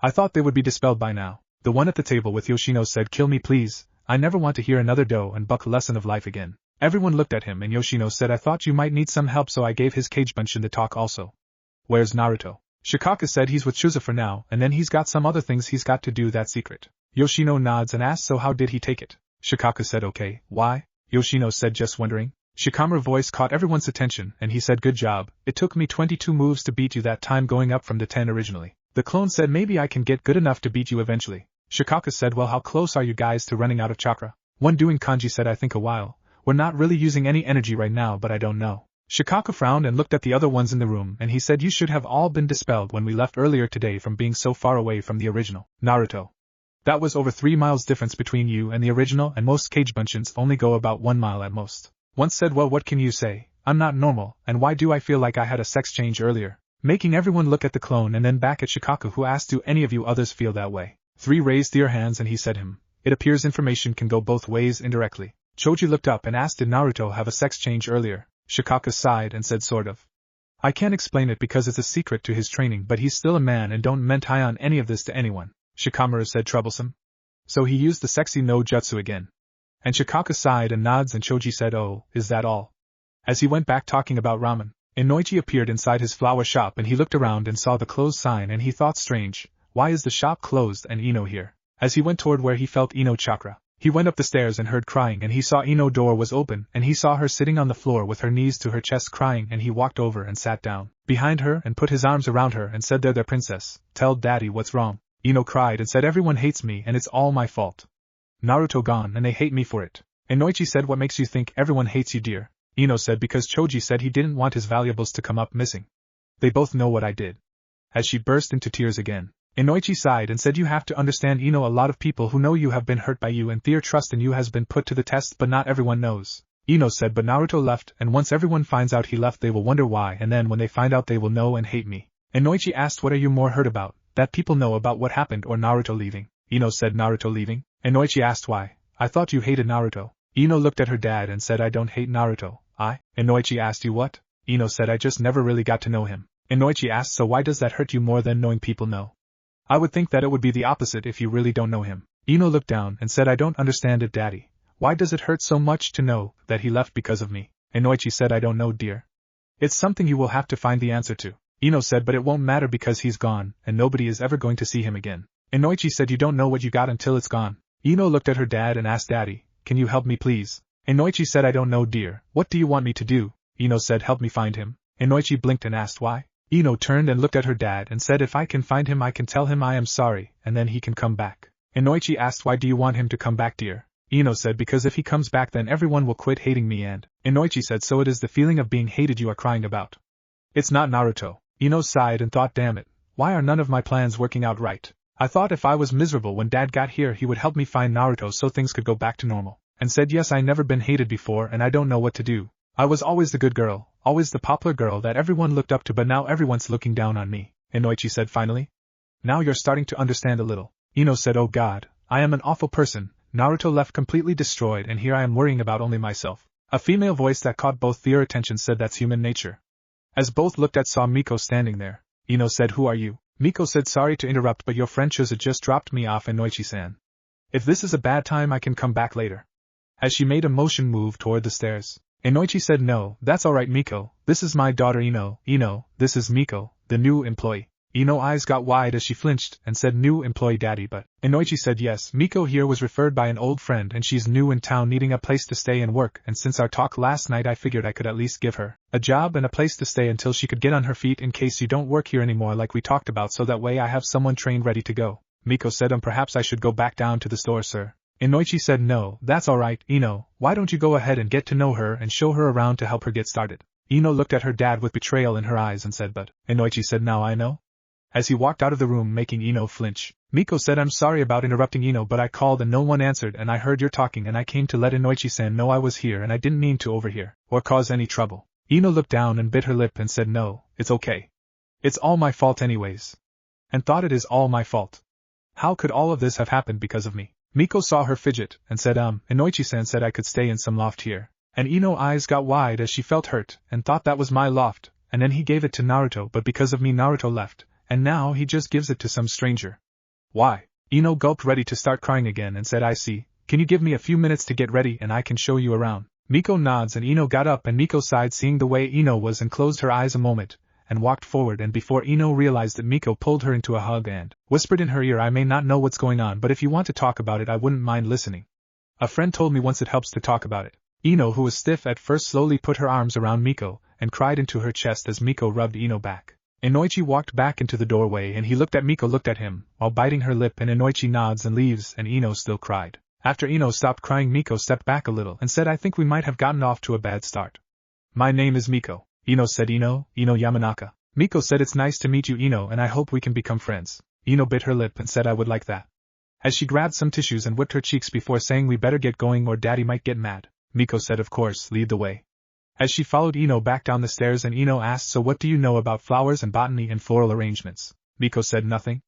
Speaker 1: I thought they would be dispelled by now. The one at the table with Yoshino said, kill me please, I never want to hear another do and buck lesson of life again. Everyone looked at him and Yoshino said I thought you might need some help so I gave his cage bunshin the talk also. Where's Naruto? Shikaku said he's with Shiza for now and then he's got some other things he's got to do that's secret. Yoshino nods and asks so how did he take it? Shikaku said okay, why? Yoshino said just wondering. Shikamaru's voice caught everyone's attention and he said good job, it took me 22 moves to beat you that time going up from the 10 originally. The clone said maybe I can get good enough to beat you eventually. Shikaku said well how close are you guys to running out of chakra? One doing kanji said I think a while. We're not really using any energy right now but I don't know. Shikaku frowned and looked at the other ones in the room and he said you should have all been dispelled when we left earlier today from being so far away from the original. Naruto. That was over 3 miles difference between you and the original and most cage bunshins only go about 1 mile at most. One said well what can you say, I'm not normal and why do I feel like I had a sex change earlier? Making everyone look at the clone and then back at Shikaku who asked do any of you others feel that way? 3 raised their hands and he said it appears information can go both ways indirectly. Choji looked up and asked did Naruto have a sex change earlier? Shikaku sighed and said sort of. I can't explain it because it's a secret to his training but he's still a man and don't meant high on any of this to anyone. Shikamaru said troublesome. So he used the sexy no jutsu again. And Shikaku sighed and nods and Choji said oh, is that all? As he went back talking about ramen, Inoichi appeared inside his flower shop and he looked around and saw the closed sign and he thought strange, why is the shop closed and Ino here? As he went toward where he felt Ino chakra, he went up the stairs and heard crying and he saw Ino door was open and he saw her sitting on the floor with her knees to her chest crying and he walked over and sat down behind her and put his arms around her and said there princess, tell daddy what's wrong. Ino cried and said everyone hates me and it's all my fault. Naruto gone and they hate me for it. Inoichi said what makes you think everyone hates you dear? Ino said because Choji said he didn't want his valuables to come up missing. They both know what I did. As she burst into tears again, Inoichi sighed and said you have to understand Ino a lot of people who know you have been hurt by you and their trust in you has been put to the test but not everyone knows. Ino said but Naruto left and once everyone finds out he left they will wonder why and then when they find out they will know and hate me. Inoichi asked what are you more hurt about, that people know about what happened or Naruto leaving? Ino said Naruto leaving? Inoichi asked why, I thought you hated Naruto. Ino looked at her dad and said I don't hate Naruto, Inoichi asked you what? Ino said I just never really got to know him. Inoichi asked so why does that hurt you more than knowing people know? I would think that it would be the opposite if you really don't know him. Ino looked down and said I don't understand it daddy. Why does it hurt so much to know that he left because of me? Inoichi said I don't know dear. It's something you will have to find the answer to. Ino said but it won't matter because he's gone and nobody is ever going to see him again. Inoichi said you don't know what you got until it's gone. Ino looked at her dad and asked daddy, can you help me please? Inoichi said I don't know dear, what do you want me to do? Ino said help me find him. Inoichi blinked and asked why? Ino turned and looked at her dad and said if I can find him I can tell him I am sorry and then he can come back. Inoichi asked why do you want him to come back dear? Ino said because if he comes back then everyone will quit hating me and Inoichi said so it is the feeling of being hated you are crying about. It's not Naruto. Ino sighed and thought damn it, why are none of my plans working out right? I thought if I was miserable when dad got here he would help me find Naruto so things could go back to normal. And said yes I never been hated before and I don't know what to do. I was always the good girl, always the popular girl that everyone looked up to but now everyone's looking down on me, Inoichi said finally. Now you're starting to understand a little. Ino said oh god, I am an awful person, Naruto left completely destroyed and here I am worrying about only myself. A female voice that caught both their attention said that's human nature. As both looked at saw Miko standing there, Ino said who are you? Miko said sorry to interrupt but your friend Shiza just dropped me off Inoichi-san. If this is a bad time I can come back later. As she made a motion move toward the stairs, Inoichi said no, that's alright Miko, this is my daughter Ino, this is Miko, the new employee. Ino's eyes got wide as she flinched and said, "New employee daddy," but Inoichi said yes. Miko here was referred by an old friend and she's new in town needing a place to stay and work, and since our talk last night I figured I could at least give her a job and a place to stay until she could get on her feet in case you don't work here anymore like we talked about, so that way I have someone trained ready to go. Miko said, perhaps I should go back down to the store, sir. Inoichi said, no, that's alright, Ino, why don't you go ahead and get to know her and show her around to help her get started. Ino looked at her dad with betrayal in her eyes and said, but Inoichi said, now I know. As he walked out of the room making Ino flinch, Miko said, I'm sorry about interrupting Ino, but I called and no one answered and I heard you're talking and I came to let Inoichi-san know I was here and I didn't mean to overhear or cause any trouble. Ino looked down and bit her lip and said, no, it's okay. It's all my fault anyways. And thought it is all my fault. How could all of this have happened because of me? Miko saw her fidget and said, Inoichi-san said I could stay in some loft here. And Ino's eyes got wide as she felt hurt and thought that was my loft, and then he gave it to Naruto, but because of me Naruto left. And now he just gives it to some stranger. Why? Ino gulped, ready to start crying again, and said, I see. Can you give me a few minutes to get ready and I can show you around? Miko nods and Ino got up and Miko sighed seeing the way Ino was and closed her eyes a moment, and walked forward, and before Ino realized it Miko pulled her into a hug and whispered in her ear, I may not know what's going on, but if you want to talk about it I wouldn't mind listening. A friend told me once it helps to talk about it. Ino, who was stiff at first, slowly put her arms around Miko and cried into her chest as Miko rubbed Ino back. Inoichi walked back into the doorway and he looked at Miko, looked at him, while biting her lip, and Inoichi nods and leaves and Ino still cried. After Ino stopped crying Miko stepped back a little and said, I think we might have gotten off to a bad start. My name is Miko. Ino said, Ino Yamanaka. Miko said, it's nice to meet you, Ino, and I hope we can become friends. Ino bit her lip and said, I would like that. As she grabbed some tissues and whipped her cheeks before saying, we better get going or daddy might get mad. Miko said, of course, lead the way. As she followed Ino back down the stairs and Ino asked, so what do you know about flowers and botany and floral arrangements? Miko said, nothing.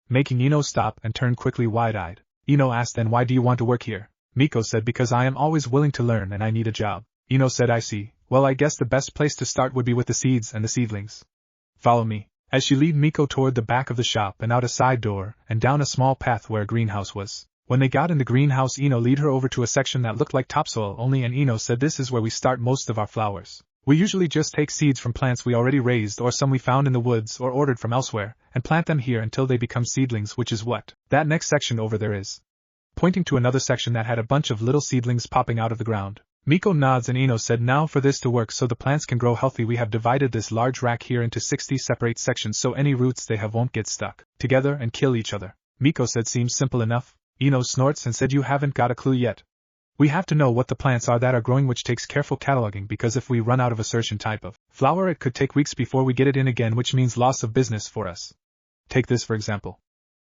Speaker 1: Making Ino stop and turn quickly wide-eyed. Ino asked, then why do you want to work here? Miko said, because I am always willing to learn and I need a job. Ino said, I see. Well, I guess the best place to start would be with the seeds and the seedlings. Follow me. As she led Miko toward the back of the shop and out a side door and down a small path where a greenhouse was. When they got in the greenhouse, Ino led her over to a section that looked like topsoil only, and Ino said, this is where we start most of our flowers. We usually just take seeds from plants we already raised or some we found in the woods or ordered from elsewhere, and plant them here until they become seedlings, which is what that next section over there is. Pointing to another section that had a bunch of little seedlings popping out of the ground. Miko nods and Ino said, now for this to work so the plants can grow healthy, we have divided this large rack here into 60 separate sections so any roots they have won't get stuck together and kill each other. Miko said, seems simple enough. Ino snorts and said, you haven't got a clue yet. We have to know what the plants are that are growing, which takes careful cataloging, because if we run out of a certain type of flower it could take weeks before we get it in again, which means loss of business for us. Take this for example.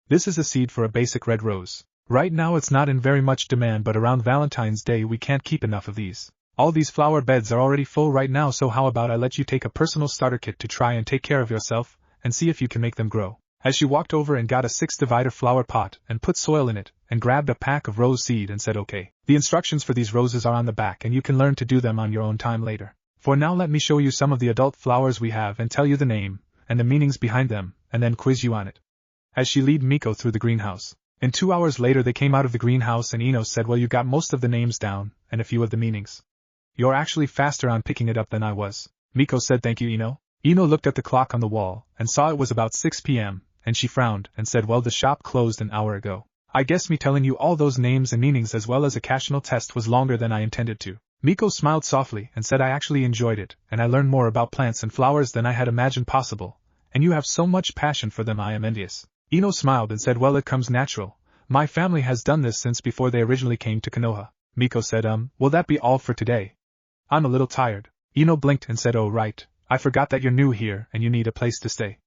Speaker 1: This is a seed for a basic red rose. Right now it's not in very much demand, but around Valentine's Day we can't keep enough of these. All these flower beds are already full right now, so how about I let you take a personal starter kit to try and take care of yourself, and see if you can make them grow. As she walked over and got a 6-divider flower pot and put soil in it, and grabbed a pack of rose seed and said, okay, the instructions for these roses are on the back and you can learn to do them on your own time later. For now let me show you some of the adult flowers we have and tell you the name, and the meanings behind them, and then quiz you on it. As she led Miko through the greenhouse. And 2 hours later they came out of the greenhouse and Ino said, well, you got most of the names down, and a few of the meanings. You're actually faster on picking it up than I was. Miko said, thank you, Ino. Ino looked at the clock on the wall, and saw it was about 6 p.m., and she frowned, and said, well, the shop closed an hour ago. I guess me telling you all those names and meanings as well as a occasional test was longer than I intended to. Miko smiled softly and said, I actually enjoyed it, and I learned more about plants and flowers than I had imagined possible, and you have so much passion for them I am envious. Ino smiled and said, well, it comes natural. My family has done this since before they originally came to Konoha. Miko said, will that be all for today? I'm a little tired. Ino blinked and said, oh right, I forgot that you're new here and you need a place to stay.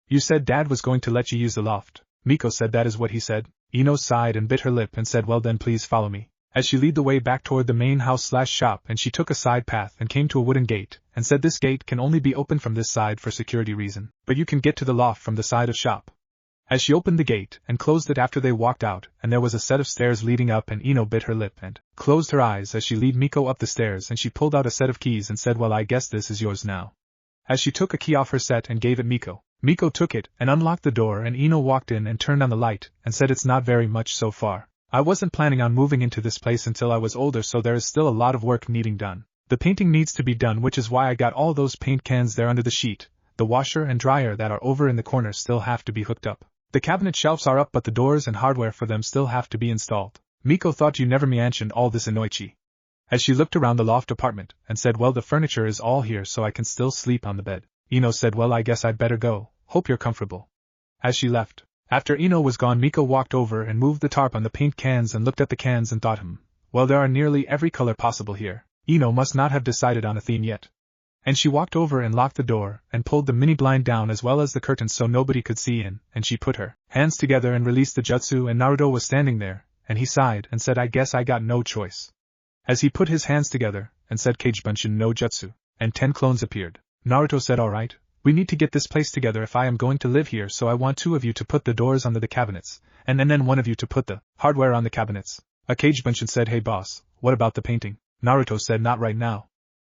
Speaker 1: You said Dad was going to let you use the loft. Miko said, that is what he said. Ino sighed and bit her lip and said, well then please follow me. As she led the way back toward the main house/shop, and she took a side path and came to a wooden gate, and said, this gate can only be opened from this side for security reason, but you can get to the loft from the side of shop. As she opened the gate and closed it after they walked out, and there was a set of stairs leading up, and Ino bit her lip and closed her eyes as she led Miko up the stairs, and she pulled out a set of keys and said, well, I guess this is yours now. As she took a key off her set and gave it Miko. Miko took it and unlocked the door, and Ino walked in and turned on the light and said, it's not very much so far. I wasn't planning on moving into this place until I was older, so there is still a lot of work needing done. The painting needs to be done, which is why I got all those paint cans there under the sheet. The washer and dryer that are over in the corner still have to be hooked up. The cabinet shelves are up but the doors and hardware for them still have to be installed. Miko thought you never mentioned all this, Inoichi. As she looked around the loft apartment and said, well, the furniture is all here so I can still sleep on the bed. Ino said, well, I guess I'd better go, hope you're comfortable. As she left. After Ino was gone, Miko walked over and moved the tarp on the paint cans and looked at the cans and thought, well, there are nearly every color possible here. Ino must not have decided on a theme yet. And she walked over and locked the door, and pulled the mini blind down as well as the curtains so nobody could see in, and she put her hands together and released the jutsu, and Naruto was standing there, and he sighed and said, I guess I got no choice. As he put his hands together, and said Kagebunshin no jutsu, and 10 clones appeared. Naruto said, alright, we need to get this place together if I am going to live here, so I want 2 of you to put the doors under the cabinets, and then 1 of you to put the hardware on the cabinets. A Kagebunshin said, hey boss, what about the painting? Naruto said, not right now.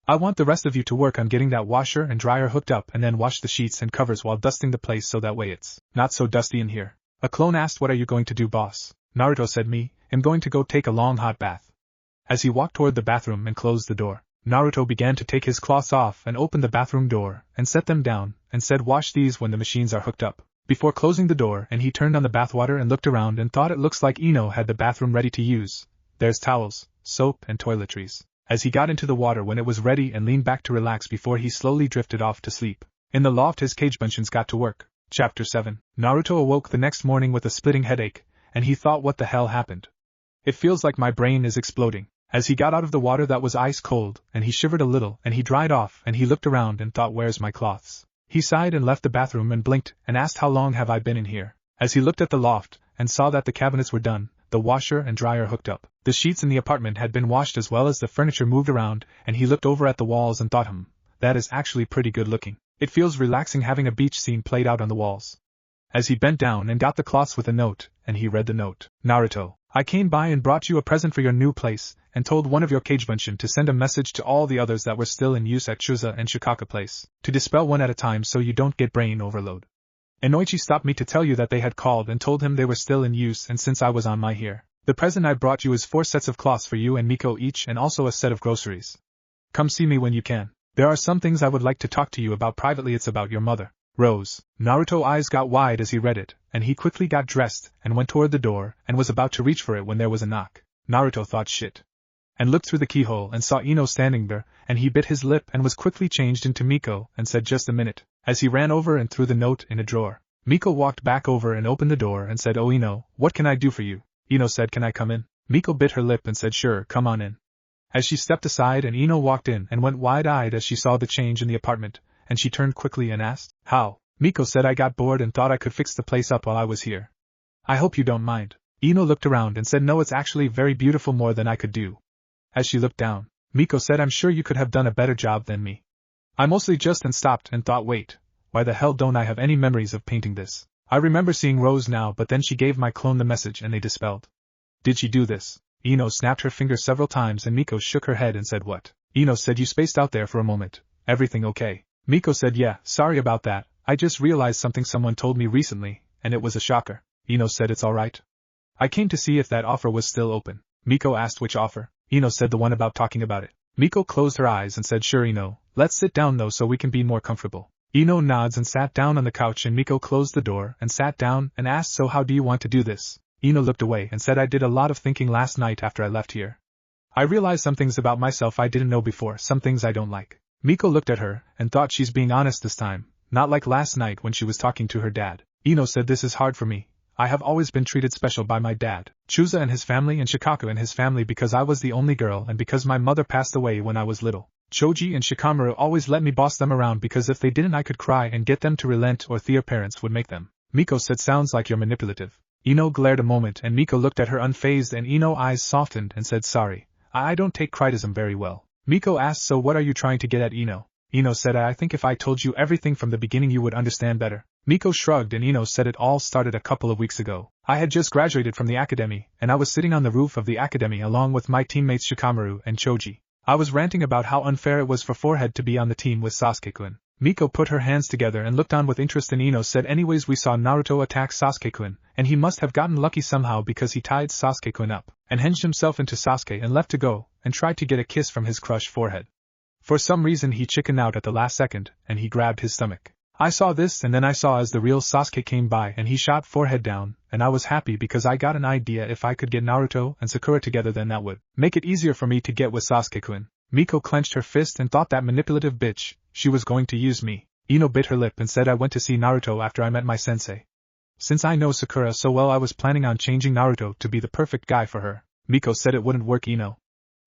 Speaker 1: I want the rest of you to work on getting that washer and dryer hooked up and then wash the sheets and covers while dusting the place so that way it's not so dusty in here. A clone asked, what are you going to do, boss? Naruto said, me, I'm going to go take a long hot bath. As he walked toward the bathroom and closed the door, Naruto began to take his cloths off and opened the bathroom door and set them down and said, wash these when the machines are hooked up. Before closing the door, and he turned on the bathwater and looked around and thought, it looks like Ino had the bathroom ready to use. There's towels, soap and toiletries. As he got into the water when it was ready and leaned back to relax before he slowly drifted off to sleep. In the loft, his Kagebunshins got to work. Chapter 7. Naruto awoke the next morning with a splitting headache, and he thought, what the hell happened? It feels like my brain is exploding. As he got out of the water that was ice cold, and he shivered a little, and he dried off, and he looked around and thought, where's my cloths? He sighed and left the bathroom and blinked, and asked, how long have I been in here? As he looked at the loft, and saw that the cabinets were done, the washer and dryer hooked up, the sheets in the apartment had been washed as well as the furniture moved around, and he looked over at the walls and thought, that is actually pretty good looking. It feels relaxing having a beach scene played out on the walls. As he bent down and got the cloths with a note, and he read the note. Naruto, I came by and brought you a present for your new place, and told one of your Kagebunshin to send a message to all the others that were still in use at Chusa and Shikaku place, to dispel one at a time so you don't get brain overload. Inoichi stopped me to tell you that they had called and told him they were still in use, and since I was on my here, the present I brought you is 4 sets of cloths for you and Miko each, and also a set of groceries. Come see me when you can. There are some things I would like to talk to you about privately. It's about your mother. Rose. Naruto's eyes got wide as he read it, and he quickly got dressed and went toward the door and was about to reach for it when there was a knock. Naruto thought, shit, and looked through the keyhole and saw Ino standing there, and he bit his lip and was quickly changed into Miko and said, just a minute, as he ran over and threw the note in a drawer. Miko walked back over and opened the door and said, oh Ino, what can I do for you? Ino said, can I come in? Miko bit her lip and said, sure, come on in. As she stepped aside and Ino walked in and went wide-eyed as she saw the change in the apartment, and she turned quickly and asked, how? Miko said, I got bored and thought I could fix the place up while I was here. I hope you don't mind. Ino looked around and said, no, it's actually very beautiful, more than I could do. As she looked down, Miko said, I'm sure you could have done a better job than me. I mostly just and stopped and thought, wait, why the hell don't I have any memories of painting this? I remember seeing Rose now, but then she gave my clone the message and they dispelled. Did she do this? Ino snapped her fingers several times and Miko shook her head and said, what? Ino said, you spaced out there for a moment. Everything okay? Miko said, yeah, sorry about that. I just realized something someone told me recently, and it was a shocker. Ino said, it's alright. I came to see if that offer was still open. Miko asked, which offer? Ino said, the one about talking about it. Miko closed her eyes and said, sure Ino, let's sit down though so we can be more comfortable. Ino nods and sat down on the couch, and Miko closed the door and sat down and asked, so how do you want to do this? Ino looked away and said, I did a lot of thinking last night after I left here. I realized some things about myself I didn't know before, some things I don't like. Miko looked at her and thought she's being honest this time, not like last night when she was talking to her dad. Ino said, this is hard for me. I have always been treated special by my dad, Chusa and his family, and Shikaku and his family, because I was the only girl and because my mother passed away when I was little. Choji and Shikamaru always let me boss them around because if they didn't I could cry and get them to relent, or their parents would make them. Miko said, sounds like you're manipulative. Ino glared a moment and Miko looked at her unfazed, and Ino's eyes softened and said, sorry, I don't take criticism very well. Miko asked, so what are you trying to get at, Ino? Ino said, I think if I told you everything from the beginning you would understand better. Miko shrugged and Ino said, it all started a couple of weeks ago. I had just graduated from the academy, and I was sitting on the roof of the academy along with my teammates Shikamaru and Choji. I was ranting about how unfair it was for Forehead to be on the team with Sasuke-kun. Miko put her hands together and looked on with interest, and Ino said, anyways, we saw Naruto attack Sasuke-kun, and he must have gotten lucky somehow because he tied Sasuke-kun up, and hinged himself into Sasuke and left to go, and tried to get a kiss from his crushed forehead. For some reason he chickened out at the last second, and he grabbed his stomach. I saw this and then I saw as the real Sasuke came by and he shot forehead down, and I was happy because I got an idea if I could get Naruto and Sakura together then that would make it easier for me to get with Sasuke-kun. Miko clenched her fist and thought that manipulative bitch, she was going to use me. Ino bit her lip and said I went to see Naruto after I met my sensei. Since I know Sakura so well I was planning on changing Naruto to be the perfect guy for her. Miko said it wouldn't work Ino.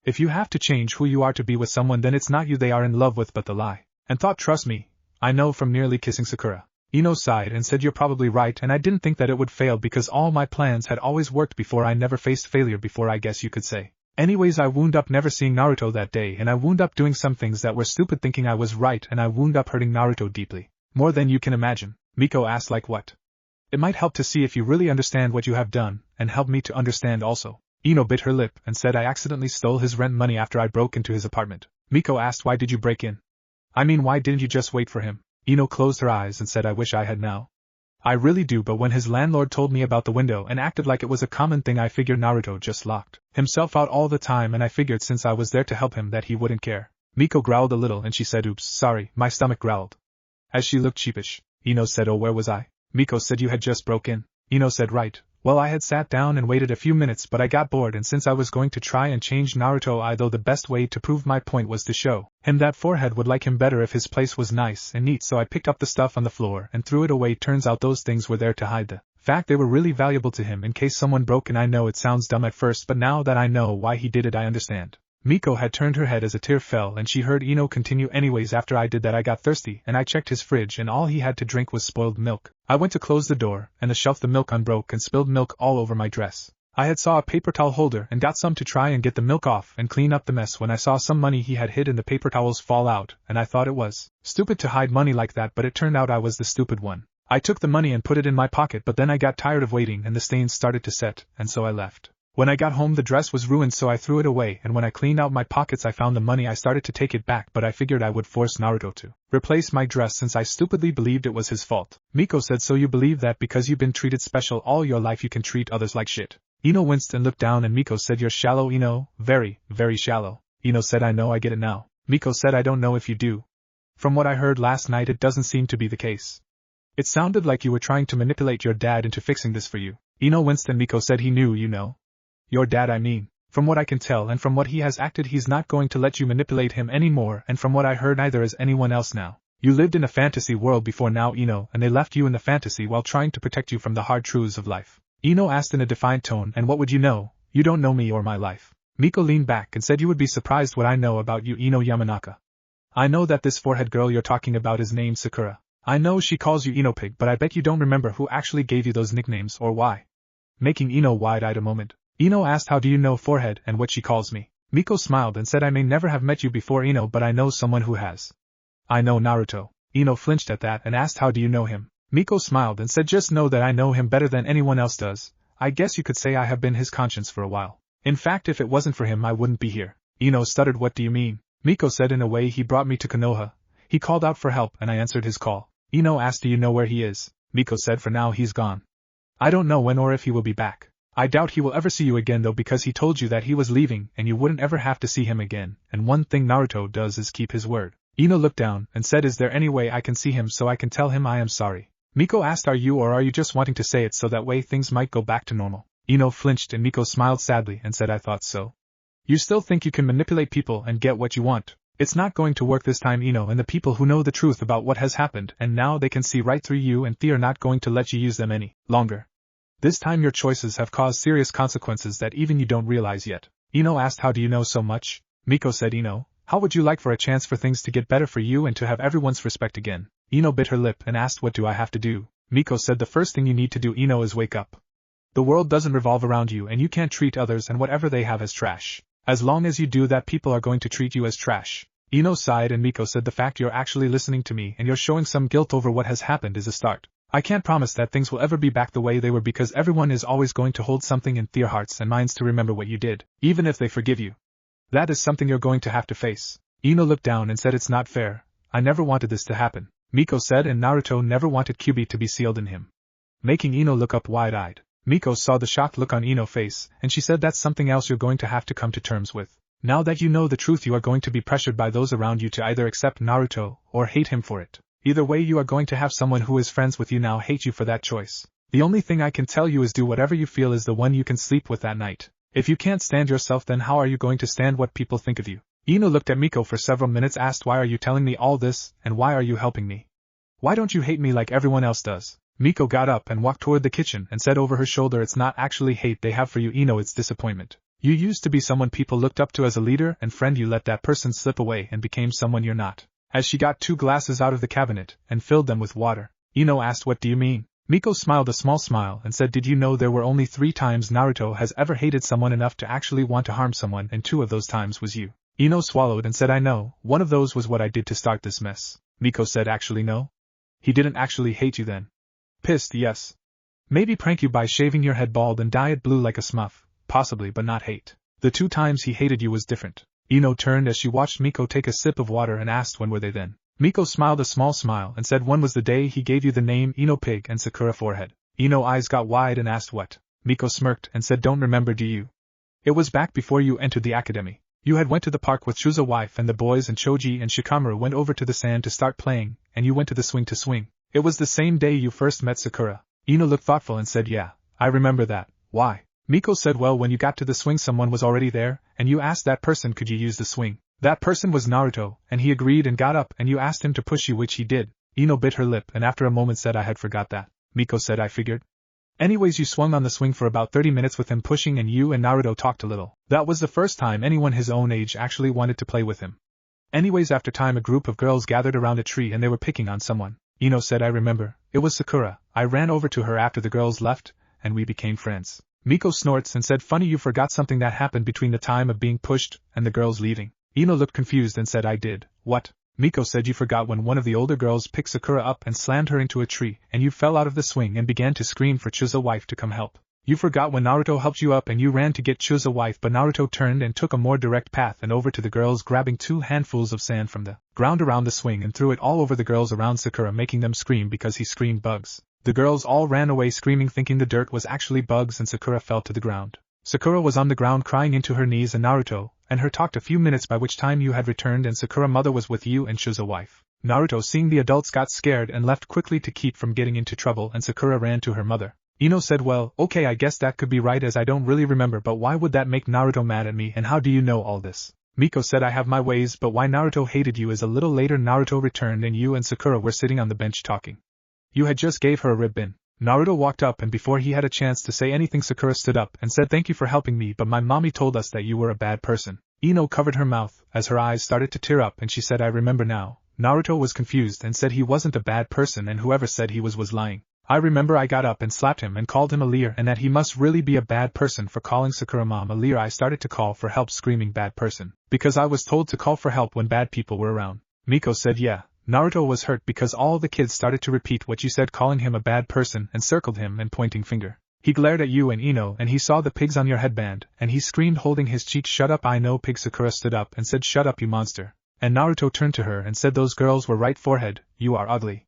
Speaker 1: If you have to change who you are to be with someone then it's not you they are in love with but the lie. And thought trust me, I know from nearly kissing Sakura. Ino sighed and said you're probably right and I didn't think that it would fail because all my plans had always worked before I never faced failure before I guess you could say. Anyways I wound up never seeing Naruto that day and I wound up doing some things that were stupid thinking I was right and I wound up hurting Naruto deeply. More than you can imagine. Miko asked like what? It might help to see if you really understand what you have done, and help me to understand also. Ino bit her lip and said I accidentally stole his rent money after I broke into his apartment. Miko asked why did you break in? I mean why didn't you just wait for him? Ino closed her eyes and said I wish I had now. I really do but when his landlord told me about the window and acted like it was a common thing I figured Naruto just locked himself out all the time and I figured since I was there to help him that he wouldn't care. Miko growled a little and she said oops, sorry, my stomach growled. As she looked sheepish, Ino said oh where was I? Miko said you had just broke in. Ino said right, well I had sat down and waited a few minutes but I got bored and since I was going to try and change Naruto though the best way to prove my point was to show him that forehead would like him better if his place was nice and neat so I picked up the stuff on the floor and threw it away. Turns out those things were there to hide the fact they were really valuable to him in case someone broke in. I know it sounds dumb at first but now that I know why he did it I understand. Miko had turned her head as a tear fell and she heard Ino continue anyways after I did that I got thirsty and I checked his fridge and all he had to drink was spoiled milk. I went to close the door and the shelf the milk unbroke and spilled milk all over my dress. I had saw a paper towel holder and got some to try and get the milk off and clean up the mess when I saw some money he had hid in the paper towels fall out and I thought it was stupid to hide money like that but it turned out I was the stupid one. I took the money and put it in my pocket but then I got tired of waiting and the stains started to set and so I left. When I got home the dress was ruined so I threw it away and when I cleaned out my pockets I found the money. I started to take it back but I figured I would force Naruto to replace my dress since I stupidly believed it was his fault. Miko said so you believe that because you've been treated special all your life you can treat others like shit. Ino winced and looked down and Miko said you're shallow Ino, very, very shallow. Ino said I know I get it now. Miko said I don't know if you do. From what I heard last night it doesn't seem to be the case. It sounded like you were trying to manipulate your dad into fixing this for you. Ino winced and Miko said he knew you know. Your dad I mean. From what I can tell and from what he has acted he's not going to let you manipulate him anymore and from what I heard neither is anyone else now. You lived in a fantasy world before now Ino and they left you in the fantasy while trying to protect you from the hard truths of life. Ino asked in a defiant tone and what would you know? You don't know me or my life. Miko leaned back and said you would be surprised what I know about you Ino Yamanaka. I know that this forehead girl you're talking about is named Sakura. I know she calls you Ino Pig but I bet you don't remember who actually gave you those nicknames or why. Making Ino wide-eyed a moment. Ino asked how do you know forehead and what she calls me? Miko smiled and said I may never have met you before Ino but I know someone who has. I know Naruto. Ino flinched at that and asked how do you know him? Miko smiled and said just know that I know him better than anyone else does. I guess you could say I have been his conscience for a while. In fact if it wasn't for him I wouldn't be here. Ino stuttered what do you mean? Miko said in a way he brought me to Konoha. He called out for help and I answered his call. Ino asked do you know where he is? Miko said for now he's gone. I don't know when or if he will be back. I doubt he will ever see you again though because he told you that he was leaving and you wouldn't ever have to see him again, and one thing Naruto does is keep his word. Ino looked down and said is there any way I can see him so I can tell him I am sorry? Miko asked are you just wanting to say it so that way things might go back to normal? Ino flinched and Miko smiled sadly and said I thought so. You still think you can manipulate people and get what you want? It's not going to work this time Ino and the people who know the truth about what has happened and now they can see right through you and they are not going to let you use them any longer. This time your choices have caused serious consequences that even you don't realize yet. Ino asked how do you know so much? Miko said Ino, how would you like for a chance for things to get better for you and to have everyone's respect again? Ino bit her lip and asked what do I have to do? Miko said the first thing you need to do Ino is wake up. The world doesn't revolve around you and you can't treat others and whatever they have as trash. As long as you do that people are going to treat you as trash. Ino sighed and Miko said the fact you're actually listening to me and you're showing some guilt over what has happened is a start. I can't promise that things will ever be back the way they were because everyone is always going to hold something in their hearts and minds to remember what you did, even if they forgive you. That is something you're going to have to face. Ino looked down and said it's not fair. I never wanted this to happen. Miko said and Naruto never wanted Kyuubi to be sealed in him. Making Ino look up wide-eyed. Miko saw the shocked look on Ino's face and she said that's something else you're going to have to come to terms with. Now that you know the truth you are going to be pressured by those around you to either accept Naruto or hate him for it. Either way, you are going to have someone who is friends with you now hate you for that choice. The only thing I can tell you is do whatever you feel is the one you can sleep with that night. If you can't stand yourself, then how are you going to stand what people think of you? Ino looked at Miko for several minutes, asked, why are you telling me all this, and why are you helping me? Why don't you hate me like everyone else does? Miko got up and walked toward the kitchen and said over her shoulder, it's not actually hate they have for you, Ino, it's disappointment. You used to be someone people looked up to as a leader and friend. You let that person slip away and became someone you're not. As she got 2 glasses out of the cabinet and filled them with water, Ino asked, what do you mean? Miko smiled a small smile and said, did you know there were only 3 times Naruto has ever hated someone enough to actually want to harm someone, and 2 of those times was you? Ino swallowed and said, I know, one of those was what I did to start this mess. Miko said, actually no? He didn't actually hate you then? Pissed, yes. Maybe prank you by shaving your head bald and dye it blue like a smurf, possibly, but not hate. The 2 times he hated you was different. Ino turned as she watched Miko take a sip of water and asked, when were they then? Miko smiled a small smile and said, one was the day he gave you the name Ino Pig and Sakura forehead. Ino eyes got wide and asked, what? Miko smirked and said, don't remember, do you? It was back before you entered the academy. You had went to the park with Chu's wife and the boys, and Choji and Shikamaru went over to the sand to start playing, and you went to the swing to swing. It was the same day you first met Sakura. Ino looked thoughtful and said, yeah, I remember that. Why? Miko said, well, when you got to the swing someone was already there, and you asked that person could you use the swing. That person was Naruto, and he agreed and got up, and you asked him to push you, which he did. Ino bit her lip and after a moment said, I had forgot that. Miko said, I figured. Anyways, you swung on the swing for about 30 minutes with him pushing, and you and Naruto talked a little. That was the first time anyone his own age actually wanted to play with him. Anyways, after time a group of girls gathered around a tree and they were picking on someone. Ino said, I remember, it was Sakura. I ran over to her after the girls left, and we became friends. Miko snorts and said, funny, you forgot something that happened between the time of being pushed and the girls leaving. Ino looked confused and said, I did. What? Miko said, you forgot when one of the older girls picked Sakura up and slammed her into a tree, and you fell out of the swing and began to scream for Chu's wife to come help. You forgot when Naruto helped you up and you ran to get Chu's wife, but Naruto turned and took a more direct path and over to the girls, grabbing 2 handfuls of sand from the ground around the swing and threw it all over the girls around Sakura, making them scream because he screamed bugs. The girls all ran away screaming, thinking the dirt was actually bugs, and Sakura fell to the ground. Sakura was on the ground crying into her knees, and Naruto and her talked a few minutes, by which time you had returned and Sakura mother was with you and Chu's wife. Naruto, seeing the adults, got scared and left quickly to keep from getting into trouble, and Sakura ran to her mother. Ino said, well, okay, I guess that could be right, as I don't really remember, but why would that make Naruto mad at me, and how do you know all this? Miko said, I have my ways, but why Naruto hated you is a little later. Naruto returned and you and Sakura were sitting on the bench talking. You had just gave her a ribbon. Naruto walked up, and before he had a chance to say anything, Sakura stood up and said, thank you for helping me, but my mommy told us that you were a bad person. Ino covered her mouth as her eyes started to tear up, and she said, I remember now. Naruto was confused and said he wasn't a bad person, and whoever said he was lying. I remember I got up and slapped him and called him a liar, and that he must really be a bad person for calling Sakura mom a liar. I started to call for help screaming bad person, because I was told to call for help when bad people were around. Miko said, yeah. Naruto was hurt because all the kids started to repeat what you said, calling him a bad person, and circled him and pointing finger. He glared at you and Ino, and he saw the pigs on your headband, and he screamed holding his cheek, shut up, I know pig. Sakura stood up and said, shut up, you monster. And Naruto turned to her and said, those girls were right, forehead, you are ugly.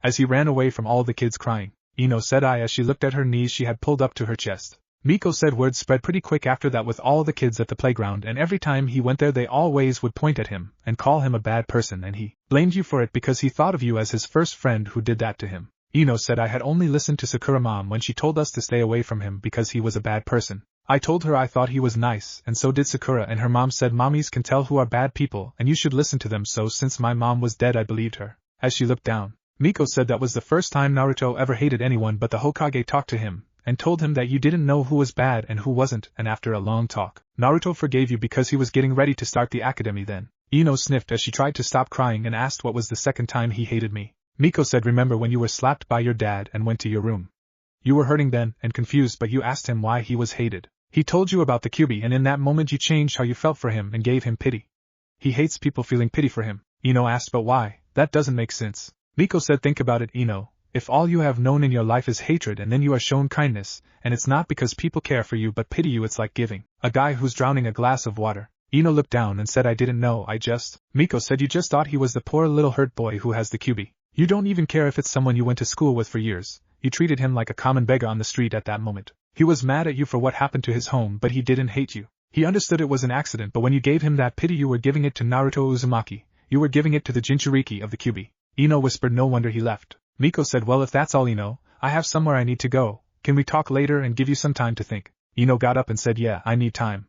Speaker 1: As he ran away from all the kids crying. Ino said, I, as she looked at her knees she had pulled up to her chest. Miko said, word spread pretty quick after that with all the kids at the playground, and every time he went there they always would point at him and call him a bad person, and he blamed you for it because he thought of you as his first friend who did that to him. Ino said, I had only listened to Sakura mom when she told us to stay away from him because he was a bad person. I told her I thought he was nice, and so did Sakura, and her mom said mommies can tell who are bad people and you should listen to them, so since my mom was dead I believed her. As she looked down, Miko said that was the first time Naruto ever hated anyone, but the Hokage talked to him and told him that you didn't know who was bad and who wasn't, and after a long talk, Naruto forgave you because he was getting ready to start the academy then. Ino sniffed as she tried to stop crying and asked what was the second time he hated me. Miko said, remember when you were slapped by your dad and went to your room. You were hurting then and confused, but you asked him why he was hated. He told you about the Kyuubi, and in that moment you changed how you felt for him and gave him pity. He hates people feeling pity for him. Ino asked, but why? That doesn't make sense. Miko said, think about it, Ino. If all you have known in your life is hatred and then you are shown kindness, and it's not because people care for you but pity you, it's like giving a guy who's drowning a glass of water. Ino looked down and said, I didn't know, I just... Miko said, you just thought he was the poor little hurt boy who has the Kyuubi. You don't even care if it's someone you went to school with for years. You treated him like a common beggar on the street at that moment. He was mad at you for what happened to his home, but he didn't hate you. He understood it was an accident, but when you gave him that pity you were giving it to Naruto Uzumaki. You were giving it to the Jinchuriki of the Kyuubi. Ino whispered no wonder he left. Miko said well if that's all Ino, I have somewhere I need to go, can we talk later and give you some time to think? Ino got up and said yeah, I need time.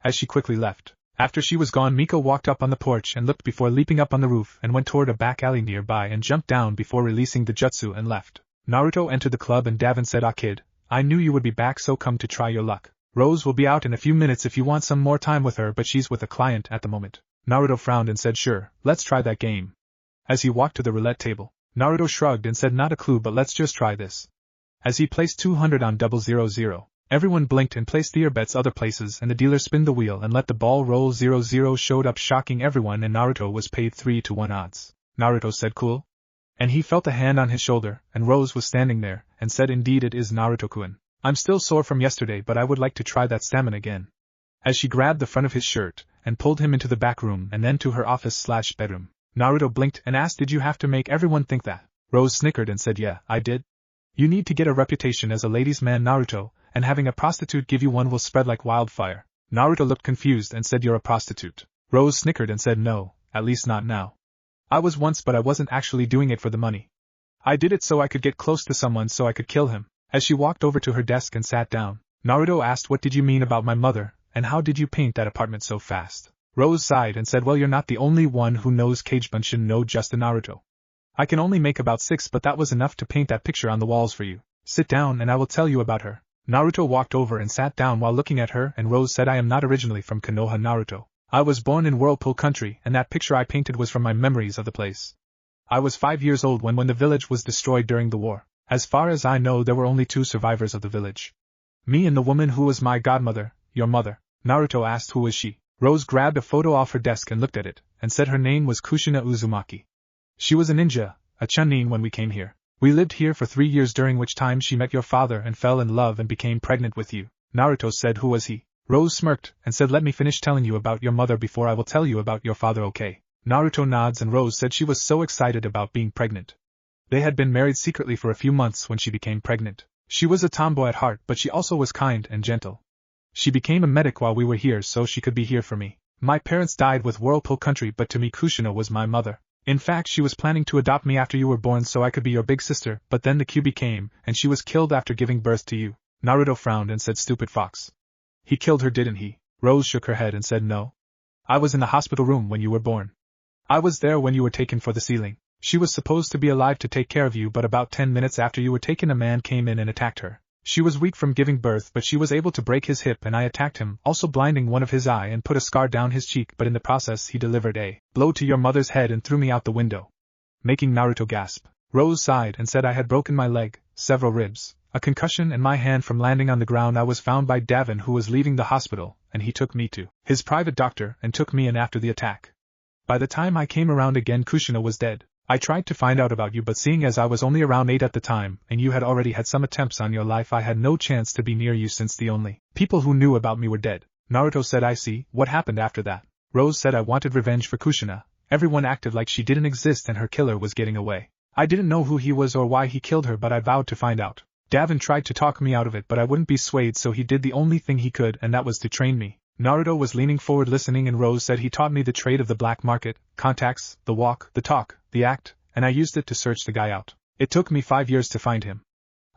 Speaker 1: As she quickly left. After she was gone Miko walked up on the porch and looked before leaping up on the roof and went toward a back alley nearby and jumped down before releasing the jutsu and left. Naruto entered the club and Davin said ah kid, I knew you would be back so come to try your luck. Rose will be out in a few minutes if you want some more time with her but she's with a client at the moment. Naruto frowned and said sure, let's try that game. As he walked to the roulette table, Naruto shrugged and said not a clue but let's just try this. As he placed 200 on 000, everyone blinked and placed their bets other places and the dealer spinned the wheel and let the ball roll 00 showed up shocking everyone and Naruto was paid 3-1 odds. Naruto said cool? And he felt a hand on his shoulder and Rose was standing there and said indeed it is Naruto-kun. I'm still sore from yesterday but I would like to try that stamina again. As she grabbed the front of his shirt and pulled him into the back room and then to her office/bedroom. Naruto blinked and asked did you have to make everyone think that? Rose snickered and said yeah, I did. You need to get a reputation as a ladies' man Naruto, and having a prostitute give you one will spread like wildfire. Naruto looked confused and said you're a prostitute. Rose snickered and said no, at least not now. I was once but I wasn't actually doing it for the money. I did it so I could get close to someone so I could kill him. As she walked over to her desk and sat down, Naruto asked what did you mean about my mother, and how did you paint that apartment so fast? Rose sighed and said well you're not the only one who knows Kagebun no just Naruto. I can only make about 6 but that was enough to paint that picture on the walls for you. Sit down and I will tell you about her. Naruto walked over and sat down while looking at her and Rose said I am not originally from Konoha Naruto. I was born in Whirlpool Country and that picture I painted was from my memories of the place. I was 5 years old when the village was destroyed during the war. As far as I know there were only 2 survivors of the village. Me and the woman who was my godmother, your mother. Naruto asked who was she. Rose grabbed a photo off her desk and looked at it, and said her name was Kushina Uzumaki. She was a ninja, a chunin when we came here. We lived here for 3 years during which time she met your father and fell in love and became pregnant with you. Naruto said who was he? Rose smirked and said let me finish telling you about your mother before I will tell you about your father okay? Naruto nods and Rose said she was so excited about being pregnant. They had been married secretly for a few months when she became pregnant. She was a tomboy at heart but she also was kind and gentle. She became a medic while we were here so she could be here for me. My parents died with Whirlpool Country but to me Kushina was my mother. In fact she was planning to adopt me after you were born so I could be your big sister but then the Kyuubi came and she was killed after giving birth to you. Naruto frowned and said stupid fox. He killed her didn't he? Rose shook her head and said no. I was in the hospital room when you were born. I was there when you were taken for the sealing. She was supposed to be alive to take care of you but about 10 minutes after you were taken a man came in and attacked her. She was weak from giving birth but she was able to break his hip and I attacked him, also blinding one of his eye and put a scar down his cheek but in the process he delivered a blow to your mother's head and threw me out the window. Making Naruto gasp. Rose sighed and said I had broken my leg, several ribs, a concussion and my hand from landing on the ground. I was found by Davin who was leaving the hospital and he took me to his private doctor and took me in after the attack. By the time I came around again Kushina was dead. I tried to find out about you but seeing as I was only around 8 at the time and you had already had some attempts on your life I had no chance to be near you since the only people who knew about me were dead. Naruto said I see, what happened after that? Rose said I wanted revenge for Kushina. Everyone acted like she didn't exist and her killer was getting away. I didn't know who he was or why he killed her but I vowed to find out. Davin tried to talk me out of it but I wouldn't be swayed so he did the only thing he could and that was to train me. Naruto was leaning forward listening and Rose said he taught me the trade of the black market, contacts, the walk, the talk, the act, and I used it to search the guy out. It took me 5 years to find him.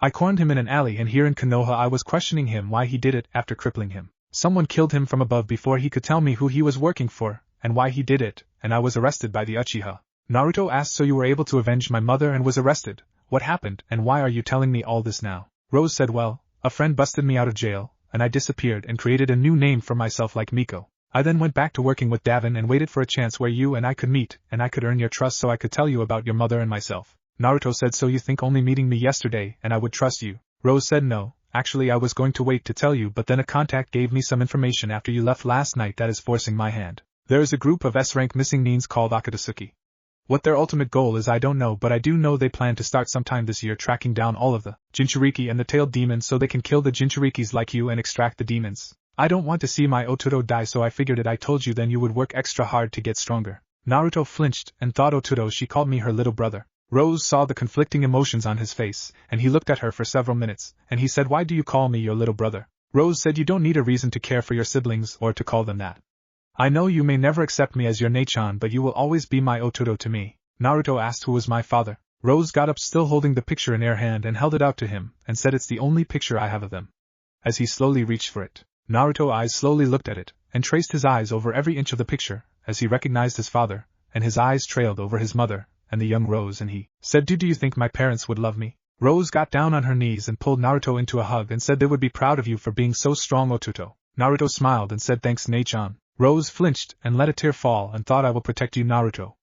Speaker 1: I cornered him in an alley and here in Konoha I was questioning him why he did it after crippling him. Someone killed him from above before he could tell me who he was working for, and why he did it, and I was arrested by the Uchiha. Naruto asked so you were able to avenge my mother and was arrested. What happened and why are you telling me all this now? Rose said well, a friend busted me out of jail, and I disappeared and created a new name for myself like Miko. I then went back to working with Davin and waited for a chance where you and I could meet, and I could earn your trust so I could tell you about your mother and myself. Naruto said so you think only meeting me yesterday and I would trust you? Rose said no, actually I was going to wait to tell you but then a contact gave me some information after you left last night that is forcing my hand. There is a group of S-rank missing nins called Akatsuki. What their ultimate goal is I don't know but I do know they plan to start sometime this year tracking down all of the Jinchuriki and the tailed demons so they can kill the Jinchurikis like you and extract the demons. I don't want to see my Oturo die so I figured it I told you then you would work extra hard to get stronger. Naruto flinched and thought Oturo she called me her little brother. Rose saw the conflicting emotions on his face and he looked at her for several minutes and he said why do you call me your little brother? Rose said you don't need a reason to care for your siblings or to call them that. I know you may never accept me as your Nechan but you will always be my Oturo to me. Naruto asked who was my father. Rose got up still holding the picture in her hand and held it out to him, and said it's the only picture I have of them. As he slowly reached for it, Naruto's eyes slowly looked at it, and traced his eyes over every inch of the picture, as he recognized his father, and his eyes trailed over his mother, and the young Rose, and he said, do you think my parents would love me? Rose got down on her knees and pulled Naruto into a hug and said they would be proud of you for being so strong, Otuto. Naruto smiled and said thanks, Nei-chan. Rose flinched and let a tear fall and thought, I will protect you, Naruto.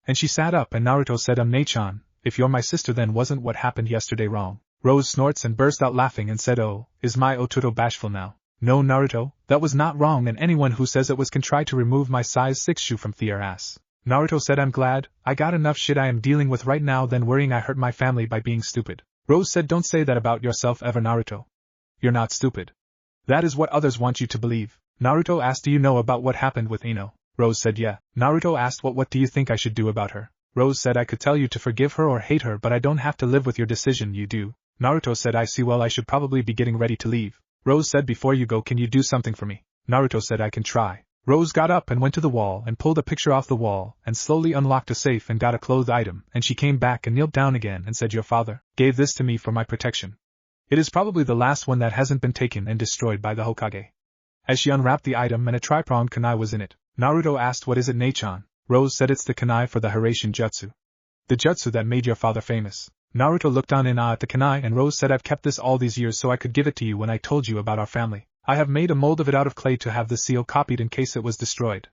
Speaker 1: And she sat up and Naruto said, Nei-chan, if you're my sister then wasn't what happened yesterday wrong? Rose snorts and burst out laughing and said, oh, is my Otuto bashful now? No, Naruto, that was not wrong, and anyone who says it was can try to remove my size 6 shoe from their ass. Naruto said, I'm glad, I got enough shit I am dealing with right now than worrying I hurt my family by being stupid. Rose said, don't say that about yourself ever, Naruto. You're not stupid. That is what others want you to believe. Naruto asked, do you know about what happened with Ino? Rose said, yeah. Naruto asked, what do you think I should do about her? Rose said, I could tell you to forgive her or hate her, but I don't have to live with your decision, you do. Naruto said, I see, well I should probably be getting ready to leave. Rose said, before you go, can you do something for me? Naruto said, I can try. Rose got up and went to the wall and pulled a picture off the wall and slowly unlocked a safe and got a clothed item, and she came back and kneeled down again and said, your father gave this to me for my protection. It is probably the last one that hasn't been taken and destroyed by the Hokage. As she unwrapped the item and a tri-pronged kunai was in it, Naruto asked, what is it, Nei-chan? Rose said, it's the kunai for the Hiraishin jutsu. The jutsu that made your father famous. Naruto looked down in awe at the kunai and Rose said, I've kept this all these years so I could give it to you when I told you about our family. I have made a mold of it out of clay to have the seal copied in case it was destroyed.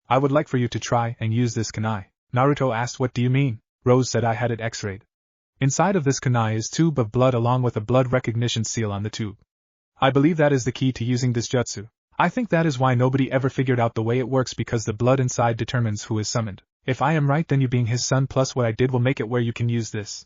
Speaker 1: I would like for you to try and use this kunai. Naruto asked, what do you mean? Rose said, I had it x-rayed. Inside of this kunai is tube of blood along with a blood recognition seal on the tube. I believe that is the key to using this jutsu. I think that is why nobody ever figured out the way it works, because the blood inside determines who is summoned. If I am right, then you being his son plus what I did will make it where you can use this.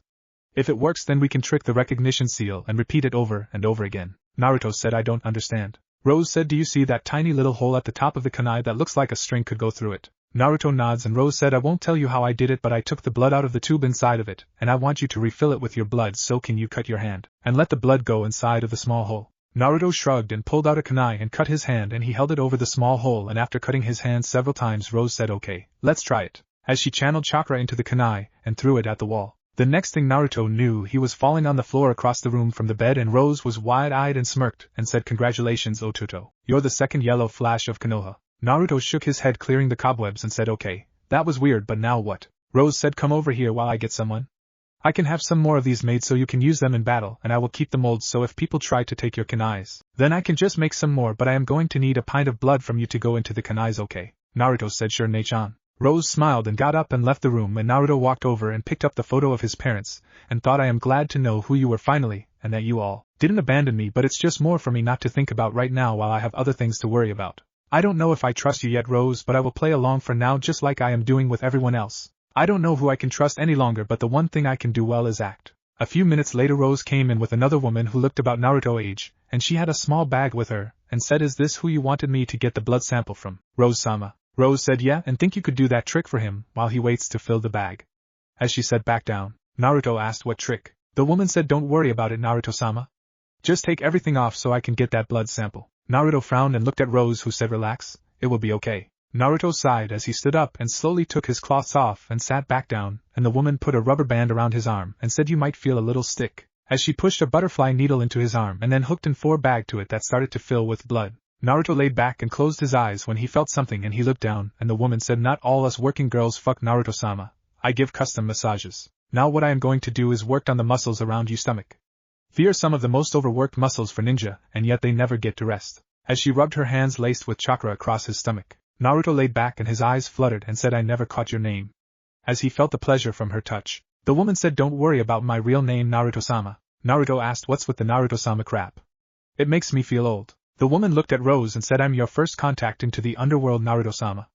Speaker 1: If it works, then we can trick the recognition seal and repeat it over and over again. Naruto said, I don't understand. Rose said, do you see that tiny little hole at the top of the kunai that looks like a string could go through it? Naruto nods and Rose said, I won't tell you how I did it, but I took the blood out of the tube inside of it, and I want you to refill it with your blood, so can you cut your hand and let the blood go inside of the small hole? Naruto shrugged and pulled out a kunai and cut his hand, and he held it over the small hole, and after cutting his hand several times Rose said, okay, let's try it, as she channeled chakra into the kunai and threw it at the wall. The next thing Naruto knew, he was falling on the floor across the room from the bed, and Rose was wide-eyed and smirked and said, congratulations, Otuto. You're the second yellow flash of Konoha. Naruto shook his head, clearing the cobwebs, and said, okay, that was weird, but now what? Rose said, come over here while I get someone. I can have some more of these made so you can use them in battle, and I will keep the molds so if people try to take your kunais, then I can just make some more, but I am going to need a pint of blood from you to go into the kunais, okay? Naruto said, sure, Nei-chan. Rose smiled and got up and left the room, and Naruto walked over and picked up the photo of his parents, and thought, I am glad to know who you were finally, and that you all didn't abandon me, but it's just more for me not to think about right now while I have other things to worry about. I don't know if I trust you yet, Rose, but I will play along for now just like I am doing with everyone else. I don't know who I can trust any longer, but the one thing I can do well is act. A few minutes later Rose came in with another woman who looked about Naruto's age, and she had a small bag with her, and said, is this who you wanted me to get the blood sample from, Rose-sama? Rose said, yeah, and think you could do that trick for him while he waits to fill the bag. As she sat back down, Naruto asked, what trick? The woman said, don't worry about it, Naruto-sama. Just take everything off so I can get that blood sample. Naruto frowned and looked at Rose, who said, relax, it will be okay. Naruto sighed as he stood up and slowly took his cloths off and sat back down, and the woman put a rubber band around his arm and said, you might feel a little stick, as she pushed a butterfly needle into his arm and then hooked in 4 bag to it that started to fill with blood. Naruto laid back and closed his eyes when he felt something, and he looked down, and the woman said, not all us working girls fuck, Naruto-sama. I give custom massages. Now what I am going to do is work on the muscles around your stomach. They are some of the most overworked muscles for ninja, and yet they never get to rest. As she rubbed her hands laced with chakra across his stomach, Naruto laid back and his eyes fluttered and said, I never caught your name. As he felt the pleasure from her touch, the woman said, don't worry about my real name, Naruto-sama. Naruto asked, what's with the Naruto-sama crap? It makes me feel old. The woman looked at Rose and said, I'm your first contact into the underworld, Naruto-sama.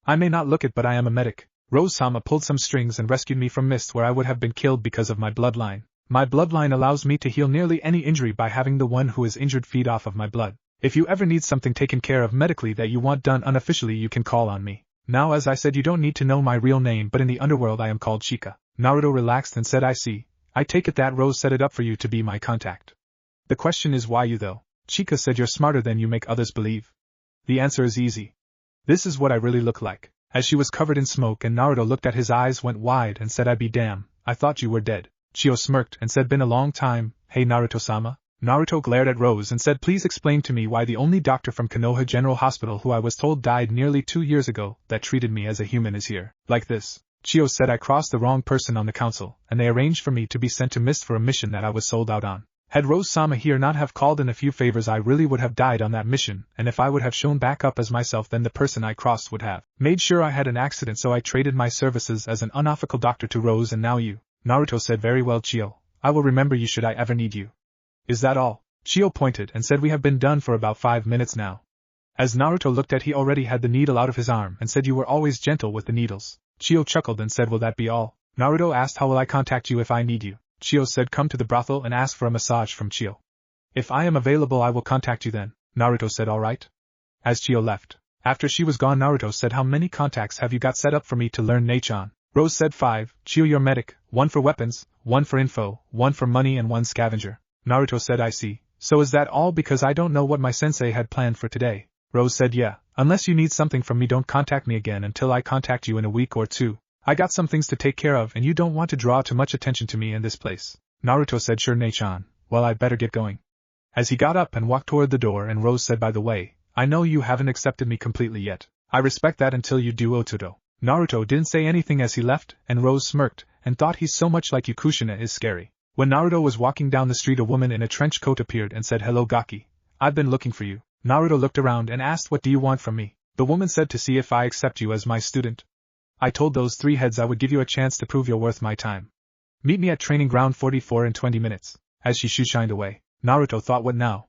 Speaker 1: I may not look it, but I am a medic. Rose-sama pulled some strings and rescued me from mist where I would have been killed because of my bloodline. My bloodline allows me to heal nearly any injury by having the one who is injured feed off of my blood. If you ever need something taken care of medically that you want done unofficially, you can call on me. Now, as I said, you don't need to know my real name, but in the underworld I am called Chika. Naruto relaxed and said, I see. I take it that Rose set it up for you to be my contact. The question is, why you though? Chika said, you're smarter than you make others believe. The answer is easy. This is what I really look like. as she was covered in smoke, and Naruto looked at his eyes went wide and said, "I be damn, I thought you were dead." Chiyo smirked and said, "Been a long time, hey Naruto-sama?" Naruto glared at Rose and said, "Please explain to me why the only doctor from Konoha General Hospital who I was told died nearly 2 years ago, that treated me as a human, is here, like this." Chiyo said, "I crossed the wrong person on the council, and they arranged for me to be sent to Mist for a mission that I was sold out on. Had Rose-sama here not have called in a few favors, I really would have died on that mission, and if I would have shown back up as myself, then the person I crossed would have made sure I had an accident, so I traded my services as an unethical doctor to Rose, and now you." Naruto said, "Very well, Chiyo. I will remember you should I ever need you." "Is that all?" Chiyo pointed and said, "We have been done for about 5 minutes now." As Naruto looked at, he already had the needle out of his arm and said, "You were always gentle with the needles." Chiyo chuckled and said, "Will that be all?" Naruto asked, "How will I contact you if I need you?" Chiyo said, "Come to the brothel and ask for a massage from Chiyo. If I am available, I will contact you then." Naruto said, "All right." As Chiyo left, after she was gone, Naruto said, "How many contacts have you got set up for me to learn Nachon?" Rose said, 5, Chiyo your medic, 1 for weapons, 1 for info, 1 for money, and 1 scavenger. Naruto said, "I see. So is that all? Because I don't know what my sensei had planned for today." Rose said, "Yeah, unless you need something from me, don't contact me again until I contact you in a week or 2. I got some things to take care of, and you don't want to draw too much attention to me in this place." Naruto said, "Sure, Nachon. Well, I'd better get going." As he got up and walked toward the door, and Rose said, "By the way, I know you haven't accepted me completely yet. I respect that until you do, Ototo." Naruto didn't say anything as he left, and Rose smirked, and thought he's so much like you, Kushina is scary. When Naruto was walking down the street, a woman in a trench coat appeared and said, "Hello Gaki. I've been looking for you." Naruto looked around and asked, "What do you want from me?" The woman said, "To see if I accept you as my student. I told those 3 heads I would give you a chance to prove you're worth my time. Meet me at training ground 44 in 20 minutes. As she shined away, Naruto thought, "What now?"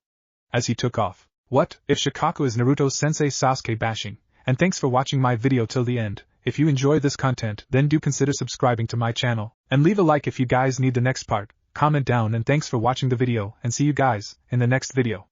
Speaker 1: As he took off. What if Shikaku is Naruto's sensei Sasuke bashing? And thanks for watching my video till the end. If you enjoy this content, then do consider subscribing to my channel, and leave a like if you guys need the next part. Comment down, and thanks for watching the video, and see you guys in the next video.